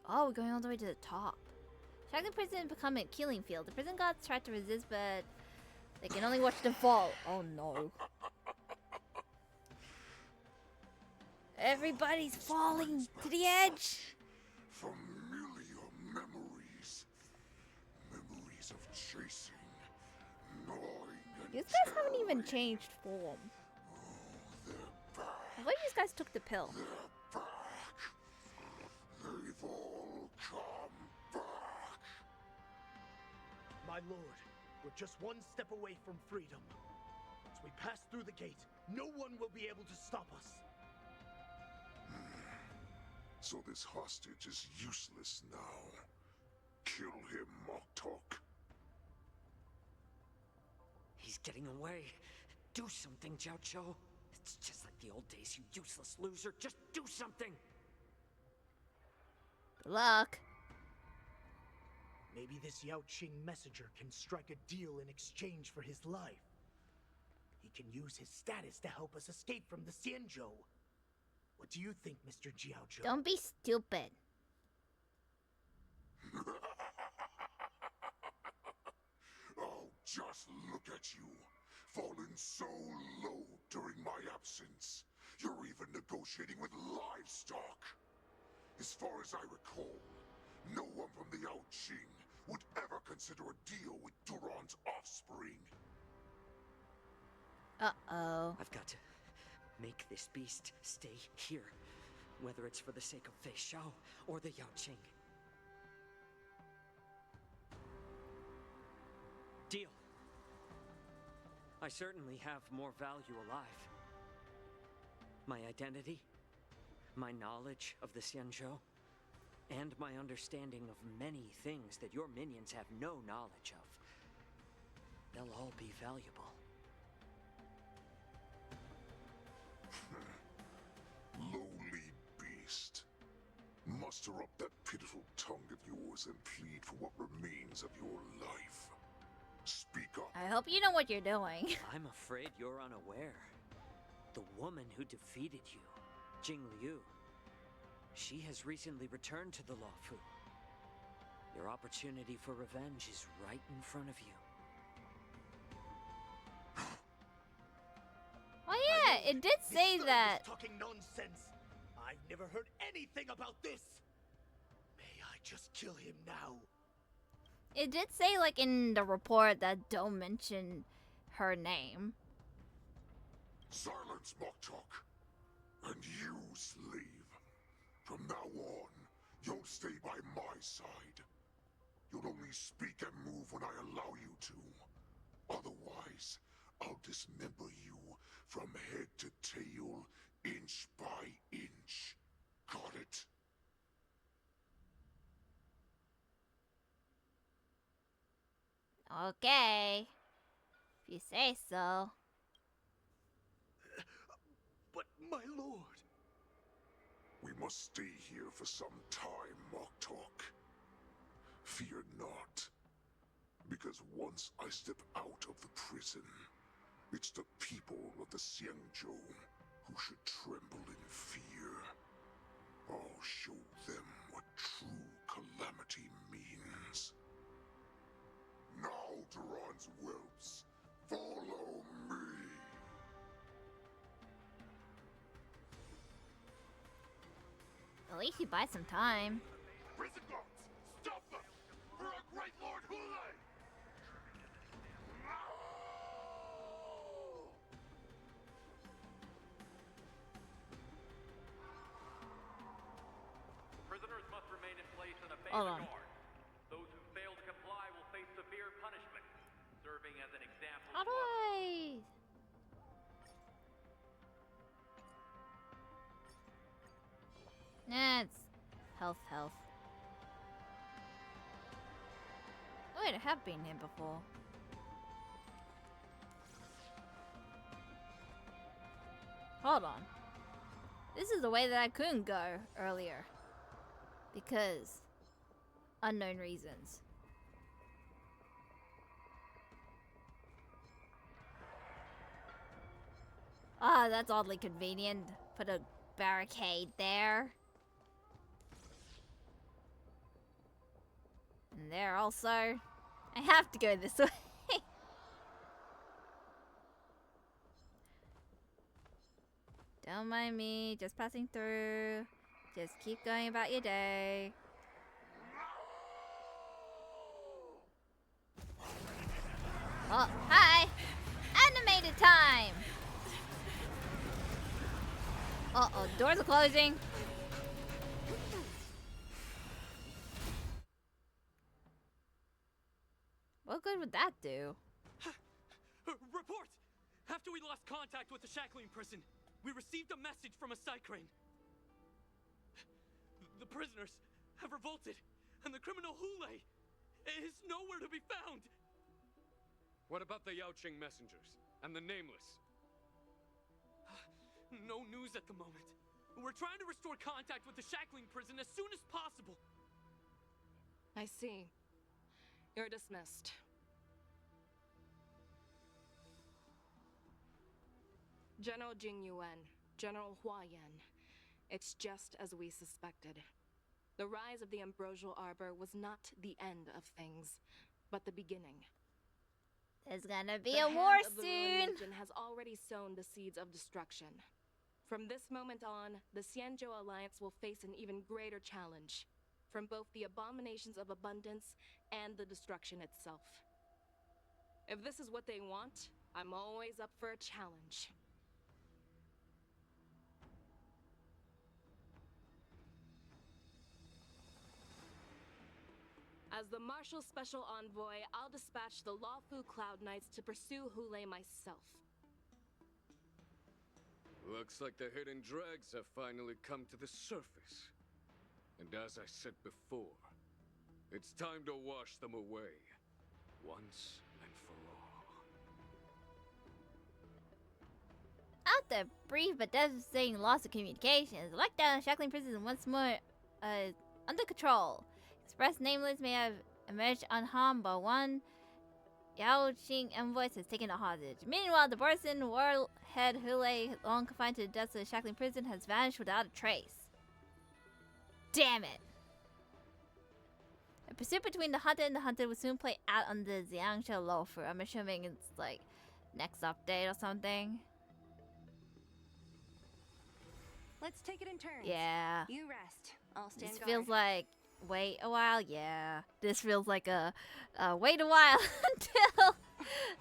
Oh, we're going all the way to the top. Shock the prison become a killing field. The prison gods tried to resist, but they can only watch them fall. Oh no. Everybody's falling to the edge. Familiar memories. Memories of chasing, gnawing, and These guys haven't even changed form. What if these guys took the pill? they've all come back. My lord, we're just one step away from freedom. As we pass through the gate, no one will be able to stop us. So this hostage is useless now. Kill him, Moktok. He's getting away. Do something, Jiaoqiu. It's just like the old days, you useless loser. Just do something. Good luck. Maybe this Yao Qing messenger can strike a deal in exchange for his life. He can use his status to help us escape from the Xianzhou. What do you think, Mr. Jiaozhou? Don't be stupid. Oh, just look at you. Fallen so low during my absence. You're even negotiating with livestock. As far as I recall, no one from the Yao Qing would ever consider a deal with Duran's offspring. Uh-oh. I've got to Make this beast stay here, whether it's for the sake of Fei Shao or the Yaoqing. Deal. I certainly have more value alive. My identity, my knowledge of the Xianzhou, and my understanding of many things that your minions have no knowledge of. They'll all be valuable. Lowly beast. Muster up that pitiful tongue of yours and plead for what remains of your life. Speak up. I hope you know what you're doing. I'm afraid you're unaware. The woman who defeated you, Jing Liu, she has recently returned to the Luofu. Your opportunity for revenge is right in front of you. Oh yeah, it did say that. Talking nonsense. I've never heard anything about this. May I just kill him now? It did say, like, in the report that don't mention her name. Silence, mock talk. And you, slave. From now on, you'll stay by my side. You'll only speak and move when I allow you to. Otherwise, I'll dismember you from head to tail, inch by inch. Got it? Okay. If you say so. But my lord. We must stay here for some time, mock talk. Fear not. Because once I step out of the prison, it's the people of the Xianzhou who should tremble in fear. I'll show them what true calamity means. Now, Duran's whelps, follow me! At least you buy some time. Prison guards, stop them! For our great Lord Hule! Prisoners must remain in place and obey Hold the on. guard. Those who fail to comply will face severe punishment, serving as an example. How do I... Nah, it's health. Oh wait, I have been here before. Hold on. This is the way that I couldn't go earlier. Because unknown reasons. Ah, that's oddly convenient. Put a barricade there. And there also. I have to go this way. Don't mind me, just passing through. Just keep going about your day. Oh, hi! Animated time! Uh-oh, doors are closing. What good would that do? Report! After we lost contact with the shackling prison, we received a message from a Psycrane. The prisoners have revolted, and the criminal Hule is nowhere to be found. What about the Yaoqing messengers and the Nameless? No news at the moment. We're trying to restore contact with the shackling prison as soon as possible. I see. You're dismissed. General Jing Yuan, General Hua Yan. It's just as we suspected. The rise of the Ambrosial Arbor was not the end of things, but the beginning. There's gonna be a war soon. Legion has already sown the seeds of destruction. From this moment on, the Xianzhou Alliance will face an even greater challenge, from both the abominations of abundance and the destruction itself. If this is what they want, I'm always up for a challenge. As the Marshal Special Envoy, I'll dispatch the Lawfu Cloud Knights to pursue Hule myself. Looks like the hidden dregs have finally come to the surface. And as I said before, it's time to wash them away, once and for all. After brief but devastating loss of communications, the lockdown of Shackling Prison is once more under control. Express nameless may have emerged unharmed, but one Yaoqing envoy has taken a hostage. Meanwhile, the Borson warhead Hule, long confined to the depths of the Shackling Prison, has vanished without a trace. Damn it! A pursuit between the hunted and the hunted will soon play out on the Xiangsha Loafer. I'm assuming it's like next update or something. Let's take it in turns. Yeah. You rest. I'll stand This guard. feels like wait a while. Yeah. This feels like a wait a while until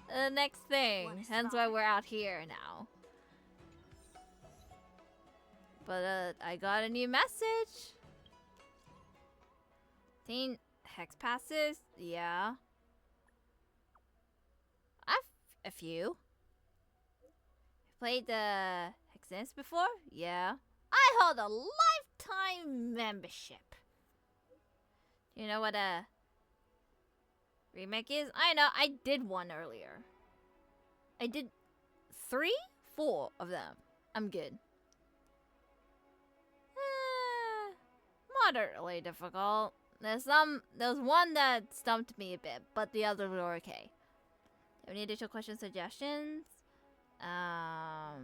the next thing. Hence why we're out here now. But I got a new message. Teen hex passes. Yeah. I've a few. Played the Hexenus before? Yeah. I hold a lifetime membership. You know what a remake is? I know, I did one earlier. I did 3? 4 of them. I'm good. Moderately difficult. There's one that stumped me a bit, but the others were okay. Any additional questions, suggestions? Not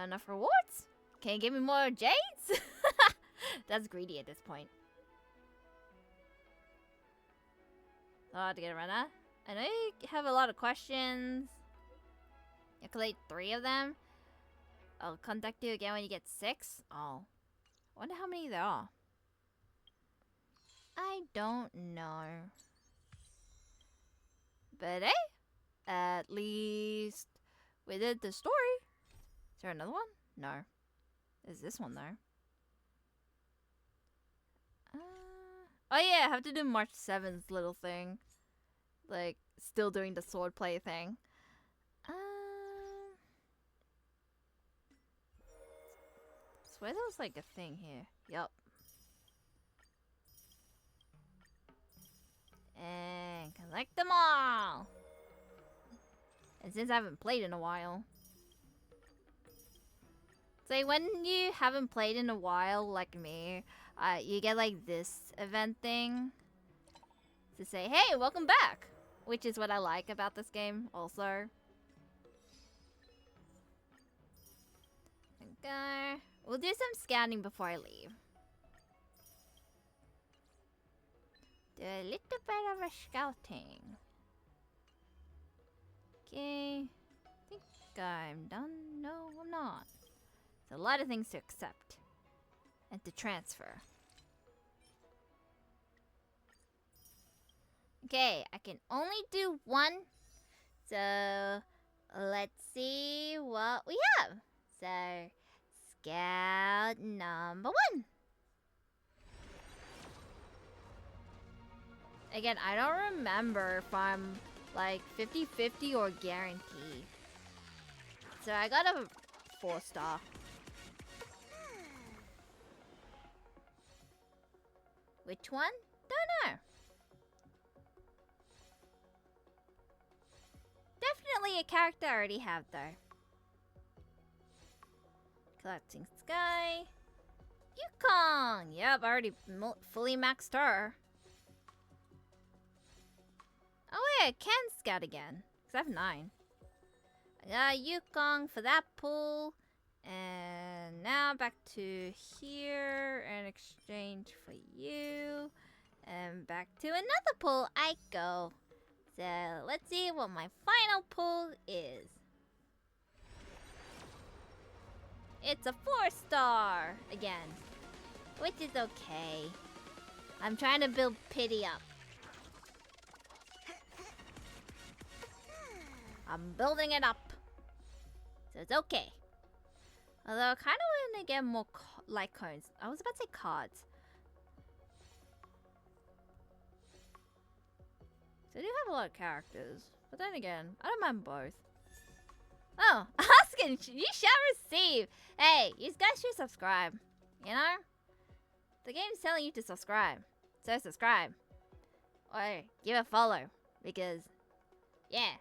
enough rewards? Can you give me more jades? That's greedy at this point. So I have to get a runner. I know you have a lot of questions. You collect 3 of them. I'll contact you again when you get 6. Oh. I wonder how many there are. I don't know. But hey, at least we did the story. Is there another one? No. There's this one though. Oh yeah, I have to do March 7th's little thing. Like, still doing the swordplay thing. I swear there was like a thing here. Yup. And collect them all! And since I haven't played in a while. So when you haven't played in a while, like me, you get like this event thing. To say, hey, welcome back! Which is what I like about this game, also. Okay. We'll do some scanning before I leave. Do a little bit of a scouting. Okay. I think I'm done. No, I'm not. There's a lot of things to accept. And to transfer. Okay, I can only do one. So, let's see what we have. So, Scout number 1. Again, I don't remember if I'm like 50-50 or guaranteed. So I got a 4-star. Which one? Don't know. Definitely a character I already have though. Collecting Sky. Yukong! Yep, I already fully maxed her. Oh wait, I can scout again. Because I have 9. I got Yukong for that pool. And now back to here in exchange for you. And back to another pool I go. So let's see what my final pool is. It's a 4-star again, which is okay. I'm trying to build pity up. I'm building it up, so it's okay. Although I kind of want to get more like coins. I was about to say cards. So they do have a lot of characters. But then again, I don't mind both. Oh, asking, you shall receive. Hey, you guys should subscribe. You know? The game's telling you to subscribe. So subscribe. Or give a follow. Because, yeah,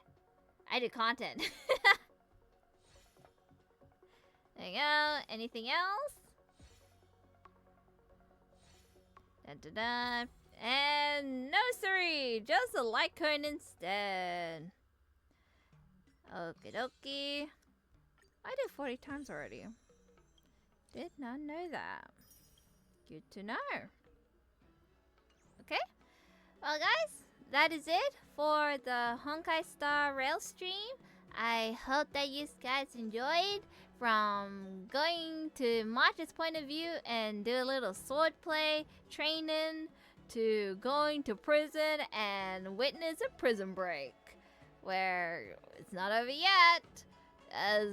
I do content. There you go. Anything else? Da-da-da. And no, sorry. Just a light cone instead. Okie dokie. I did 40 times already. Did not know that. Good to know. Okay. Well, guys, that is it for the Honkai Star Rail stream. I hope that you guys enjoyed from going to March's point of view and do a little swordplay training to going to prison and witness a prison break where it's not over yet, as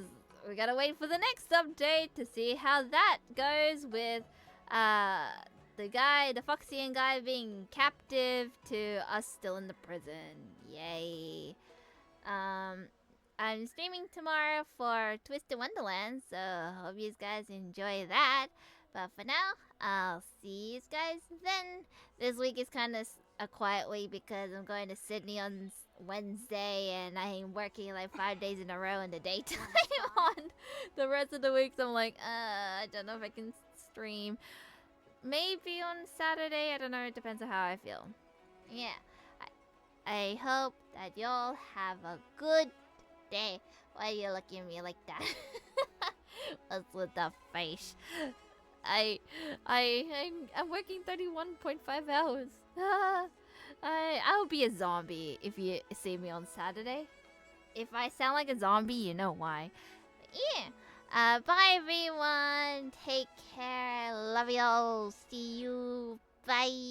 we gotta wait for the next update to see how that goes with the Foxian guy being captive to us still in the prison. Yay. I'm streaming tomorrow for Twisted Wonderland, so hope you guys enjoy that. But for now, I'll see you guys then. This week is kind of a quiet week because I'm going to Sydney on Wednesday and I'm working like 5 days in a row in the daytime on the rest of the weeks. I'm like, I don't know if I can stream. Maybe on Saturday, I don't know, it depends on how I feel. Yeah, I hope that y'all have a good day. Why are you looking at me like that? What's with the face? I'm working 31.5 hours. I'll be a zombie if you see me on Saturday. If I sound like a zombie, you know why. But yeah. Bye everyone. Take care. Love y'all. See you. Bye.